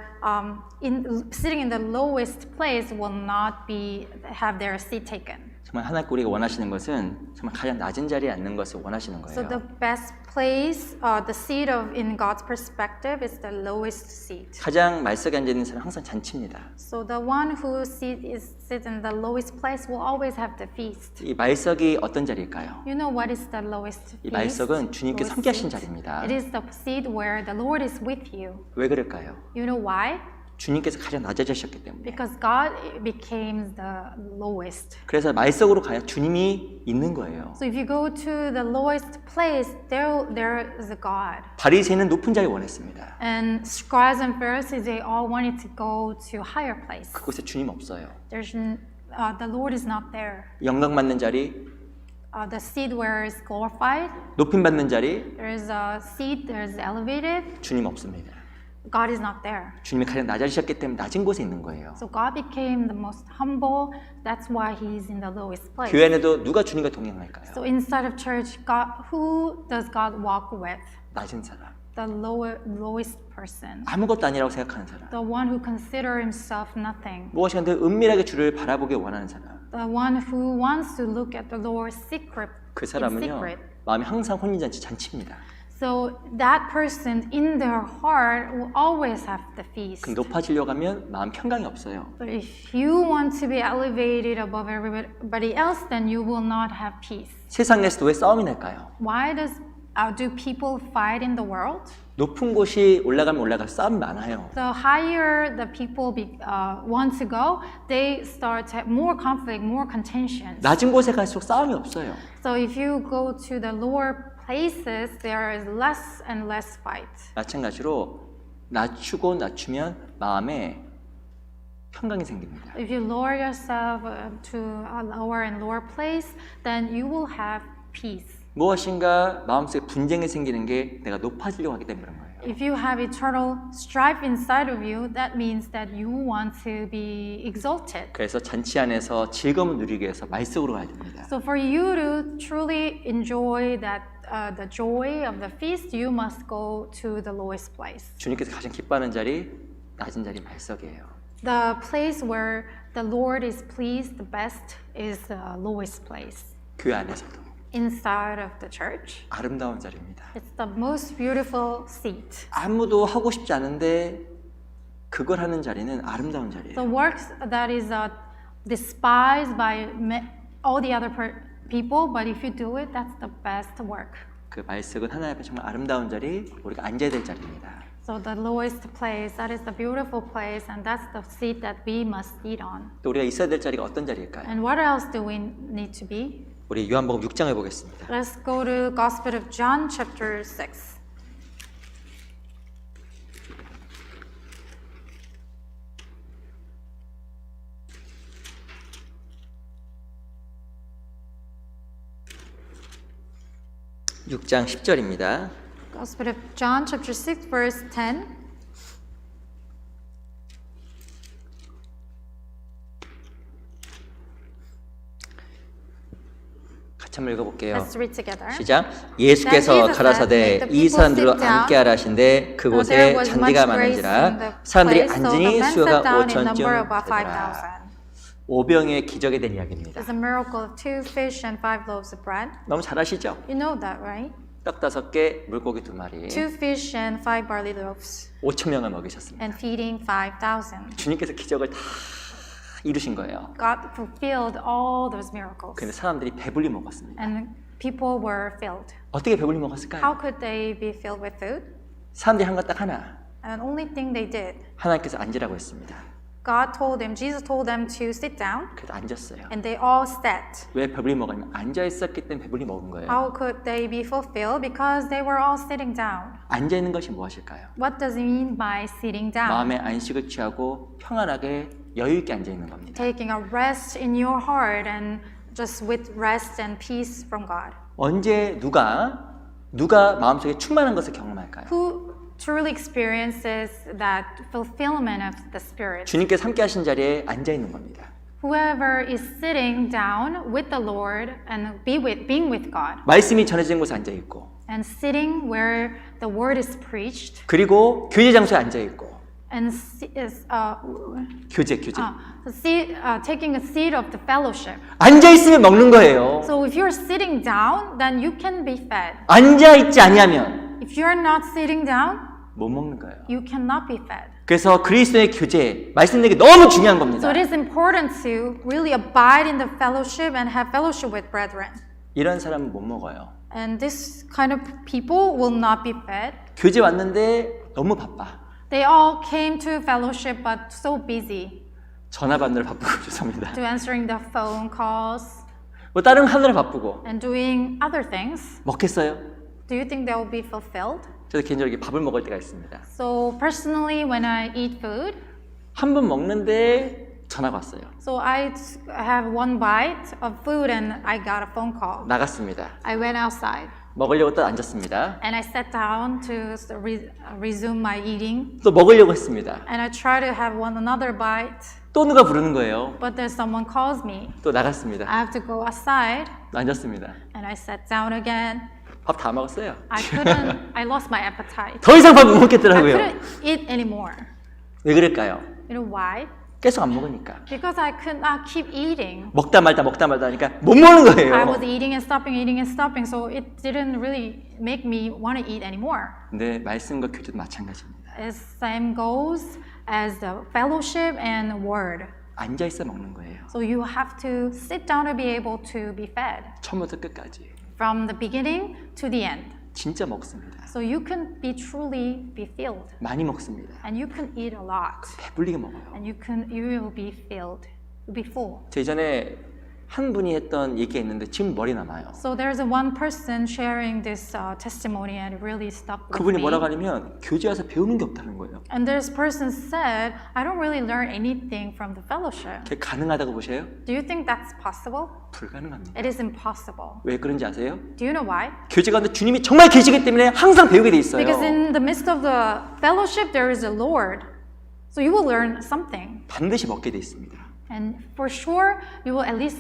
[SPEAKER 2] sitting in the lowest place will not have their seat taken.
[SPEAKER 1] 정말 하나님께 우리가 원하시는 것은 정말 가장 낮은 자리에 앉는 것을 원하시는
[SPEAKER 2] So
[SPEAKER 1] 거예요.
[SPEAKER 2] the best place, the seat in God's perspective is the lowest seat.
[SPEAKER 1] 가장 말석에 앉아 있는 사람은 항상 잔치입니다.
[SPEAKER 2] So the one who sits in the lowest place will always have the feast.
[SPEAKER 1] 이 말석이 어떤 자리일까요?
[SPEAKER 2] You know what is the lowest
[SPEAKER 1] 이
[SPEAKER 2] feast?
[SPEAKER 1] 말석은 주님께서
[SPEAKER 2] Lowest
[SPEAKER 1] 함께 하신
[SPEAKER 2] seat?
[SPEAKER 1] 자리입니다.
[SPEAKER 2] It is the seat where the Lord is with you.
[SPEAKER 1] 왜 그럴까요?
[SPEAKER 2] You know why?
[SPEAKER 1] 주님께서 가장 낮아지셨기 때문에.
[SPEAKER 2] Because God became the lowest.
[SPEAKER 1] 그래서 말석으로 가야 주님이 있는 거예요.
[SPEAKER 2] So if you go to the lowest place, there is a God.
[SPEAKER 1] 바리새인은 높은 자리 원했습니다.
[SPEAKER 2] And scribes and Pharisees, they all wanted to go to higher place.
[SPEAKER 1] 그곳에 주님 없어요.
[SPEAKER 2] The Lord is not there.
[SPEAKER 1] 영광 받는 자리,
[SPEAKER 2] The seat where is glorified,
[SPEAKER 1] 높임 받는 자리,
[SPEAKER 2] there is a seat that is elevated.
[SPEAKER 1] 주님 없습니다.
[SPEAKER 2] God is not there.
[SPEAKER 1] 주님이 가장 낮아지셨기 때문에 낮은 곳에 있는 거예요.
[SPEAKER 2] So God became the most humble. That's why He's in the lowest place.
[SPEAKER 1] 교회 안에도 누가 주님과 동행할까요?
[SPEAKER 2] So inside of church, who does God walk with?
[SPEAKER 1] 낮은 사람,
[SPEAKER 2] The lowest person.
[SPEAKER 1] 아무것도 아니라고 생각하는 사람,
[SPEAKER 2] The one who considers himself nothing.
[SPEAKER 1] 무엇이 더 은밀하게 주를 바라보길 원하는 사람.
[SPEAKER 2] The one who wants to look at the Lord secret.
[SPEAKER 1] 그
[SPEAKER 2] in
[SPEAKER 1] 사람은요,
[SPEAKER 2] secret.
[SPEAKER 1] 마음이 항상 혼인잔치 잔치입니다.
[SPEAKER 2] So that person in their heart will always have the feast.
[SPEAKER 1] 그 높아지려고 하면 마음 평강이 없어요.
[SPEAKER 2] But if you want to be elevated above everybody else, then you will not have peace.
[SPEAKER 1] 세상에서도 왜 싸움이 날까요?
[SPEAKER 2] Why do people fight in the world?
[SPEAKER 1] 높은 곳이 올라가면 올라갈수록 싸움이 많아요.
[SPEAKER 2] The higher the people want to go, they start to have more conflict, more contentions.
[SPEAKER 1] 낮은 곳에 갈수록 싸움이 없어요.
[SPEAKER 2] So if you go to the lower places, there is less and less fight.
[SPEAKER 1] 마찬가지로 낮추면 마음에 평강이 생깁니다.
[SPEAKER 2] If you lower yourself to a lower and lower place, then you will have peace.
[SPEAKER 1] 무엇인가 마음속에 분쟁이 생기는 게 내가 높아지려고 하기 때문에 그런 거예요.
[SPEAKER 2] If you have eternal strife inside of you, that means that you want to be exalted.
[SPEAKER 1] 그래서 잔치 안에서 즐거움을 누리기 위해서 말석으로 가야 됩니다.
[SPEAKER 2] So for you to truly enjoy the joy of the feast, you must go to the lowest place.
[SPEAKER 1] 주님께서 가장 기뻐하는 자리, 낮은 자리 말석이에요.
[SPEAKER 2] The place where the Lord is pleased the best is the lowest place.
[SPEAKER 1] 교회 안에서도
[SPEAKER 2] Inside of the church,
[SPEAKER 1] 아름다운 자리입니다.
[SPEAKER 2] it's the most beautiful seat.
[SPEAKER 1] 아무도 하고 싶지 않은데 그걸 하는 자리는 아름다운 자리예요.
[SPEAKER 2] The work that is despised by all the other people, but if you do it, that's the best work.
[SPEAKER 1] 그 말석은 하나님 앞에 정말 아름다운 자리, 우리가 앉아야 될 자리입니다.
[SPEAKER 2] So the lowest place, that is the beautiful place, and that's the seat that we must sit on.
[SPEAKER 1] 또 우리가 있어야 될 자리가 어떤 자리일까요?
[SPEAKER 2] And what else do we need to be?
[SPEAKER 1] 우리 요한복음 6장을 보겠습니다.
[SPEAKER 2] Let's go to Gospel of John, chapter 6.
[SPEAKER 1] 육 장 10절입니다.
[SPEAKER 2] Gospel of John, chapter 6, verse 10.
[SPEAKER 1] 같이 같이 한번 읽어볼게요.
[SPEAKER 2] Let's read together.
[SPEAKER 1] 시작. 예수께서
[SPEAKER 2] Then Jesus
[SPEAKER 1] 가라사대
[SPEAKER 2] said, "Make the
[SPEAKER 1] 이
[SPEAKER 2] people
[SPEAKER 1] 사람들로
[SPEAKER 2] sit down."
[SPEAKER 1] 앉게 하라 하신데
[SPEAKER 2] There
[SPEAKER 1] 그곳에
[SPEAKER 2] was
[SPEAKER 1] 잔디가
[SPEAKER 2] much grace in
[SPEAKER 1] 많은지라
[SPEAKER 2] the
[SPEAKER 1] 사람들이
[SPEAKER 2] place, so
[SPEAKER 1] 앉으니
[SPEAKER 2] the men
[SPEAKER 1] 수요가
[SPEAKER 2] sat down in
[SPEAKER 1] 5,000쯤
[SPEAKER 2] number about
[SPEAKER 1] 되더라.
[SPEAKER 2] 5,000.
[SPEAKER 1] 오병의 기적에 대한 이야기입니다.
[SPEAKER 2] It's a miracle of 2 fish and 5 loaves of bread.
[SPEAKER 1] 너무 잘 아시죠?
[SPEAKER 2] You know that, right?
[SPEAKER 1] 떡 5개, 물고기 2마리,
[SPEAKER 2] 2 fish and 5 barley loaves,
[SPEAKER 1] 5,000명을 먹이셨습니다.
[SPEAKER 2] and feeding 5,000.
[SPEAKER 1] 주님께서 기적을 다 이루신 거예요.
[SPEAKER 2] God fulfilled all those miracles,
[SPEAKER 1] 근데 사람들이 배불리 먹었습니다.
[SPEAKER 2] and people were filled.
[SPEAKER 1] 어떻게 배불리 먹었을까요?
[SPEAKER 2] How could they be filled with food?
[SPEAKER 1] 사람들이 한 것 딱 하나.
[SPEAKER 2] And only thing they did,
[SPEAKER 1] 하나님께서 앉으라고 했습니다.
[SPEAKER 2] God told them, Jesus told them to sit down,
[SPEAKER 1] 그래서 앉았어요.
[SPEAKER 2] and they all sat.
[SPEAKER 1] 왜 배불리 먹었냐면 앉아 있었기 때문에 배불리 먹은 거예요.
[SPEAKER 2] How could they be fulfilled? Because they were all sitting down.
[SPEAKER 1] 앉아 있는 것이 무엇일까요?
[SPEAKER 2] What does it mean by sitting down?
[SPEAKER 1] 마음의 안식을 취하고 평안하게 여유 있게 앉아 있는 겁니다.
[SPEAKER 2] Taking a rest in your heart and just with rest and peace from God.
[SPEAKER 1] 언제 누가 마음속에 충만한 것을 경험할까요?
[SPEAKER 2] Who truly experiences that fulfillment of the Spirit?
[SPEAKER 1] 주님께서 함께 하신 자리에 앉아 있는 겁니다.
[SPEAKER 2] Whoever is sitting down with the Lord and being with God
[SPEAKER 1] 말씀이 전해지는 곳에 앉아 있고
[SPEAKER 2] and sitting where the word is preached
[SPEAKER 1] 그리고 교제 장소에 앉아 있고
[SPEAKER 2] and
[SPEAKER 1] 교제
[SPEAKER 2] taking a seat of the fellowship.
[SPEAKER 1] 앉아 있으면 먹는 거예요.
[SPEAKER 2] So if you're sitting down, then you can be fed.
[SPEAKER 1] 앉아 있지 아니하면
[SPEAKER 2] If you're not sitting down,
[SPEAKER 1] 못 먹는 거예요.
[SPEAKER 2] you cannot be fed.
[SPEAKER 1] 그래서 그리스도의 교제, 말씀 내기 너무 중요한 겁니다.
[SPEAKER 2] So it is important to really abide in the fellowship and have fellowship with brethren.
[SPEAKER 1] 이런 사람은 못 먹어요.
[SPEAKER 2] And this kind of people will not be fed.
[SPEAKER 1] 교제 왔는데 너무 바빠.
[SPEAKER 2] They all came to fellowship but so busy
[SPEAKER 1] 전화 받느라 바쁘고 죄송합니다.
[SPEAKER 2] to answering the phone calls
[SPEAKER 1] 뭐 다른 거 하느라 바쁘고
[SPEAKER 2] and doing other things.
[SPEAKER 1] 먹겠어요?
[SPEAKER 2] Do you think they will be fulfilled?
[SPEAKER 1] 저도 개인적으로 이렇게 밥을 먹을 때가 있습니다.
[SPEAKER 2] So personally, when I eat food,
[SPEAKER 1] 한 번 먹는데 전화가 왔어요.
[SPEAKER 2] so I have one bite of food and I got a phone call.
[SPEAKER 1] 나갔습니다.
[SPEAKER 2] I went outside
[SPEAKER 1] 먹으려고 또 앉았습니다.
[SPEAKER 2] and I sat down to resume my eating
[SPEAKER 1] 또 먹으려고 했습니다.
[SPEAKER 2] and I try to have another bite,
[SPEAKER 1] 또 누가 부르는 거예요.
[SPEAKER 2] but then someone calls me.
[SPEAKER 1] 또 나갔습니다.
[SPEAKER 2] I have to go outside
[SPEAKER 1] 또 앉았습니다.
[SPEAKER 2] and I sat down again.
[SPEAKER 1] 밥 다 먹었어요.
[SPEAKER 2] I lost my appetite.
[SPEAKER 1] 더 이상 밥 못
[SPEAKER 2] I
[SPEAKER 1] 먹겠더라고요.
[SPEAKER 2] couldn't eat anymore.
[SPEAKER 1] 왜 그럴까요?
[SPEAKER 2] You know why?
[SPEAKER 1] 계속 안 먹으니까.
[SPEAKER 2] Because I could not keep eating.
[SPEAKER 1] 먹다 말다 하니까 못 먹는
[SPEAKER 2] I was
[SPEAKER 1] 거예요.
[SPEAKER 2] eating and stopping, so it didn't really make me want to eat anymore.
[SPEAKER 1] 근데 말씀과 교제도 마찬가지입니다.
[SPEAKER 2] The same goes as the fellowship and word.
[SPEAKER 1] 앉아 있어 먹는 거예요.
[SPEAKER 2] So you have to sit down to be able to be fed
[SPEAKER 1] 처음부터 끝까지.
[SPEAKER 2] from the beginning to the end.
[SPEAKER 1] 진짜 먹습니다.
[SPEAKER 2] So you can truly be filled,
[SPEAKER 1] 많이 먹습니다.
[SPEAKER 2] and you can eat a lot,
[SPEAKER 1] 배불리게 먹어요.
[SPEAKER 2] and you will be filled, you'll be full.
[SPEAKER 1] 제 전에 한 분이 했던 얘기가 있는데 지금 머리 남아요.
[SPEAKER 2] So there's one person sharing this testimony, and it really stuck with
[SPEAKER 1] 그분이
[SPEAKER 2] me.
[SPEAKER 1] 뭐라고 하냐면 교제 와서 배우는 게 없다는 거예요.
[SPEAKER 2] And this person said, I don't really learn anything from the fellowship.
[SPEAKER 1] 그게 가능하다고 보세요?
[SPEAKER 2] Do you think that's possible?
[SPEAKER 1] 불가능합니다.
[SPEAKER 2] It is impossible.
[SPEAKER 1] 왜 그런지 아세요?
[SPEAKER 2] Do you know why?
[SPEAKER 1] 교제 가운데 주님이 정말 계시기 때문에 항상 배우게 돼 있어요.
[SPEAKER 2] Because in the midst of the fellowship, there is a Lord. So you will learn something.
[SPEAKER 1] 반드시 먹게 돼 있습니다.
[SPEAKER 2] And for sure, you will at least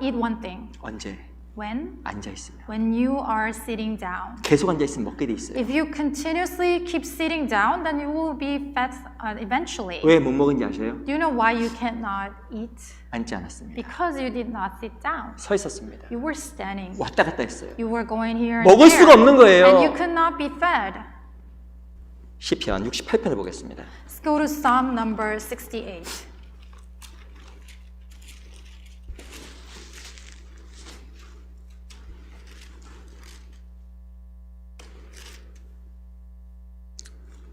[SPEAKER 2] eat one thing.
[SPEAKER 1] 언제?
[SPEAKER 2] When?
[SPEAKER 1] 앉아 있으면.
[SPEAKER 2] When you are sitting down.
[SPEAKER 1] 계속 앉아 있으면 먹게 돼 있어요.
[SPEAKER 2] If you continuously keep sitting down, then you will be fed eventually.
[SPEAKER 1] 왜 못 먹은지 아세요?
[SPEAKER 2] Do you know why you cannot eat?
[SPEAKER 1] 앉지 않았습니다.
[SPEAKER 2] Because you did not sit down.
[SPEAKER 1] 서 있었습니다.
[SPEAKER 2] You were standing.
[SPEAKER 1] 왔다 갔다 했어요.
[SPEAKER 2] You were going here and
[SPEAKER 1] 먹을
[SPEAKER 2] there.
[SPEAKER 1] 수가 없는 거예요.
[SPEAKER 2] And you could not be fed.
[SPEAKER 1] 시편 68편을 보겠습니다.
[SPEAKER 2] Let's go to Psalm number 68.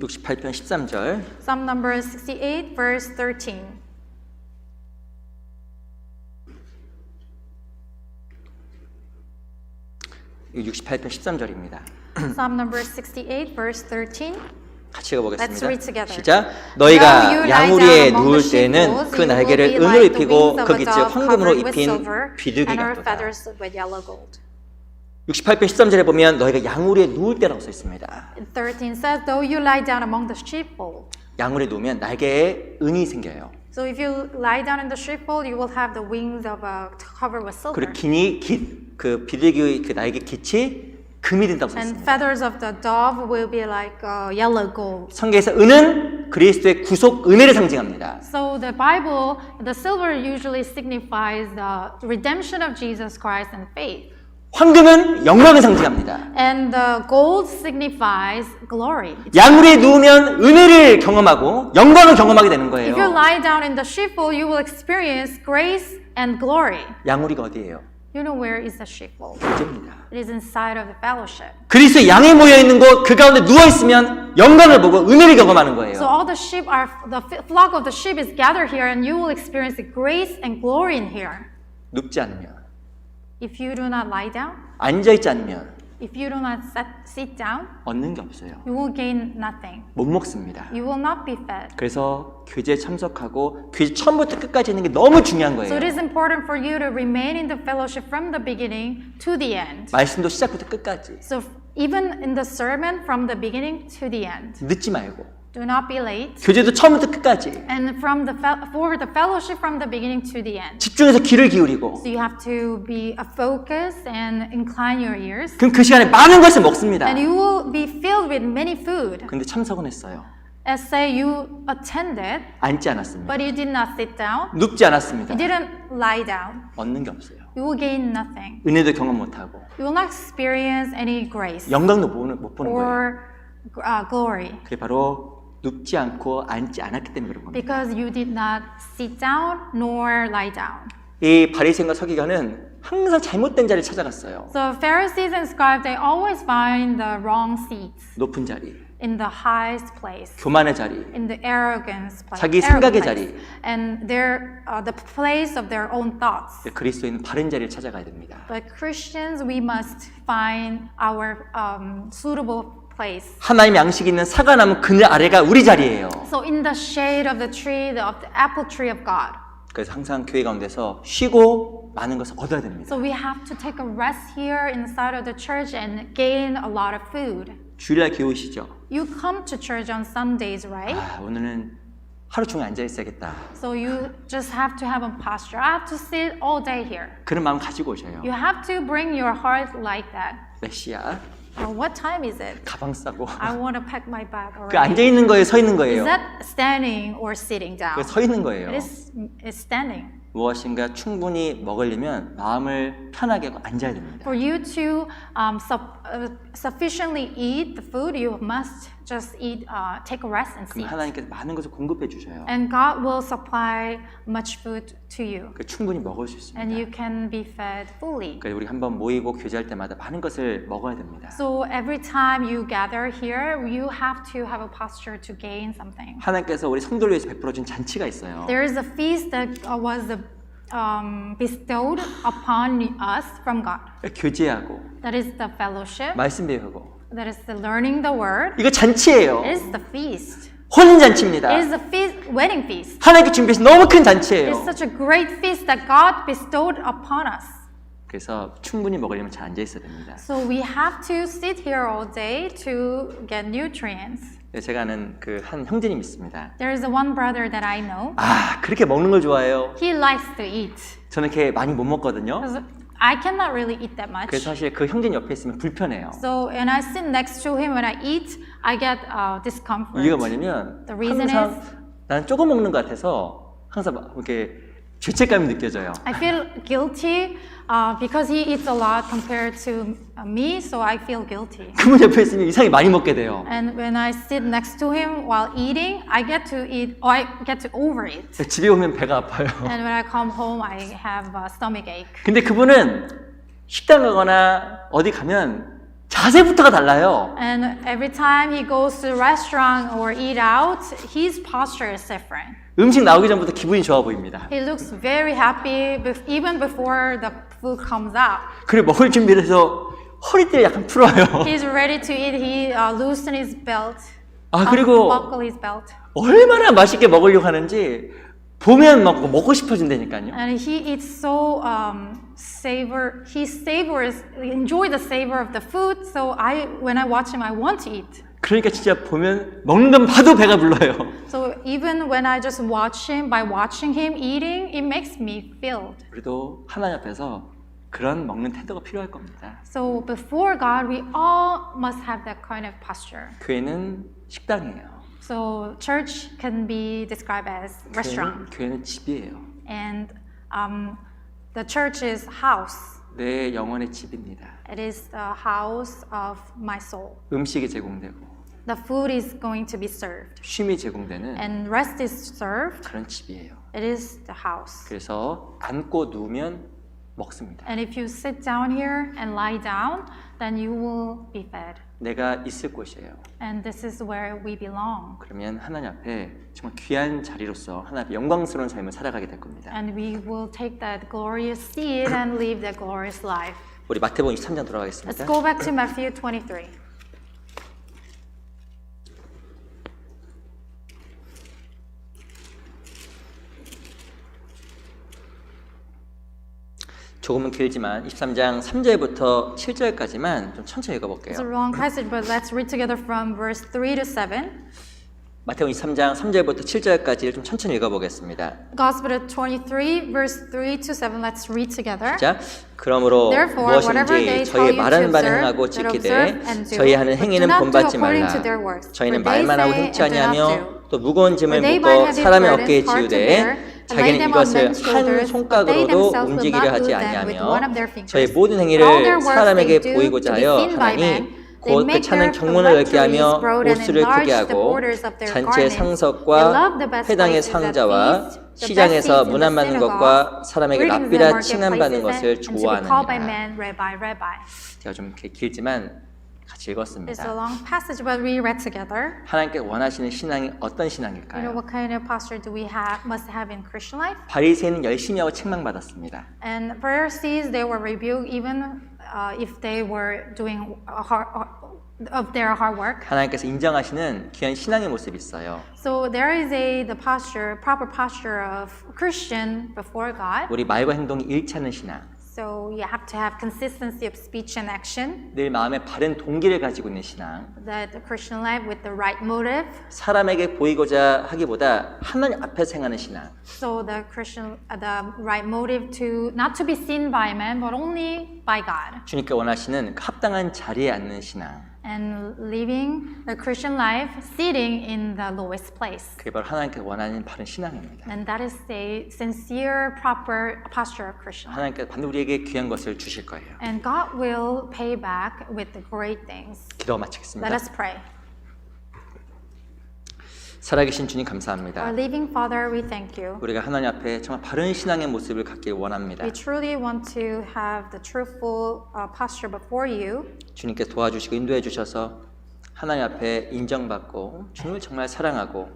[SPEAKER 1] (68편) 13절.
[SPEAKER 2] Psalm number 68, verse 13.
[SPEAKER 1] 이 68편 13절입니다.
[SPEAKER 2] Psalm number 68, verse 13.
[SPEAKER 1] 같이
[SPEAKER 2] Let's read
[SPEAKER 1] 읽어보겠습니다.
[SPEAKER 2] together.
[SPEAKER 1] 시작.
[SPEAKER 2] Now
[SPEAKER 1] 너희가
[SPEAKER 2] you lie
[SPEAKER 1] 양우리에
[SPEAKER 2] down among
[SPEAKER 1] 누울
[SPEAKER 2] the
[SPEAKER 1] 때는
[SPEAKER 2] sheepfolds,
[SPEAKER 1] 그
[SPEAKER 2] you will
[SPEAKER 1] 날개를
[SPEAKER 2] be
[SPEAKER 1] 은으로
[SPEAKER 2] like the
[SPEAKER 1] 입히고
[SPEAKER 2] wings of
[SPEAKER 1] 그
[SPEAKER 2] a
[SPEAKER 1] 깃을
[SPEAKER 2] dove
[SPEAKER 1] 황금으로
[SPEAKER 2] covered with
[SPEAKER 1] 입힌
[SPEAKER 2] silver,
[SPEAKER 1] 비둘기
[SPEAKER 2] and her
[SPEAKER 1] 같도다.
[SPEAKER 2] feathers with yellow gold.
[SPEAKER 1] 68편 13절에 보면 너희가 양우리에 누울 때라고 써 있습니다.
[SPEAKER 2] 13 says, though you lie down among the sheepfold,
[SPEAKER 1] 양우리에 누우면 날개에 은이 생겨요.
[SPEAKER 2] So if you lie down in the sheepfold, you will have the wings of covered with silver.
[SPEAKER 1] 그리고 그 비둘기 그 날개 깃이 금이 된다고
[SPEAKER 2] And
[SPEAKER 1] 썼습니다.
[SPEAKER 2] feathers of the dove will be like yellow gold.
[SPEAKER 1] 성경에서 은은 그리스도의 구속 은혜를 상징합니다.
[SPEAKER 2] So the Bible, the silver usually signifies the redemption of Jesus Christ and faith.
[SPEAKER 1] 황금은 영광을 상징합니다.
[SPEAKER 2] And the gold signifies glory.
[SPEAKER 1] 양물에 누우면 은혜를 경험하고 영광을 경험하게 되는
[SPEAKER 2] If you
[SPEAKER 1] 거예요.
[SPEAKER 2] lie down in the sheepfold, you will experience grace and glory.
[SPEAKER 1] 양물이가 어디예요?
[SPEAKER 2] You know where is the sheepfold?
[SPEAKER 1] 교제입니다.
[SPEAKER 2] It is inside of the fellowship.
[SPEAKER 1] 그리스도의 양이 모여 있는 곳 그 가운데 누워 있으면 영광을 보고 은혜를 경험하는 거예요.
[SPEAKER 2] So all the sheep are, the flock of the sheep is gathered here, and you will experience the grace and glory in here.
[SPEAKER 1] 눕지 않으면,
[SPEAKER 2] If you do not lie down,
[SPEAKER 1] 앉아 있지 않으면
[SPEAKER 2] if you do not sit down,
[SPEAKER 1] 얻는 게 없어요.
[SPEAKER 2] you will gain nothing.
[SPEAKER 1] 못 먹습니다.
[SPEAKER 2] You will not be fed.
[SPEAKER 1] 그래서 교제에 참석하고 교제 처음부터 끝까지 있는 게 너무 중요한
[SPEAKER 2] So
[SPEAKER 1] 거예요.
[SPEAKER 2] it is important for you to remain in the fellowship from the beginning to the end.
[SPEAKER 1] 말씀도 시작부터 끝까지
[SPEAKER 2] So even in the sermon from the beginning to the end.
[SPEAKER 1] 늦지 말고
[SPEAKER 2] Do not be late.
[SPEAKER 1] 교제도 처음부터 끝까지
[SPEAKER 2] And from for the fellowship from the beginning to the end.
[SPEAKER 1] 집중해서 귀를 기울이고
[SPEAKER 2] So you have to be focused and incline your ears.
[SPEAKER 1] 그럼 그 시간에 많은 것을 먹습니다.
[SPEAKER 2] And you will be filled with many food.
[SPEAKER 1] 근데 참석은 했어요.
[SPEAKER 2] As say you attended,
[SPEAKER 1] 앉지 않았습니다.
[SPEAKER 2] but you did not sit down.
[SPEAKER 1] 눕지 않았습니다.
[SPEAKER 2] You didn't lie down.
[SPEAKER 1] 얻는 게 없어요.
[SPEAKER 2] You will gain nothing.
[SPEAKER 1] 은혜도 경험 못하고
[SPEAKER 2] You will not experience any grace
[SPEAKER 1] 영광도 못 보는 거예요.
[SPEAKER 2] or glory.
[SPEAKER 1] 그게 바로 눕지 않고 앉지 않았기 때문에 그런 겁니다.
[SPEAKER 2] Because you did not sit down nor lie down.
[SPEAKER 1] 이 바리새인과 서기관은 항상 잘못된 자리를 찾아갔어요.
[SPEAKER 2] So Pharisees and scribes, they always find the wrong seats
[SPEAKER 1] 높은 자리,
[SPEAKER 2] in the highest place,
[SPEAKER 1] 교만의 자리,
[SPEAKER 2] in the arrogance place,
[SPEAKER 1] 자기
[SPEAKER 2] arrogant
[SPEAKER 1] 생각의
[SPEAKER 2] place,
[SPEAKER 1] 자리.
[SPEAKER 2] and the place of their own thoughts.
[SPEAKER 1] 그리스도인은 바른 자리를 찾아가야 됩니다.
[SPEAKER 2] But Christians, we must find our suitable place.
[SPEAKER 1] 하나님의 양식이 있는 사과나무 그늘 아래가 우리 자리예요.
[SPEAKER 2] So in the shade of the tree, of the apple tree of God.
[SPEAKER 1] 그래서 항상 교회 가운데서 쉬고 많은 것을 얻어야 됩니다.
[SPEAKER 2] So we have to take a rest here inside of the church and gain a lot of food.
[SPEAKER 1] 주일날 교회 오시죠?
[SPEAKER 2] You come to church on Sundays, right?
[SPEAKER 1] 오늘은 하루 종일 앉아 있어야겠다.
[SPEAKER 2] So you just have to have a posture. I have to sit all day here.
[SPEAKER 1] 그런 마음 가지고 오셔요.
[SPEAKER 2] You have to bring your heart like that.
[SPEAKER 1] 몇 시야?
[SPEAKER 2] What time is it?
[SPEAKER 1] 가방 싸고.
[SPEAKER 2] I want to pack my bag
[SPEAKER 1] 그
[SPEAKER 2] already.
[SPEAKER 1] 앉아 있는 거예요, 서 있는
[SPEAKER 2] Is
[SPEAKER 1] 거예요?
[SPEAKER 2] that standing or sitting down?
[SPEAKER 1] 그 서 있는 거예요.
[SPEAKER 2] It's standing.
[SPEAKER 1] 무엇인가 충분히 먹으려면 마음을 편하게 하고 앉아야 됩니다.
[SPEAKER 2] For you to sufficiently eat the food, you must just eat, take a rest and
[SPEAKER 1] 그럼
[SPEAKER 2] sit.
[SPEAKER 1] 하나님께서 많은 것을 공급해 주셔요.
[SPEAKER 2] And God will supply much food to you.
[SPEAKER 1] 그 충분히 먹을 수 있습니다.
[SPEAKER 2] And you can be fed fully.
[SPEAKER 1] 그래서 우리 한번 모이고 교제할 때마다 많은 것을 먹어야 됩니다.
[SPEAKER 2] So every time you gather here, you have to have a posture to gain something.
[SPEAKER 1] 하나님께서 우리 성도를 위해서 베풀어 준 잔치가 있어요.
[SPEAKER 2] There is a feast that was bestowed upon us from God.
[SPEAKER 1] 교제하고
[SPEAKER 2] That is the fellowship.
[SPEAKER 1] 말씀 배우고
[SPEAKER 2] That is the learning the word.
[SPEAKER 1] 이거 잔치예요.
[SPEAKER 2] It is the feast.
[SPEAKER 1] 혼인 잔치입니다.
[SPEAKER 2] It is the feast, wedding feast.
[SPEAKER 1] 하나님께 준비해서 너무 큰
[SPEAKER 2] It
[SPEAKER 1] 잔치예요.
[SPEAKER 2] is such a great feast that God bestowed upon us.
[SPEAKER 1] 그래서 충분히 먹으려면 잘 앉아 있어야 됩니다.
[SPEAKER 2] So we have to sit here all day to get nutrients.
[SPEAKER 1] 제가 아는 그 한 형제님 있습니다.
[SPEAKER 2] There is one brother that I know.
[SPEAKER 1] 그렇게 먹는 걸 좋아해요.
[SPEAKER 2] He likes to eat.
[SPEAKER 1] 저는 이렇게 많이 못 먹거든요.
[SPEAKER 2] Because I cannot really eat that much.
[SPEAKER 1] 그래서 사실 그 형제님 옆에 있으면 불편해요.
[SPEAKER 2] So when I sit next to him when I eat, I get discomfort.
[SPEAKER 1] 이유가 뭐냐면
[SPEAKER 2] The reason
[SPEAKER 1] 항상
[SPEAKER 2] is
[SPEAKER 1] 나는 조금 먹는 것 같아서 항상 막 이렇게 죄책감이 느껴져요.
[SPEAKER 2] I feel guilty because he eats a lot compared to me, so I feel guilty.
[SPEAKER 1] 그분 옆에 있으면 이상하게 많이 먹게 돼요.
[SPEAKER 2] And when I sit next to him while eating, I get to eat, or I get to overeat.
[SPEAKER 1] 집에 오면 배가 아파요.
[SPEAKER 2] And when I come home, I have a stomach ache.
[SPEAKER 1] 근데 그분은 식당 가거나 어디 가면 자세부터가 달라요.
[SPEAKER 2] And every time he goes to a restaurant or eat out, his posture is different.
[SPEAKER 1] 음식 나오기 전부터 기분이 좋아 보입니다.
[SPEAKER 2] He looks very happy even before the food comes out.
[SPEAKER 1] 그리고 먹을 준비를 해서 허리띠를 약간 풀어요.
[SPEAKER 2] He's ready to eat. He loosened his belt.
[SPEAKER 1] 그리고
[SPEAKER 2] Buckle his belt.
[SPEAKER 1] 얼마나 맛있게 먹으려고 하는지 보면 먹고 싶어진다니까요.
[SPEAKER 2] And he eats so he savors, enjoy the savor of the food. So when I watch him, I want to eat.
[SPEAKER 3] 그러니까 진짜 보면 먹는 건 봐도 배가 불러요.
[SPEAKER 2] So even when I just watch him, by watching him eating, it makes me filled.
[SPEAKER 3] 우리도 하나님 앞에서 그런 먹는 태도가 필요할 겁니다.
[SPEAKER 2] So before God, we all must have that kind of posture.
[SPEAKER 3] 교회는 식당이에요.
[SPEAKER 2] So church can be described as restaurant,
[SPEAKER 3] 교회는 집이에요.
[SPEAKER 2] and the church is house.
[SPEAKER 3] 내 영혼의 집입니다.
[SPEAKER 2] It is the house of my soul.
[SPEAKER 3] 음식이 제공되고
[SPEAKER 2] The food is going to be served,
[SPEAKER 3] 쉼이 제공되는
[SPEAKER 2] and rest is served.
[SPEAKER 3] 그런 집이에요.
[SPEAKER 2] It is the house.
[SPEAKER 3] 그래서 앉고 누우면 먹습니다.
[SPEAKER 2] And if you sit down here and lie down, then you will be fed.
[SPEAKER 3] 내가 있을 곳이에요.
[SPEAKER 2] And this is where we belong.
[SPEAKER 3] 그러면 하나님 앞에 정말 귀한 자리로서 하나님 앞에 영광스러운 삶을 살아가게 될 겁니다.
[SPEAKER 2] And we will take that glorious seed and live that glorious life.
[SPEAKER 3] 우리 마태복음 23장
[SPEAKER 2] Let's
[SPEAKER 3] 돌아가겠습니다.
[SPEAKER 2] go back to Matthew 23.
[SPEAKER 1] 조금은 길지만 23장 3절부터 7절까지만 좀 천천히 읽어볼게요.
[SPEAKER 2] It's a long passage, but let's read together from verse 3 to 7.
[SPEAKER 1] 마태복음 23장 3절부터 7절까지를 좀 천천히 읽어보겠습니다.
[SPEAKER 2] Gospel of 23, verse 3 to 7. Let's read together.
[SPEAKER 1] 자, 그러므로
[SPEAKER 2] Therefore, whatever they
[SPEAKER 1] 무엇인지
[SPEAKER 2] tell
[SPEAKER 1] 저희
[SPEAKER 2] you to
[SPEAKER 1] 말하는 바는
[SPEAKER 2] observe,
[SPEAKER 1] 행하고
[SPEAKER 2] that
[SPEAKER 1] 지키되
[SPEAKER 2] observe and do,
[SPEAKER 1] 저희 하는
[SPEAKER 2] but
[SPEAKER 1] 행위는
[SPEAKER 2] do not do
[SPEAKER 1] 본받지
[SPEAKER 2] according
[SPEAKER 1] 말라.
[SPEAKER 2] to their works.
[SPEAKER 1] 저희는
[SPEAKER 2] For they
[SPEAKER 1] 말만 하고
[SPEAKER 2] say
[SPEAKER 1] 행치
[SPEAKER 2] and do not
[SPEAKER 1] 아니하며
[SPEAKER 2] do.
[SPEAKER 1] 또 무거운 짐을
[SPEAKER 2] For they
[SPEAKER 1] 묶어
[SPEAKER 2] bind heavy
[SPEAKER 1] 사람의
[SPEAKER 2] burdens
[SPEAKER 1] 어깨에
[SPEAKER 2] hard to
[SPEAKER 1] 지우되
[SPEAKER 2] bear, and lay
[SPEAKER 1] 자기는
[SPEAKER 2] them on
[SPEAKER 1] 이것을
[SPEAKER 2] men's
[SPEAKER 1] 한
[SPEAKER 2] shoulders, but they
[SPEAKER 1] 손가락으로도
[SPEAKER 2] themselves will
[SPEAKER 1] 움직이려
[SPEAKER 2] not
[SPEAKER 1] 하지
[SPEAKER 2] move them with one of their
[SPEAKER 1] 아니하며
[SPEAKER 2] fingers.
[SPEAKER 1] 저희 모든
[SPEAKER 2] But all their
[SPEAKER 1] 행위를
[SPEAKER 2] works
[SPEAKER 1] 사람에게
[SPEAKER 2] they do
[SPEAKER 1] 보이고자
[SPEAKER 2] to be
[SPEAKER 1] 하여
[SPEAKER 2] seen by men.
[SPEAKER 1] 하나니
[SPEAKER 2] They
[SPEAKER 1] 곧 그
[SPEAKER 2] make
[SPEAKER 1] 차는
[SPEAKER 2] their
[SPEAKER 1] 경문을 넓게 하며
[SPEAKER 2] phylacteries broad and
[SPEAKER 1] 옷수를
[SPEAKER 2] enlarge
[SPEAKER 1] 크게
[SPEAKER 2] the
[SPEAKER 1] 하고
[SPEAKER 2] borders of their
[SPEAKER 1] 잔치의
[SPEAKER 2] garments. They
[SPEAKER 1] 상석과
[SPEAKER 2] love the best
[SPEAKER 1] 회당의
[SPEAKER 2] places at
[SPEAKER 1] 상자와
[SPEAKER 2] feast, the best
[SPEAKER 1] 시장에서
[SPEAKER 2] seats in the
[SPEAKER 1] 문안 받는
[SPEAKER 2] synagogue,
[SPEAKER 1] 것과 사람에게
[SPEAKER 2] greetings in the
[SPEAKER 1] 랍비라 칭함받는
[SPEAKER 2] marketplaces,
[SPEAKER 1] 것을
[SPEAKER 2] and to be called by
[SPEAKER 1] 좋아하느니라.
[SPEAKER 2] men, Rabbi, Rabbi.
[SPEAKER 1] 제가 좀 이렇게 길지만 같이
[SPEAKER 2] It's a
[SPEAKER 1] 읽었습니다.
[SPEAKER 2] long passage, but we read together.
[SPEAKER 1] 하나님께 원하시는 신앙이 어떤
[SPEAKER 2] You know,
[SPEAKER 1] 신앙일까요?
[SPEAKER 2] what kind of posture do we must have in Christian life?
[SPEAKER 1] 바리새인은 열심히 하고 책망받았습니다.
[SPEAKER 2] And Pharisees, they were rebuked even if they were doing of their hard work.
[SPEAKER 1] 하나님께서 인정하시는 귀한 신앙의 모습이 있어요.
[SPEAKER 2] So there is the posture, proper posture of Christian before God.
[SPEAKER 1] 우리 말과 행동이 일치하는 신앙,
[SPEAKER 2] So you have to have consistency of speech and action.
[SPEAKER 1] 늘 마음에 바른 동기를 가지고 있는 신앙,
[SPEAKER 2] That the Christian life with the right motive.
[SPEAKER 1] 사람에게 보이고자 하기보다 하나님 앞에서 행하는 신앙,
[SPEAKER 2] So the right motive to not to be seen by men, but only by God.
[SPEAKER 1] 주님께 원하시는 그 합당한 자리에 앉는 신앙,
[SPEAKER 2] And living the Christian life sitting in the lowest place.
[SPEAKER 1] 그게 바로 하나님께 원하는 바른 신앙입니다.
[SPEAKER 2] And that is a sincere, proper posture of Christian.
[SPEAKER 1] 하나님께서 반드시 우리에게 귀한 것을 주실 거예요.
[SPEAKER 2] And God will pay back with the great things.
[SPEAKER 1] 기도
[SPEAKER 2] Let
[SPEAKER 1] 마치겠습니다.
[SPEAKER 2] us pray.
[SPEAKER 1] 살아계신 주님
[SPEAKER 2] Our
[SPEAKER 1] 감사합니다.
[SPEAKER 2] living Father, we thank you.
[SPEAKER 1] 우리가 하나님 앞에 정말 바른 신앙의 모습을 갖길 원합니다.
[SPEAKER 2] We truly want to have the truthful posture before you.
[SPEAKER 1] 주님께 도와주시고 인도해 주셔서 하나님 앞에 인정받고 주님을 정말 사랑하고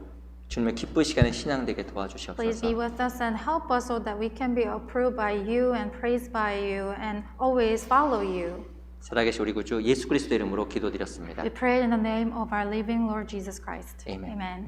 [SPEAKER 1] 주님을 기쁘시게 하는 신앙 되게
[SPEAKER 2] Please be
[SPEAKER 1] 도와주시옵소서.
[SPEAKER 2] with us and help us so that we can be approved by you and praised by you and always follow you.
[SPEAKER 1] 살아계신 우리 구주 예수 그리스도 이름으로 기도드렸습니다.
[SPEAKER 2] We pray in the name of our living Lord Jesus Christ.
[SPEAKER 1] Amen.
[SPEAKER 2] Amen.